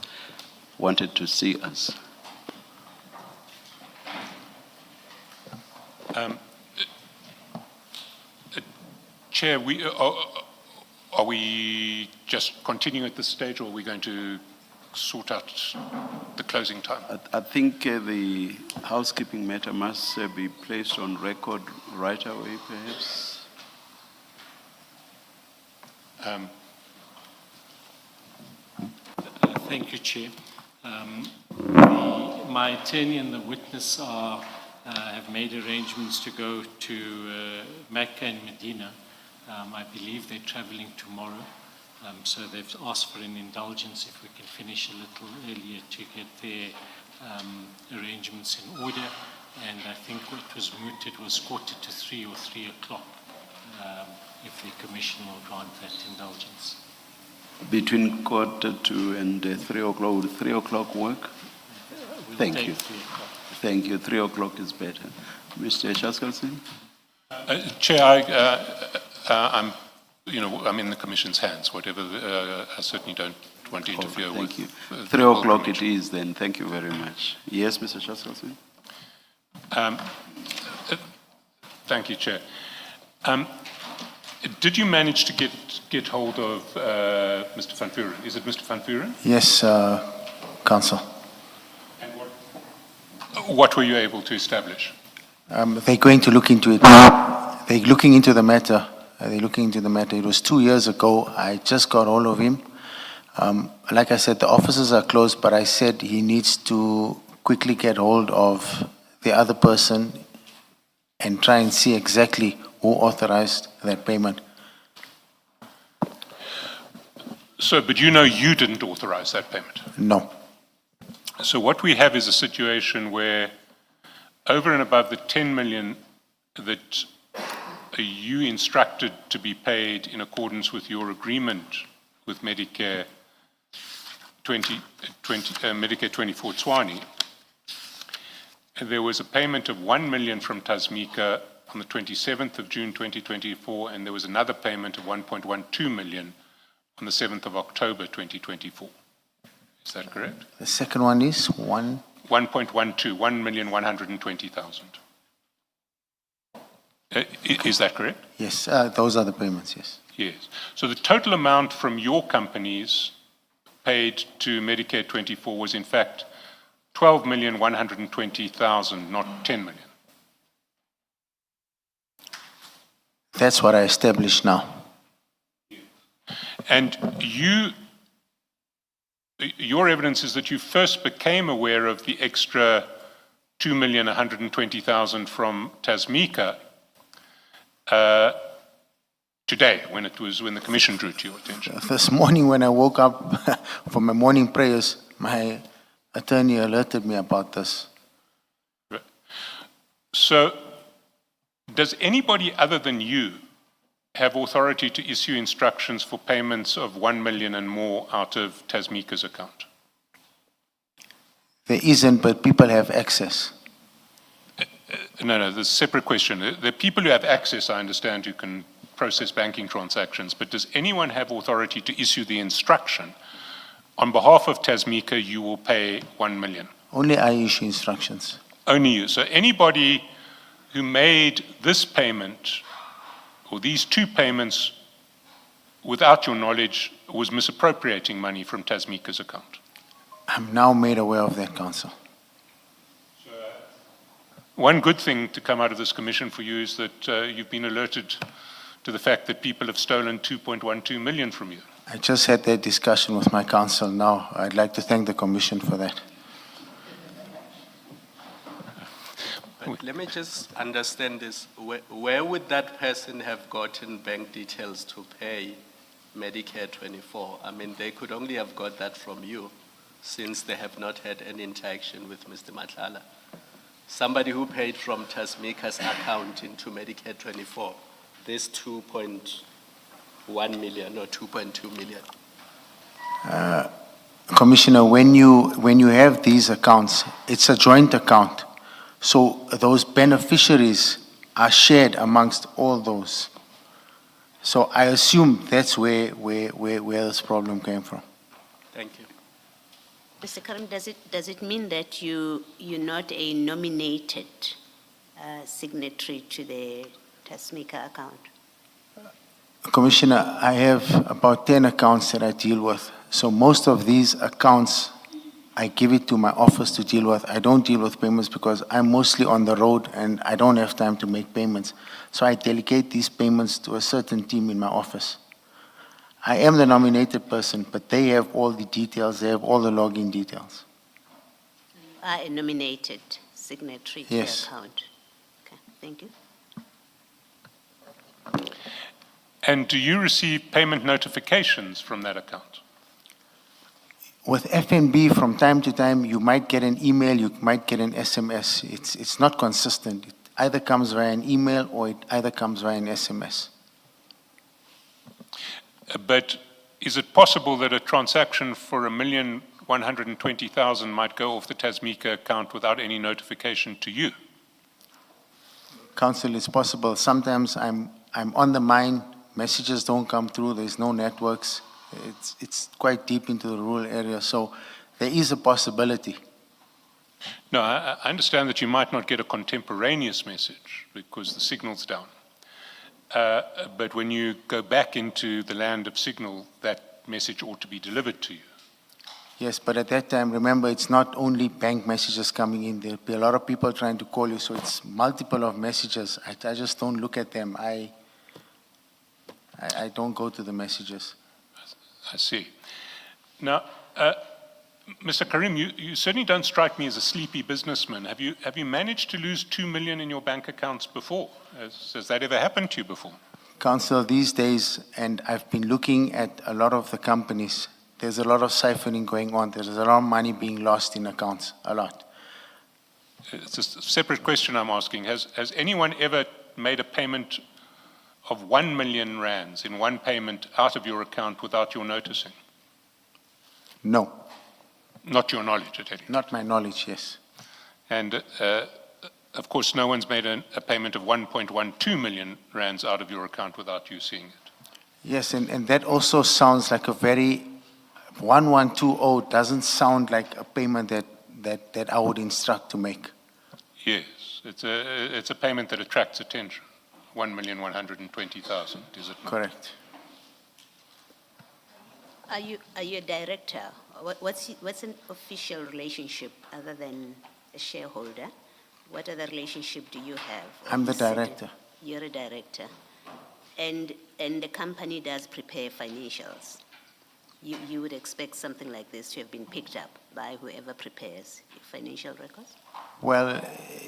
wanted to see us. Chair, are we just continuing at this stage, or are we going to sort out the closing time? I think the housekeeping matter must be placed on record right away, perhaps. Thank you, Chair. My attorney and the witness have made arrangements to go to Mecca and Medina. I believe they're traveling tomorrow. So they've asked for an indulgence if we can finish a little earlier to get their arrangements in order. And I think what was mooted was 2:45 or 3 o'clock, if the Commission will grant that indulgence. Between 2:45 and 3 o'clock, would 3 o'clock work? We'll Thank take you. 3 o'clock. Thank you. 3 o'clock is better. Mr. Shaskalson? Chair, I'm in the Commission's hands. Whatever, I certainly don't want to interfere with. Thank you. 3 o'clock it is then. Thank you very much. Yes, Mr. Shaskalson? Thank you, Chair. Did you manage to get hold of Mr. Van Vuren? Is it Mr. Van Vuren? Yes, Council. And what were you able to establish? They're going to look into it. They're looking into the matter. It was 2 years ago. I just got hold of him. Like I said, the offices are closed, but I said he needs to quickly get hold of the other person and try and see exactly who authorized that payment. So, but you know you didn't authorize that payment? No. So what we have is a situation where over and above the 10 million that you instructed to be paid in accordance with your agreement with Medicare 24 Tswani, there was a payment of 1 million from Tasmika on the 27th of June 2024, and there was another payment of 1.12 million on the 7th of October 2024. Is that correct? The second one is 1.12, 1,120,000. Is that correct? Yes, those are the payments, yes. Yes. So the total amount from your companies paid to Medicare 24 was in fact 12,120,000, not 10 million. That's what I established now. And your evidence is that you first became aware of the extra 2,120,000 from Tasmika today, when the Commission drew to your attention. This morning when I woke up from my morning prayers, my attorney alerted me about this. Right. So, does anybody other than you have authority to issue instructions for payments of 1 million and more out of Tasmika's account? There isn't, but people have access. No, there's a separate question. The people who have access, I understand, who can process banking transactions, but does anyone have authority to issue the instruction, on behalf of Tasmika, you will pay 1 million? Only I issue instructions. Only you. So anybody who made this payment, or these two payments, without your knowledge, was misappropriating money from Tasmika's account? I'm now made aware of that, Council. One good thing to come out of this commission for you is that you've been alerted to the fact that people have stolen 2.12 million from you. I just had that discussion with my counsel now. I'd like to thank the Commission for that. But let me just understand this. Where would that person have gotten bank details to pay Medicare 24? I mean, they could only have got that from you, since they have not had any interaction with Mr. Madlanga. Somebody who paid from Tasmika's account into Medicare 24, this 2.1 million or 2.2 million. Commissioner, when you have these accounts, it's a joint account. So those beneficiaries are shared amongst all those. So I assume that's where this problem came from. Thank you. Mr. Carrim, does it mean that you're not a nominated signatory to the Tasmika account? Commissioner, I have about 10 accounts that I deal with. So most of these accounts, I give it to my office to deal with. I don't deal with payments because I'm mostly on the road and I don't have time to make payments. So I delegate these payments to a certain team in my office. I am the nominated person, but they have all the details, they have all the login details. You are a nominated signatory to Yes. the account. Okay, thank you. And do you receive payment notifications from that account? With FNB, from time to time, you might get an email, you might get an SMS. It's not consistent. It either comes via an email or it either comes via an SMS. But is it possible that a transaction for 1,120,000 might go off the Tasmika account without any notification to you? Council, it's possible. Sometimes I'm on the mine, messages don't come through, there's no networks. It's quite deep into the rural area, so there is a possibility. No, I understand that you might not get a contemporaneous message because the signal's down. But when you go back into the land of signal, that message ought to be delivered to you. Yes, but at that time, remember, it's not only bank messages coming in. There'll be a lot of people trying to call you, so it's multiple of messages. I just don't look at them. I don't go to the messages. I see. Now, Mr. Carrim, you certainly don't strike me as a sleepy businessman. Have you managed to lose 2 million in your bank accounts before? Has that ever happened to you before? Council, these days, and I've been looking at a lot of the companies, there's a lot of siphoning going on. There's a lot of money being lost in accounts, a lot. It's a separate question I'm asking. Has anyone ever made a payment of 1 million rands in one payment out of your account without your noticing? No, Not your knowledge, at any rate. not my knowledge, yes. And of course, no one's made a payment of 1.12 million rands out of your account without you seeing it. Yes, and that also sounds like a very, 1120 doesn't sound like a payment that I would instruct to make. Yes, it's a payment that attracts attention. 1,120,000, is it not? Correct. Are you a director? What's an official relationship other than a shareholder? What other relationship do you have? I'm the Or sitting- director. You're a director. And the company does prepare financials. You would expect something like this to have been picked up by whoever prepares financial records? Well,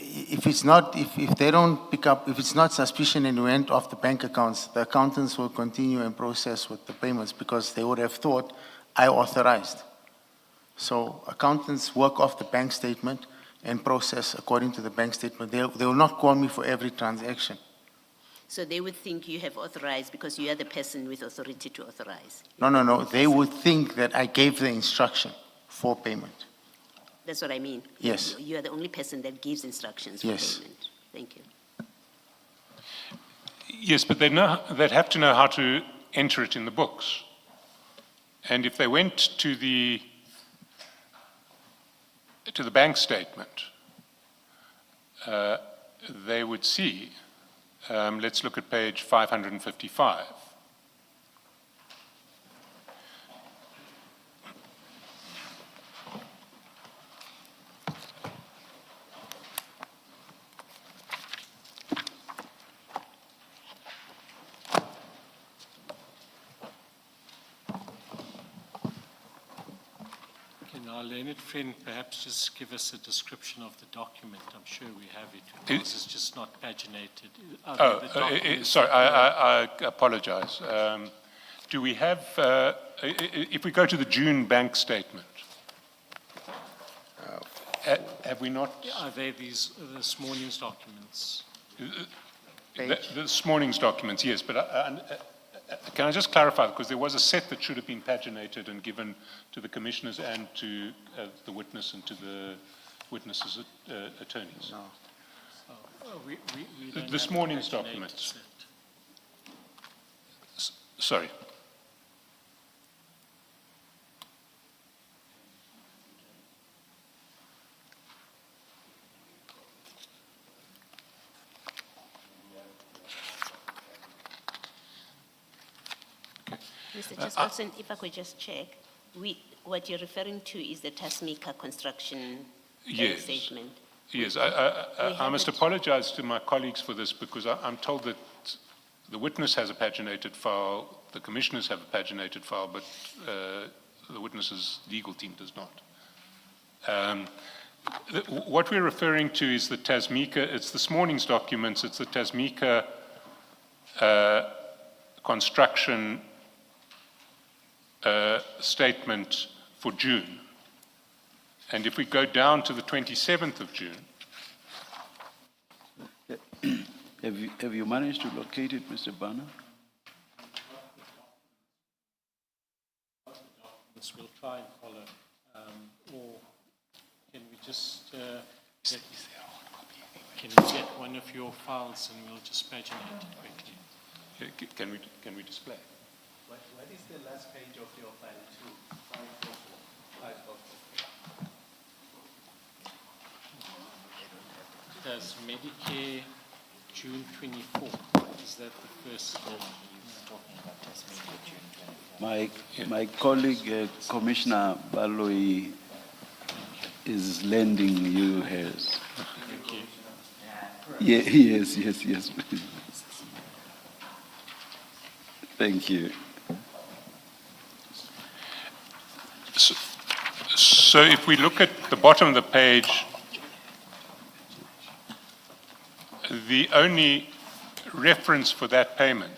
if it's not, if they don't pick up, if it's not suspicion and went off the bank accounts, the accountants will continue and process with the payments because they would have thought I authorized. So accountants work off the bank statement and process according to the bank statement. They will not call me for every transaction. So they would think you have authorized because you are the person with authority to authorize. No. They would think that I gave the instruction for payment. That's what I mean. Yes. You are the only person that gives instructions for Yes. payment. Thank you. Yes, but they'd have to know how to enter it in the books. And if they went to the bank statement, they would see, let's look at page 555. Can our learned friend perhaps just give us a description of the document? I'm sure we have it, because it's just not paginated. Are there the documents Sorry, that I apologize. Do we have, if we go to the June bank statement, have we not? Are they this morning's documents? This morning's documents, yes, but can I just clarify, because there was a set that should have been paginated and given to the commissioners and to the witness and to the witnesses' attorneys. We don't This have morning's paginated documents. set. Sorry. Mr. Chairperson, if I could just check, what you're referring to is the Tasmika construction Yes. statement. Yes, We I must haven't- apologize to my colleagues for this because I'm told that the witness has a paginated file, the commissioners have a paginated file, but the witness's legal team does not. What we're referring to is the Tasmika, it's this morning's documents, it's the Tasmika construction statement for June. And if we go down to the 27th of June, Have you managed to locate it, Mr. Bana? We'll try and follow. Or can we just, can we get one of your files and we'll just paginate it quickly? can we display? What is the last page of your file, 544? Does Medicare June 24? Is that the first? My colleague, Commissioner Baloi, is lending you hers. Thank you. Yes, please. Thank you. So if we look at the bottom of the page, the only reference for that payment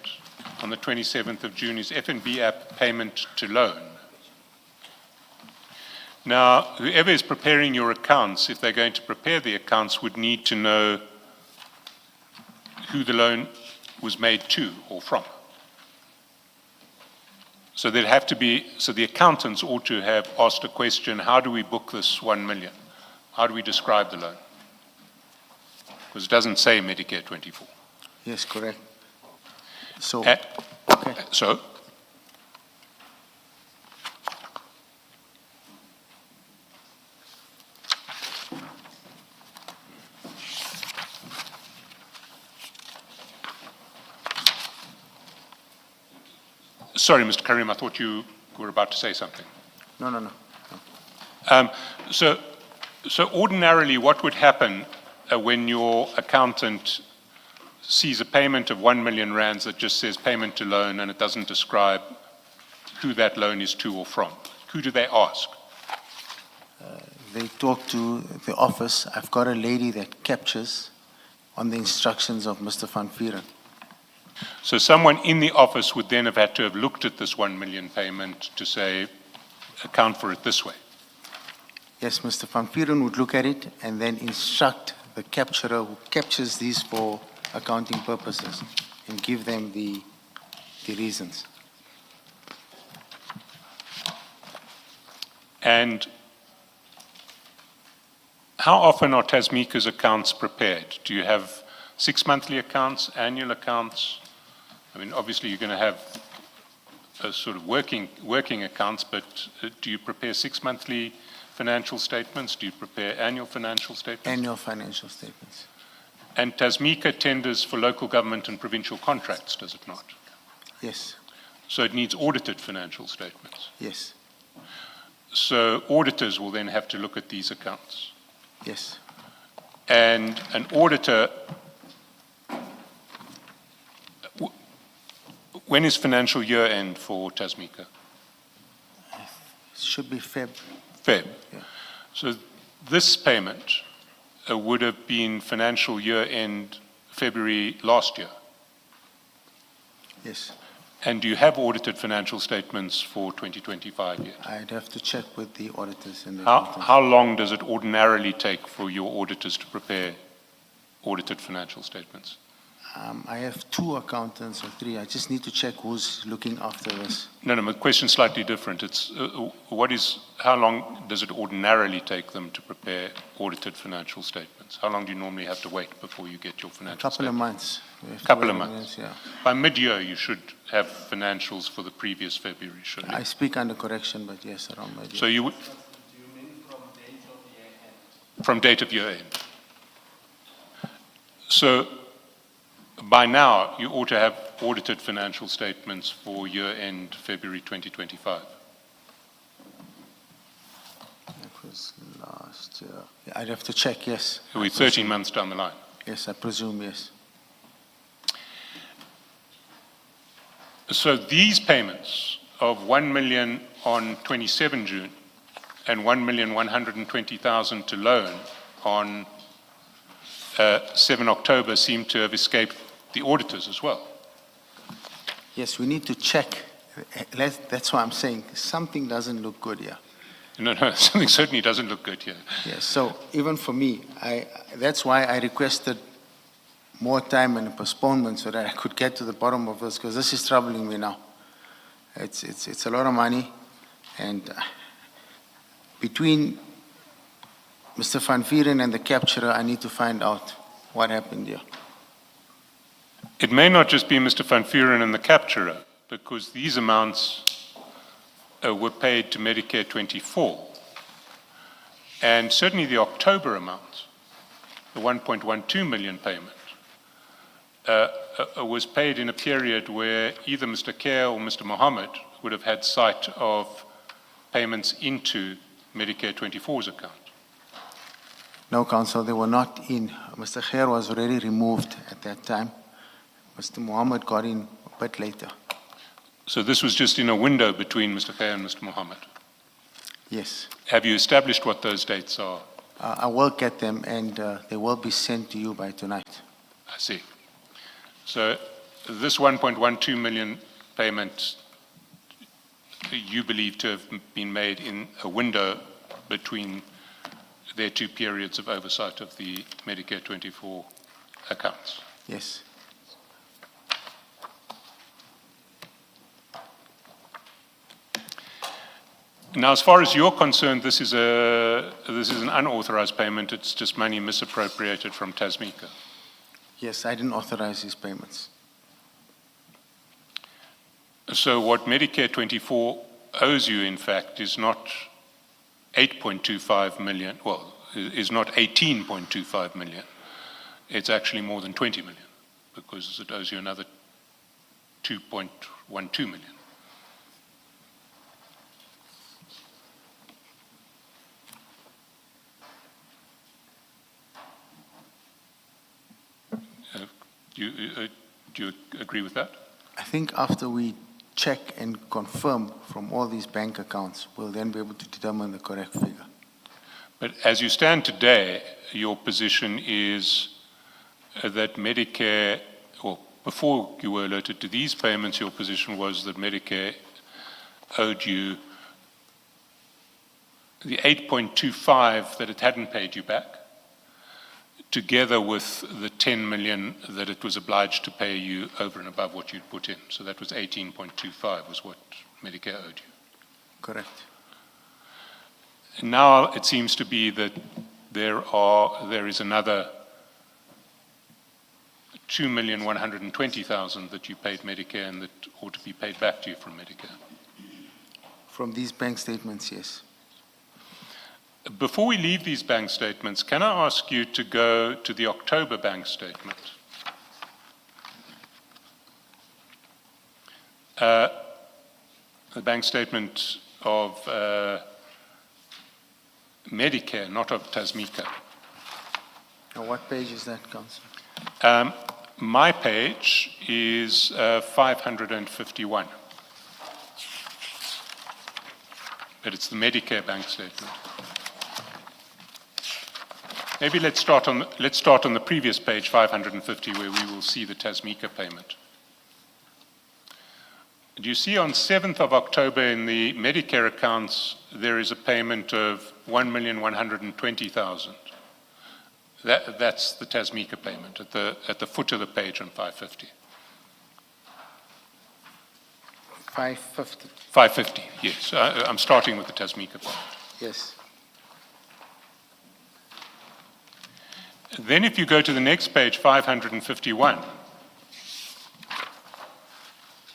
on the 27th of June is F&B app payment to loan. Now, whoever is preparing your accounts, if they're going to prepare the accounts, would need to know who the loan was made to or from. So there'd have to be, so the accountants ought to have asked a question, how do we book this 1 million? How do we describe the loan? Because it doesn't say Medicare 24. Yes, correct. So, Uh, okay. So, sorry, Mr. Carrim, I thought you were about to say something. No. So ordinarily, what would happen when your accountant sees a payment of 1 million rands that just says payment to loan and it doesn't describe who that loan is to or from? Who do they ask? They talk to the office. I've got a lady that captures on the instructions of Mr. Van Vieren. So someone in the office would then have had to have looked at this 1 million payment to say, account for it this way. Yes, Mr. Van Vieren would look at it and then instruct the capturer who captures these for accounting purposes and give them the reasons. And how often are Tasmika's accounts prepared? Do you have 6 monthly accounts, annual accounts? I mean, obviously you're going to have a sort of working accounts, but do you prepare 6 monthly financial statements? Do you prepare annual financial statements? Annual financial statements. And Tasmika tenders for local government and provincial contracts, does it not? Yes, So it needs audited financial statements. yes, So auditors will then have to look at these accounts. yes. And an auditor, when is financial year end for Tasmika? Should be Feb. Feb. Yeah. So this payment would have been financial year end February last year. Yes. And do you have audited financial statements for 2025 yet? I'd have to check with the auditors and the How long does it ordinarily take for your auditors to prepare audited financial statements? I have 2 accountants or 3. I just need to check who's looking after this. No, my question's slightly different. It's how long does it ordinarily take them to prepare audited financial statements? How long do you normally have to wait before you get your A financial couple of statement? months. We have to Couple wait of a months. minute, yeah. By mid-year, you should have financials for the previous February, shouldn't I you? speak under correction, but yes, around my So you would... From date of year end. So by now, you ought to have audited financial statements for year end February 2025. That was last year. Yeah, I'd have to check, yes. We're 13 months down the line. Yes, I presume, yes. So these payments of 1 million on 27 June and 1,120,000 to loan on 7 October seem to have escaped the auditors as well. Yes, we need to check. That's why I'm saying something doesn't look good here. No, something certainly doesn't look good here. Yes, so even for me, that's why I requested more time and a postponement so that I could get to the bottom of this, because this is troubling me now. It's a lot of money, and between Mr. Van Vieren and the capturer, I need to find out what happened here. It may not just be Mr. Van Vuren and the capturer, because these amounts were paid to Medicare 24. And certainly the October amount, the 1.12 million payment, was paid in a period where either Mr. Kher or Mr. Mohammed would have had sight of payments into Medicare 24's account. No, Council, they were not in. Mr. Kher was already removed at that time. Mr. Mohammed got in a bit later. So this was just in a window between Mr. Kher and Mr. Mohammed. Yes. Have you established what those dates are? I will get them, and they will be sent to you by tonight. I see. So this 1.12 million payment you believe to have been made in a window between their 2 periods of oversight of the Medicare 24 accounts. Yes. Now, as far as you're concerned, this is an unauthorized payment. It's just money misappropriated from Tasmika. Yes, I didn't authorize these payments. So what Medicare 24 owes you, in fact, is not 8.25 million, well, is not 18.25 million. It's actually more than 20 million, because it owes you another 2.12 million. Do you agree with that? I think after we check and confirm from all these bank accounts, we'll then be able to determine the correct figure. But as you stand today, your position is that Medicare, or before you were alerted to these payments, your position was that Medicare owed you the 8.25 that it hadn't paid you back, together with the 10 million that it was obliged to pay you over and above what you'd put in. So that was 18.25 was what Medicare owed you. Correct. And now it seems to be that there is another 2,120,000 that you paid Medicare and that ought to be paid back to you from Medicare. From these bank statements, yes. Before we leave these bank statements, can I ask you to go to the October bank statement? The bank statement of Medicare, not of Tasmika. Now, what page is that, Council? My page is 551. But it's the Medicare bank statement. Maybe let's start on the previous page, 550, where we will see the Tasmika payment. Do you see on 7th of October in the Medicare accounts, there is a payment of 1,120,000, That's the Tasmika payment at the foot of the page on 550. 550, 550, yes. I'm starting with the Tasmika payment. yes. Then if you go to the next page, 551,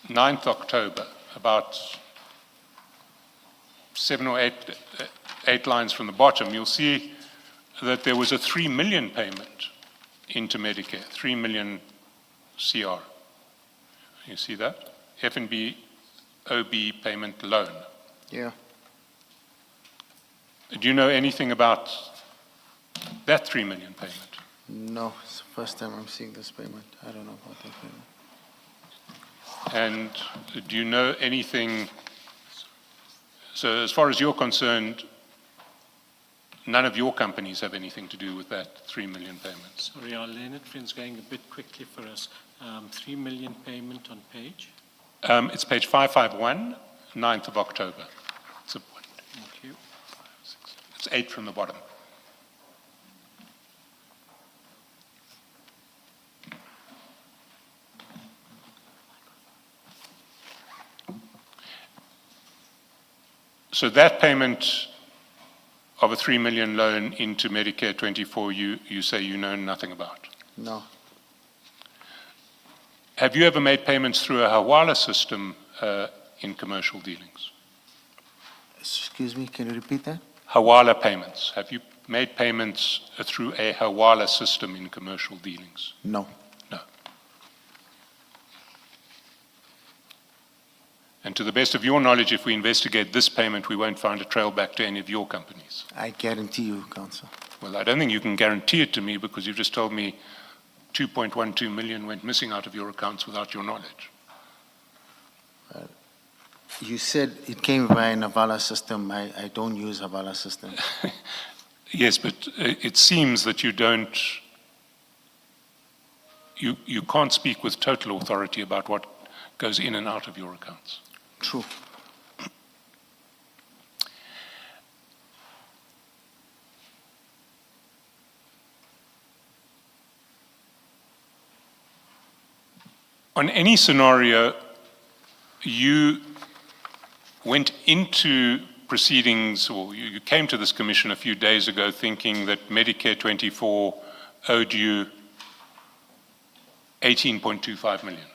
9th October, about 7 or 8 lines from the bottom, you'll see that there was a 3 million payment into Medicare, 3 million CR. You see that? F&B OB payment loan. Yeah. Do you know anything about that 3 million payment? No, it's the first time I'm seeing this payment. I don't know about that payment. And do you know anything, so as far as you're concerned, none of your companies have anything to do with that 3 million payment? Sorry, our learned friend's going a bit quickly for us. 3 million payment on page. It's page 551, 9th of October. It's, Thank you. it's 8 from the bottom. So that payment of a 3 million loan into Medicare 24, you say you know nothing about. No, Have you ever made payments through a Hawala system in commercial dealings? excuse me, can you repeat that? Hawala payments. Have you made payments through a Hawala system in commercial dealings? No. No. And to the best of your knowledge, if we investigate this payment, we won't find a trail back to any of your companies. I guarantee you, Council. Well, I don't think you can guarantee it to me because you've just told me 2.12 million went missing out of your accounts without your knowledge. You said it came via Navala system. I don't use Navala system. Yes, but it seems that you don't, you can't speak with total authority about what goes in and out of your accounts. True. On any scenario, you went into proceedings, or you came to this commission a few days ago thinking that Medicare 24 owed you 18.25 million,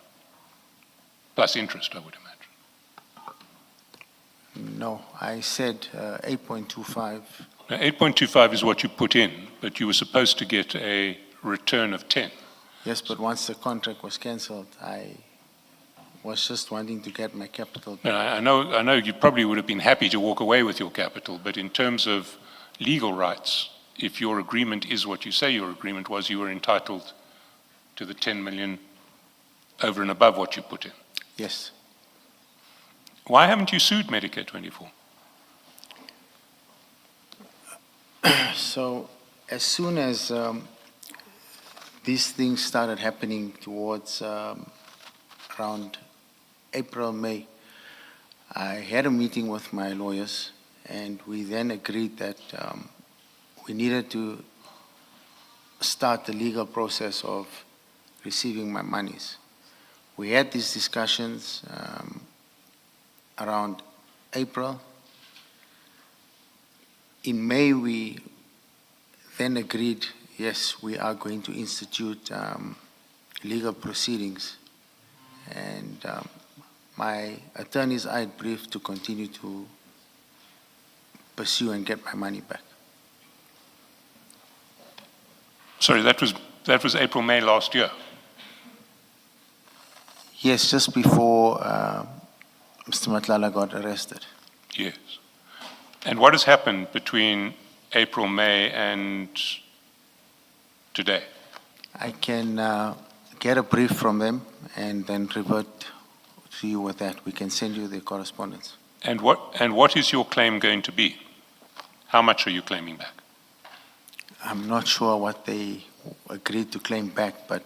plus interest, I would imagine. No, I said 8.25. Now, 8.25 is what you put in, but you were supposed to get a return of 10. Yes, but once the contract was cancelled, I was just wanting to get my capital back. And I know you probably would have been happy to walk away with your capital, but in terms of legal rights, if your agreement is what you say your agreement was, you were entitled to the 10 million over and above what you put in. Yes. Why haven't you sued Medicare 24? So as soon as these things started happening towards around April, May, I had a meeting with my lawyers, and we then agreed that we needed to start the legal process of receiving my monies. We had these discussions around April. In May, we then agreed, yes, we are going to institute legal proceedings. And my attorneys I had briefed to continue to pursue and get my money back. Sorry, that was April, May last year. Yes, just before Mr. Madlanga got arrested. Yes. And what has happened between April, May, and today? I can get a brief from them and then revert to you with that. We can send you the correspondence. And what is your claim going to be? How much are you claiming back? I'm not sure what they agreed to claim back, but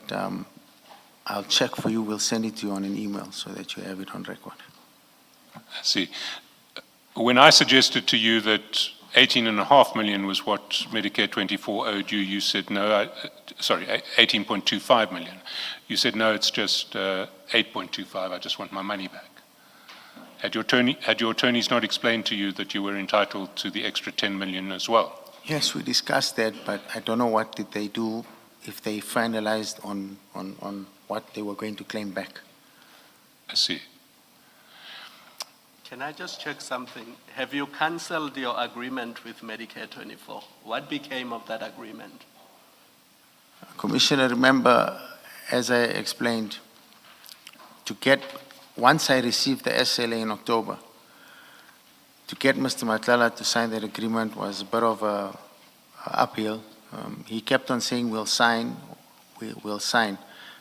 I'll check for you. We'll send it to you on an email so that you have it on record. I see. When I suggested to you that 18.5 million was what Medicare 24 owed you. You said no, sorry, 18.25 million. You said no, it's just 8.25, I just want my money back. Had your attorneys not explained to you that you were entitled to the extra 10 million as well? Yes, we discussed that, but I don't know what did they do if they finalized on what they were going to claim back. I see. Can I just check something? Have you cancelled your agreement with Medicare 24? What became of that agreement? Commissioner, remember, as I explained, once I received the SLA in October, to get Mr. Madlanga to sign that agreement was a bit of a uphill. He kept on saying, we'll sign, we'll sign.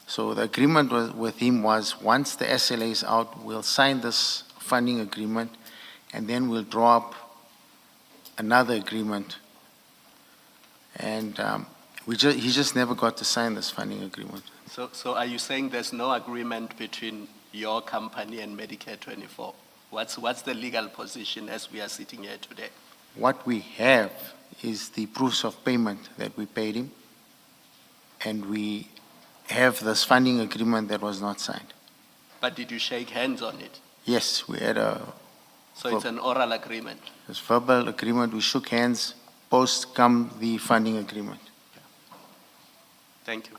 So the agreement with him was, once the SLA is out, we'll sign this funding agreement, and then we'll draw up another agreement. And he just never got to sign this funding agreement. So are you saying there's no agreement between your company and Medicare 24? What's the legal position as we are sitting here today? What we have is the proofs of payment that we paid him, and we have this funding agreement that was not signed. But did you shake hands on it? Yes, we had So it's an oral agreement? this verbal agreement. We shook hands, post come the funding agreement. Thank you.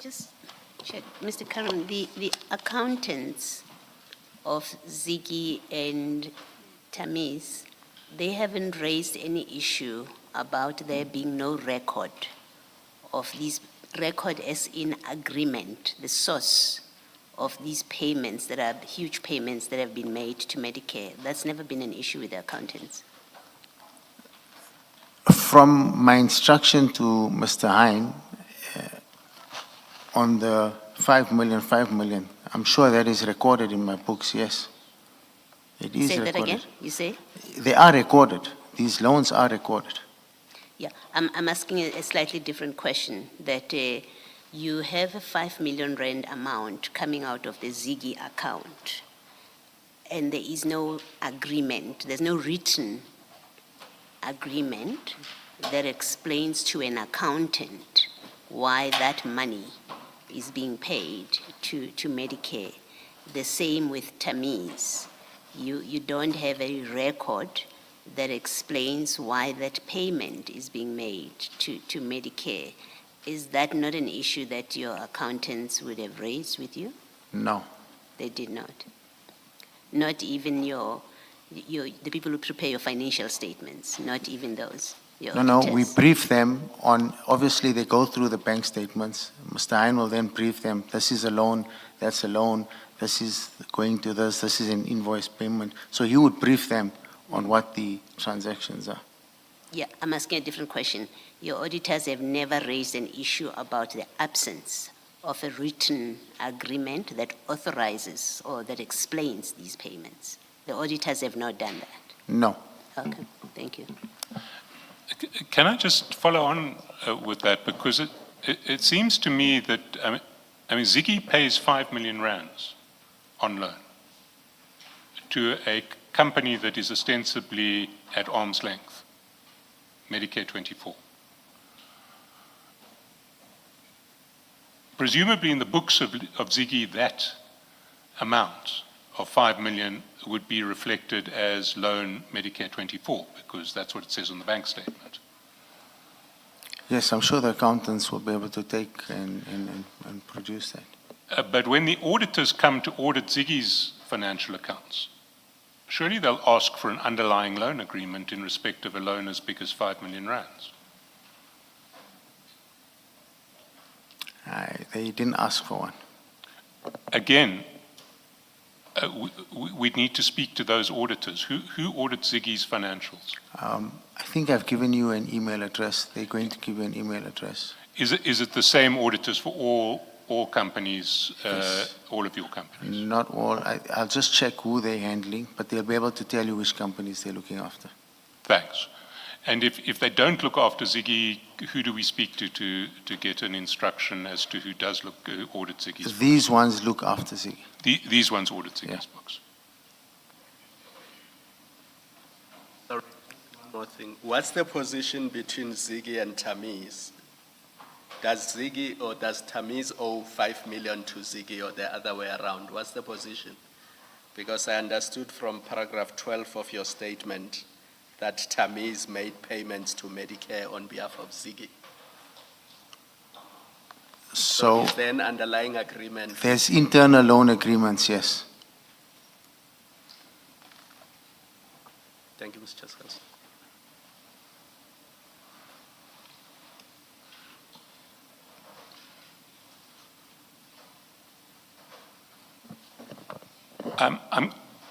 Just check, Mr. Carrim, the accountants of Ziggy and Tamiz, they haven't raised any issue about there being no record of these, record as in agreement, the source of these payments that are huge payments that have been made to Medicare. That's never been an issue with the accountants. From my instruction to Mr. Hein, on the 5 million, I'm sure that is recorded in my books, yes. It is Say recorded. that again, you say? They are recorded. These loans are recorded. Yeah, I'm asking a slightly different question, that you have a 5 million rand amount coming out of the Ziggy account, and there is no agreement, there's no written agreement that explains to an accountant why that money is being paid to Medicare. The same with Tamiz. You don't have a record that explains why that payment is being made to Medicare. Is that not an issue that your accountants would have raised with you? No. They did not. Not even the people who prepare your financial statements, not even those. No, we brief them on, obviously they go through the bank statements. Mr. Hein will then brief them, this is a loan, that's a loan, this is going to this is an invoice payment. So he would brief them on what the transactions are. Yeah, I'm asking a different question. Your auditors have never raised an issue about the absence of a written agreement that authorizes or that explains these payments. The auditors have not done that. No. Okay, thank you. Can I just follow on with that? Because it seems to me that, I mean, Ziggy pays 5 million rands on loan to a company that is ostensibly at arm's length, Medicare 24. Presumably in the books of Ziggy, that amount of 5 million would be reflected as loan Medicare 24, because that's what it says on the bank statement. Yes, I'm sure the accountants will be able to take and produce that. But when the auditors come to audit Ziggy's financial accounts, surely they'll ask for an underlying loan agreement in respect of a loan as big as 5 million rands. They didn't ask for one. Again, we'd need to speak to those auditors. Who audits Ziggy's financials? I think I've given you an email address. They're going to give you an email address. Is it the same auditors for all companies, Yes. all of your companies? Not all. I'll just check who they're handling, but they'll be able to tell you which companies they're looking after. Thanks. And if they don't look after Ziggy, who do we speak to get an instruction as to who does audit Ziggy's books? These ones look after Ziggy. These ones audit Ziggy's Yeah. books. Sorry, one more thing. What's the position between Ziggy and Tamiz? Does Ziggy or does Tamiz owe 5 million to Ziggy or the other way around? What's the position? Because I understood from paragraph 12 of your statement that Tamiz made payments to Medicare on behalf of Ziggy. So Is there an underlying agreement? there's internal loan agreements, yes. Thank you, Mr. Chairman.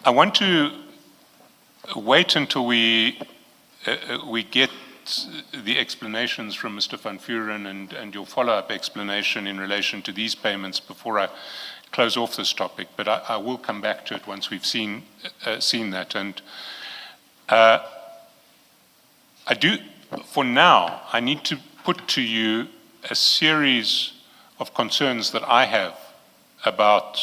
I want to wait until we get the explanations from Mr. Van Vuren and your follow-up explanation in relation to these payments before I close off this topic. But I will come back to it once we've seen that. And I do, for now, I need to put to you a series of concerns that I have about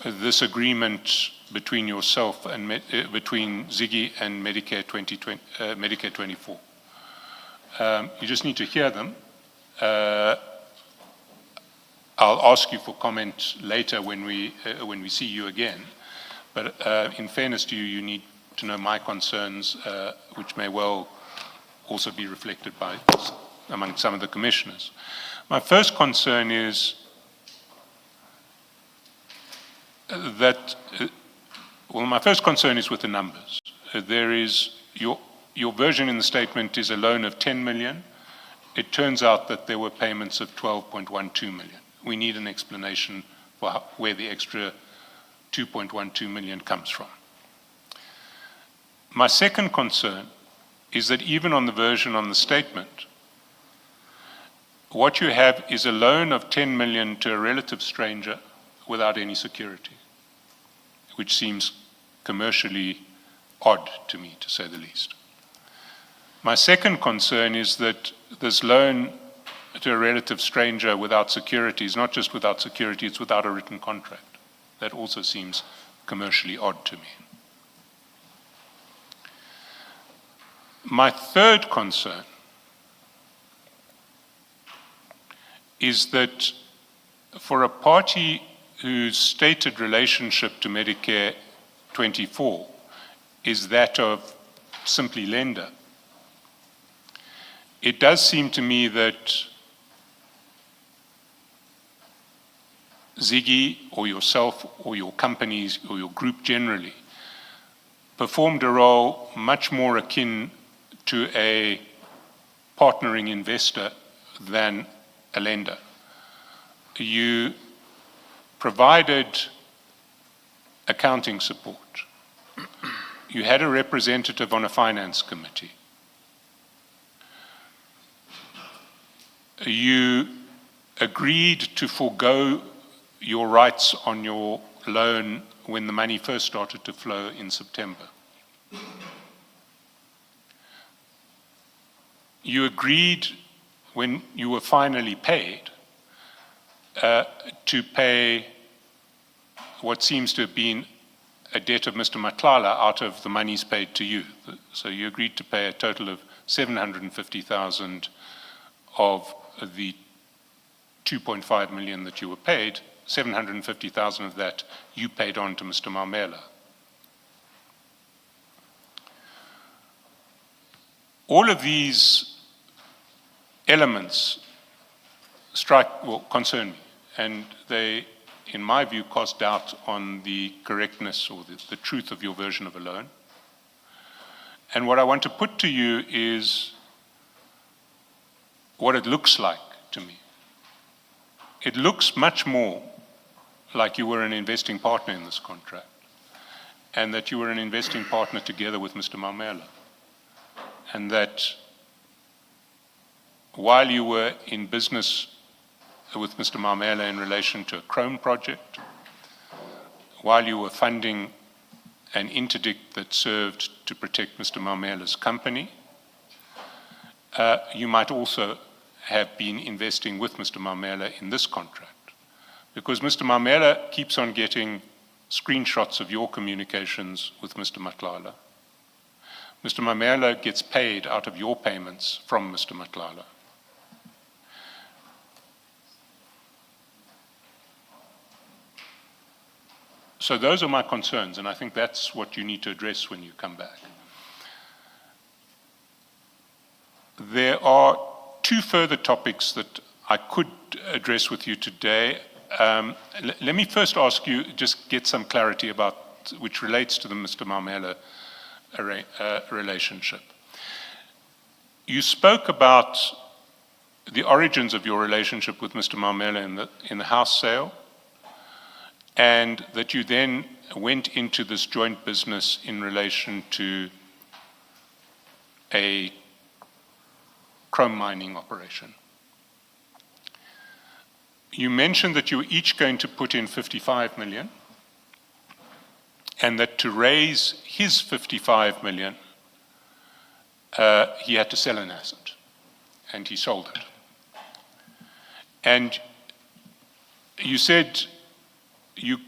this agreement between yourself and between Ziggy and Medicare 24. You just need to hear them. I'll ask you for comment later when we see you again. But in fairness to you, you need to know my concerns, which may well also be reflected among some of the commissioners. My first concern is my first concern is with the numbers. There is, your version in the statement is a loan of 10 million. It turns out that there were payments of 12.12 million. We need an explanation for where the extra 2.12 million comes from. My second concern is that even on the version on the statement, what you have is a loan of 10 million to a relative stranger without any security, which seems commercially odd to me, to say the least. My second concern is that this loan to a relative stranger without security is not just without security, it's without a written contract. That also seems commercially odd to me. My third concern is that for a party whose stated relationship to Medicare 24 is that of simply lender, it does seem to me that Ziggy or yourself or your companies or your group generally performed a role much more akin to a partnering investor than a lender. You provided accounting support. You had a representative on a finance committee. You agreed to forego your rights on your loan when the money first started to flow in September. You agreed when you were finally paid to pay what seems to have been a debt of Mr. Matlala out of the monies paid to you. So you agreed to pay a total of 750,000 of the 2.5 million that you were paid. 750,000 of that you paid on to Mr. Mamela. All of these elements concern me, and they, in my view, cast doubt on the correctness or the truth of your version of a loan. And what I want to put to you is what it looks like to me. It looks much more like you were an investing partner in this contract, and that you were an investing partner together with Mr. Mamela, and that while you were in business with Mr. Mamela in relation to a Chrome project, while you were funding an interdict that served to protect Mr. Mamela's company, you might also have been investing with Mr. Mamela in this contract. Because Mr. Mamela keeps on getting screenshots of your communications with Mr. Madlanga. Mr. Mamela gets paid out of your payments from Mr. Madlanga. So those are my concerns, and I think that's what you need to address when you come back. There are two further topics that I could address with you today. Let me first ask you, just get some clarity about, which relates to the Mr. Mamela relationship. You spoke about the origins of your relationship with Mr. Mamela in the house sale, and that you then went into this joint business in relation to a chrome mining operation. You mentioned that you were each going to put in 55 million, and that to raise his 55 million, he had to sell an asset, and he sold it. And you said you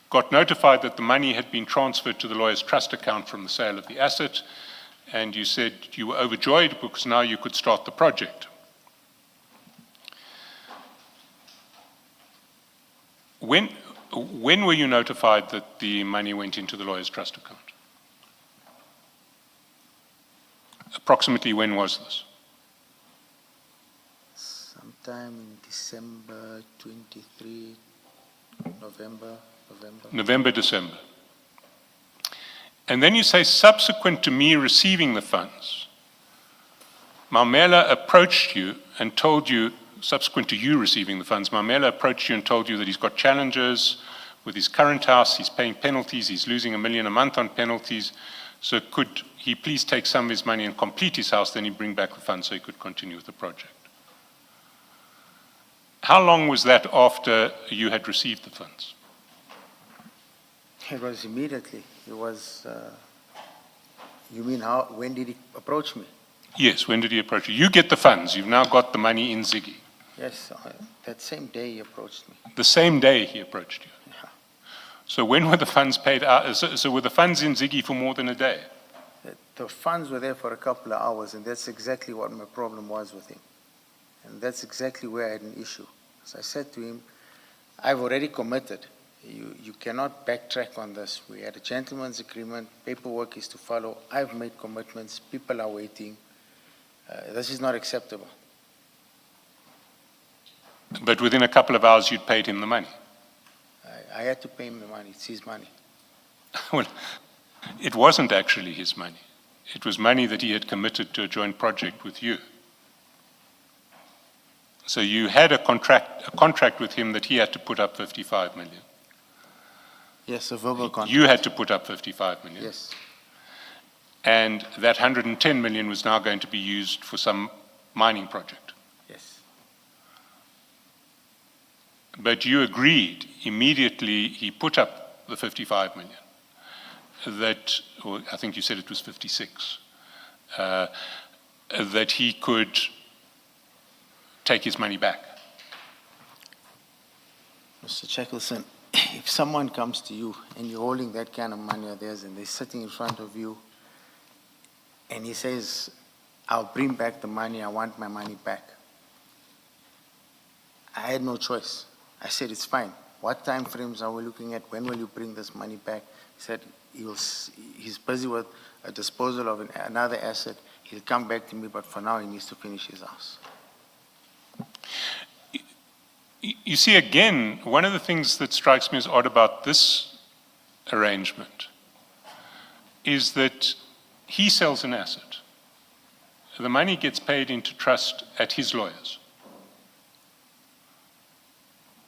got notified that the money had been transferred to the lawyer's trust account from the sale of the asset, and you said you were overjoyed because now you could start the project. When were you notified that the money went into the lawyer's trust account? Approximately when was this? Sometime in December 23, November. November, December. And then you say, subsequent to me receiving the funds, Mamela approached you and told you, subsequent to you receiving the funds, Mamela approached you and told you that he's got challenges with his current house, he's paying penalties, he's losing $1 million a month on penalties, so could he please take some of his money and complete his house, then he'd bring back the funds so he could continue with the project. How long was that after you had received the funds? It was immediately. It was, you mean how, when did he approach me? Yes, when did he approach you? You get the funds, you've now got the money in Ziggy. Yes, that same day he approached me. The same day he approached you? Yeah. So when were the funds paid out? So were the funds in Ziggy for more than a day? The funds were there for a couple of hours, and that's exactly what my problem was with him. And that's exactly where I had an issue. As I said to him, I've already committed. You cannot backtrack on this. We had a gentleman's agreement, paperwork is to follow. I've made commitments, people are waiting. This is not acceptable. But within a couple of hours you'd paid him the money? I had to pay him the money, it's his money. Well, it wasn't actually his money. It was money that he had committed to a joint project with you. So you had a contract with him that he had to put up 55 million. Yes, a verbal contract. You had to put up 55 million. Yes. And that 110 million was now going to be used for some mining project. Yes. But you agreed immediately he put up the 55 million. That, or I think you said it was 56, that he could take his money back. Mr. Shackleton, if someone comes to you and you're holding that kind of money of theirs and they're sitting in front of you and he says, I'll bring back the money, I want my money back. I had no choice. I said, it's fine. What time frames are we looking at? When will you bring this money back? He said, he's busy with a disposal of another asset. He'll come back to me, but for now he needs to finish his house. You see, again, one of the things that strikes me as odd about this arrangement is that he sells an asset. The money gets paid into trust at his lawyers.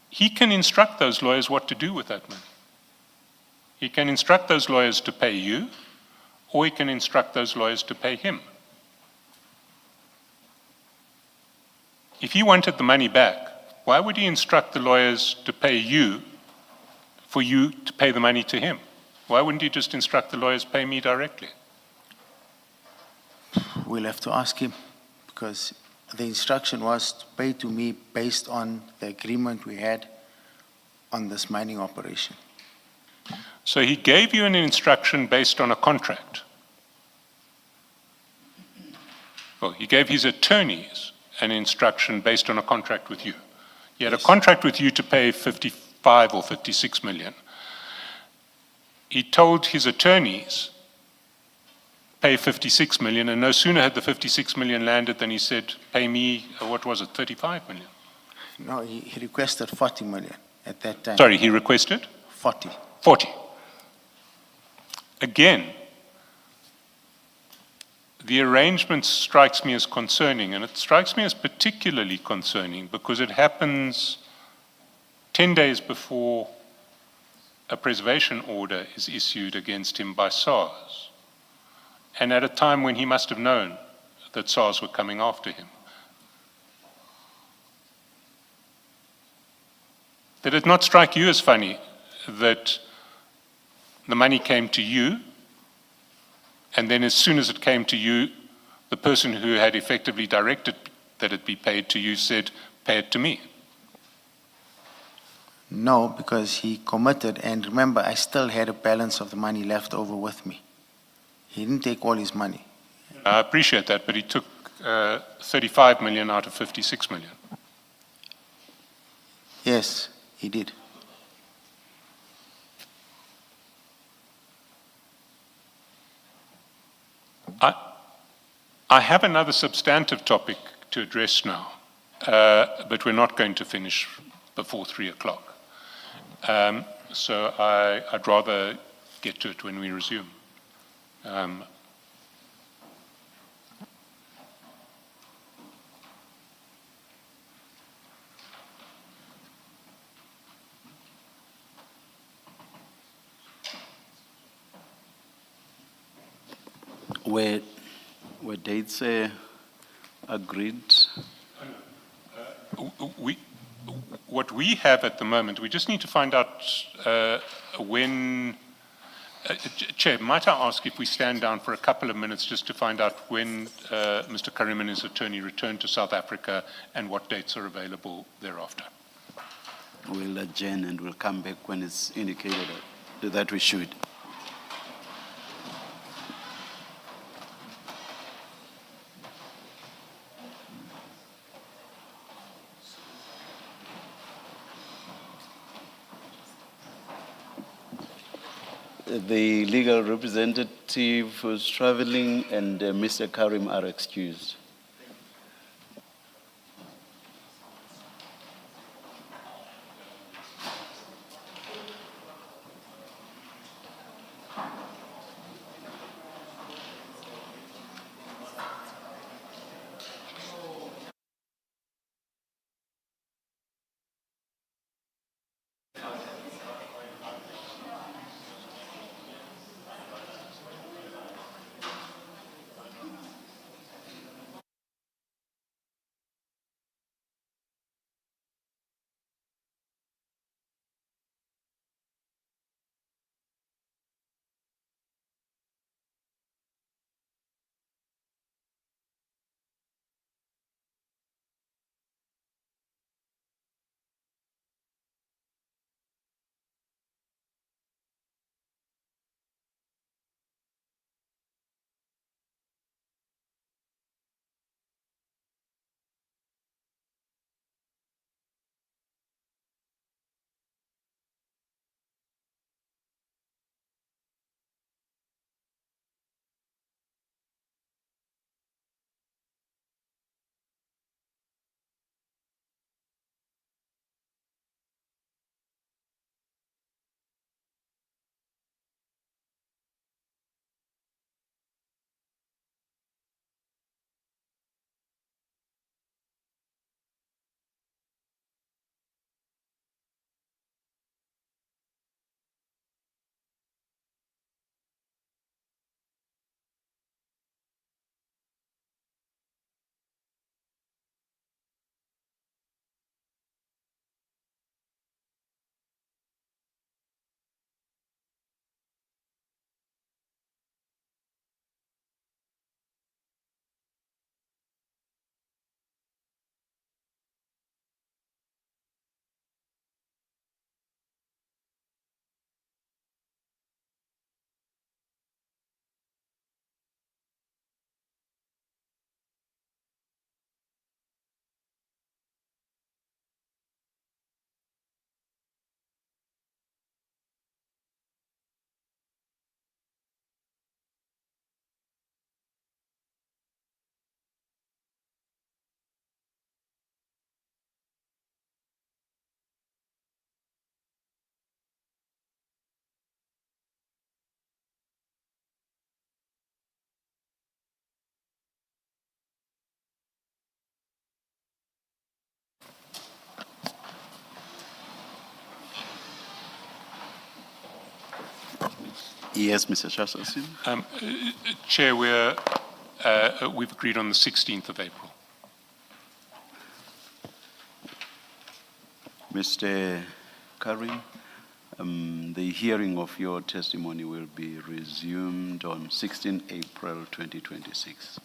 He can instruct those lawyers what to do with that money. He can instruct those lawyers to pay you, or he can instruct those lawyers to pay him. if he wanted the money back, why would he instruct the lawyers to pay you for you to pay the money to him? Why wouldn't he just instruct the lawyers pay me directly? We'll have to ask him, because the instruction was to pay to me based on the agreement we had on this mining operation. So he gave you an instruction based on a contract. Well, he gave his attorneys an instruction based on a contract with you. He had a contract with you to pay 55 or 56 million. He told his attorneys, pay 56 million, and no sooner had the 56 million landed than he said, pay me, what was it, 35 million? No, he requested 40 million at that time. Sorry, he requested? 40. 40. Again, the arrangement strikes me as concerning, and it strikes me as particularly concerning because it happens 10 days before a preservation order is issued against him by SARS, and at a time when he must have known that SARS were coming after him. Did it not strike you as funny that the money came to you, and then as soon as it came to you, the person who had effectively directed that it be paid to you said, pay it to me? No, because he committed, and remember, I still had a balance of the money left over with me. He didn't take all his money. I appreciate that, but he took 35 million out of 56 million. Yes, he did. I have another substantive topic to address now, but we're not going to finish before 3 o'clock. So I'd rather get to it when we resume. Were dates agreed? What we have at the moment, we just need to find out when. Chair, might I ask if we stand down for a couple of minutes just to find out when Mr. Carrim and his attorney return to South Africa and what dates are available thereafter? We'll adjourn and we'll come back when it's indicated that we should. The legal representative who's traveling and Mr. Carrim are excused. Yes, Mr. Shashasin. Chair, we've agreed on the 16th of April. Mr. Karim, the hearing of your testimony will be resumed on 16 April 2026.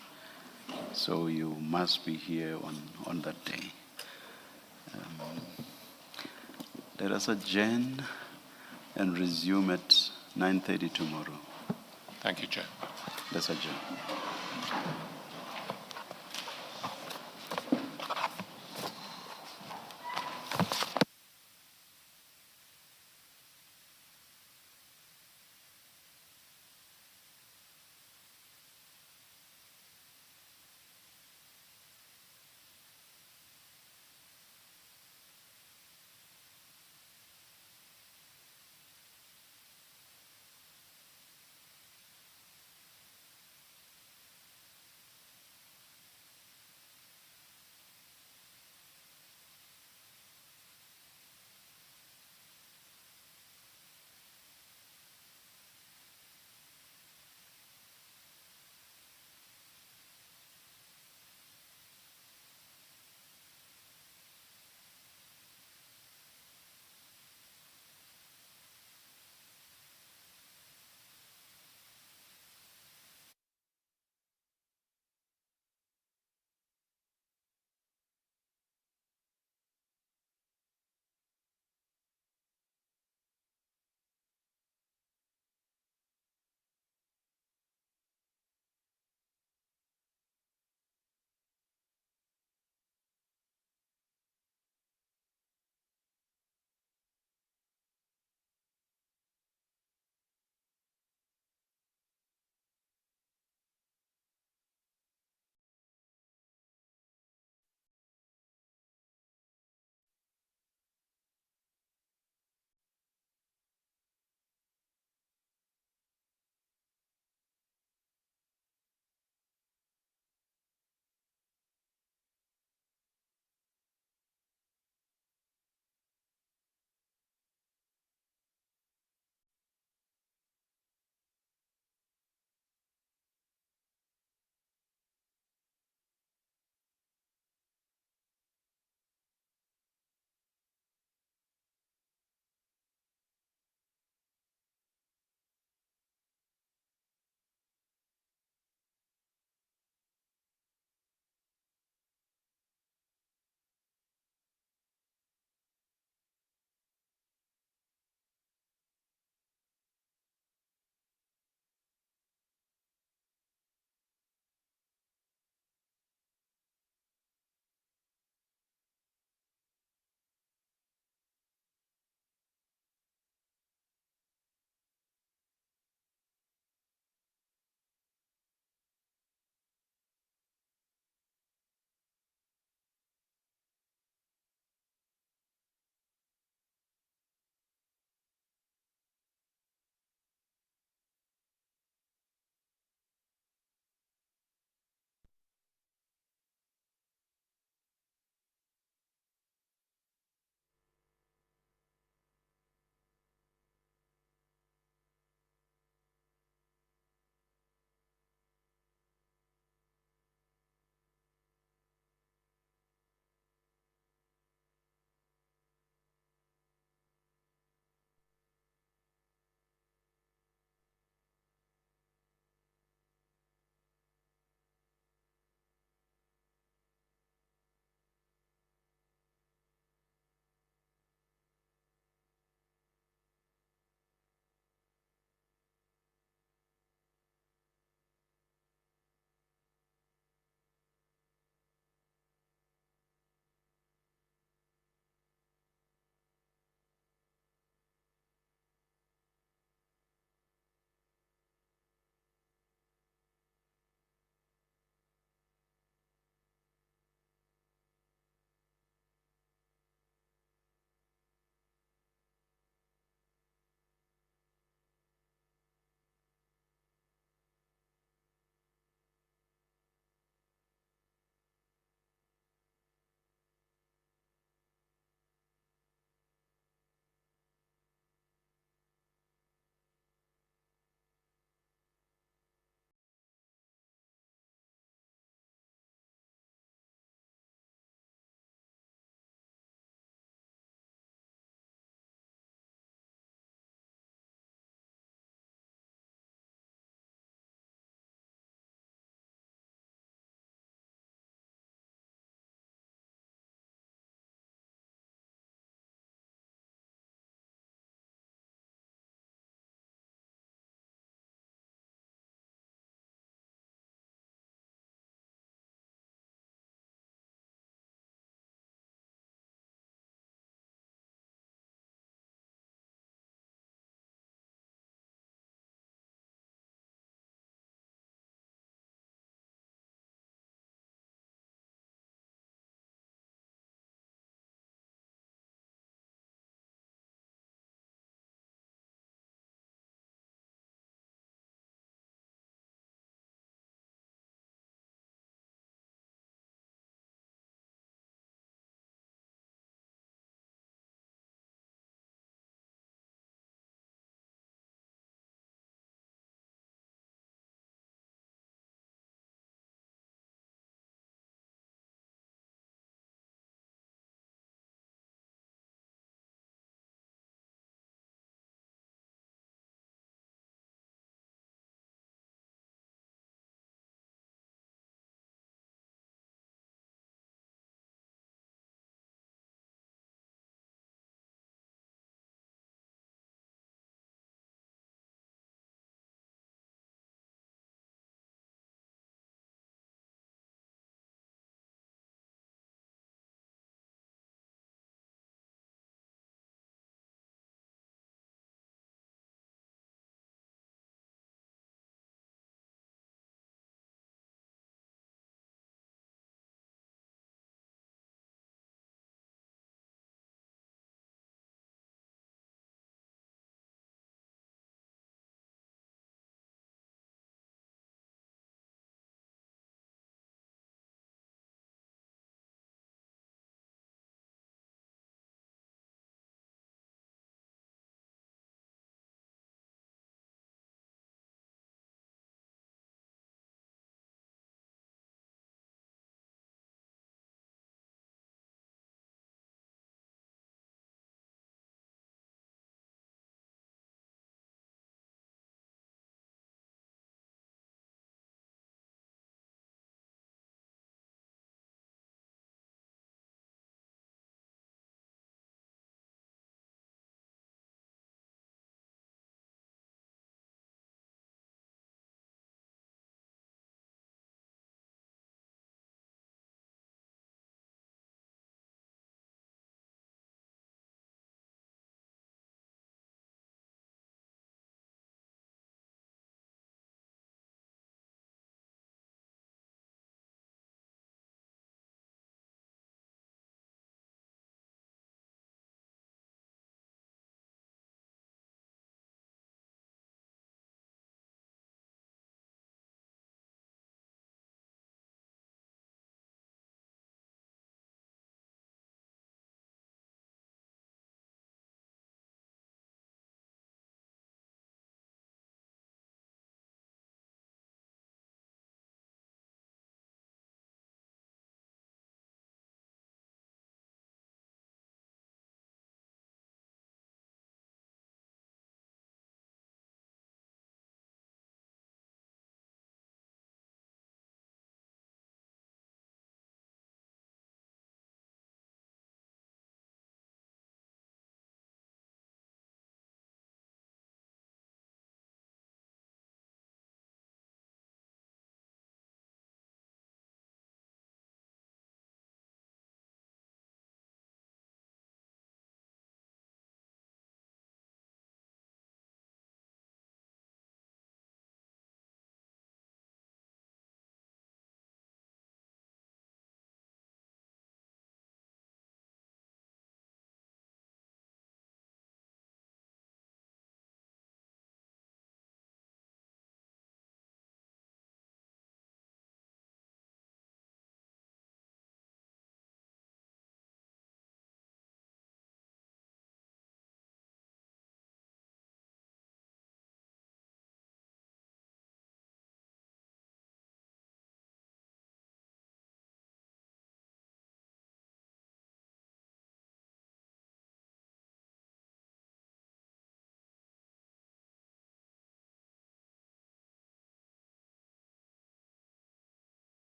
So you must be here on that day. Let us adjourn and resume at 9:30 tomorrow. Thank you, Chair. Let's adjourn.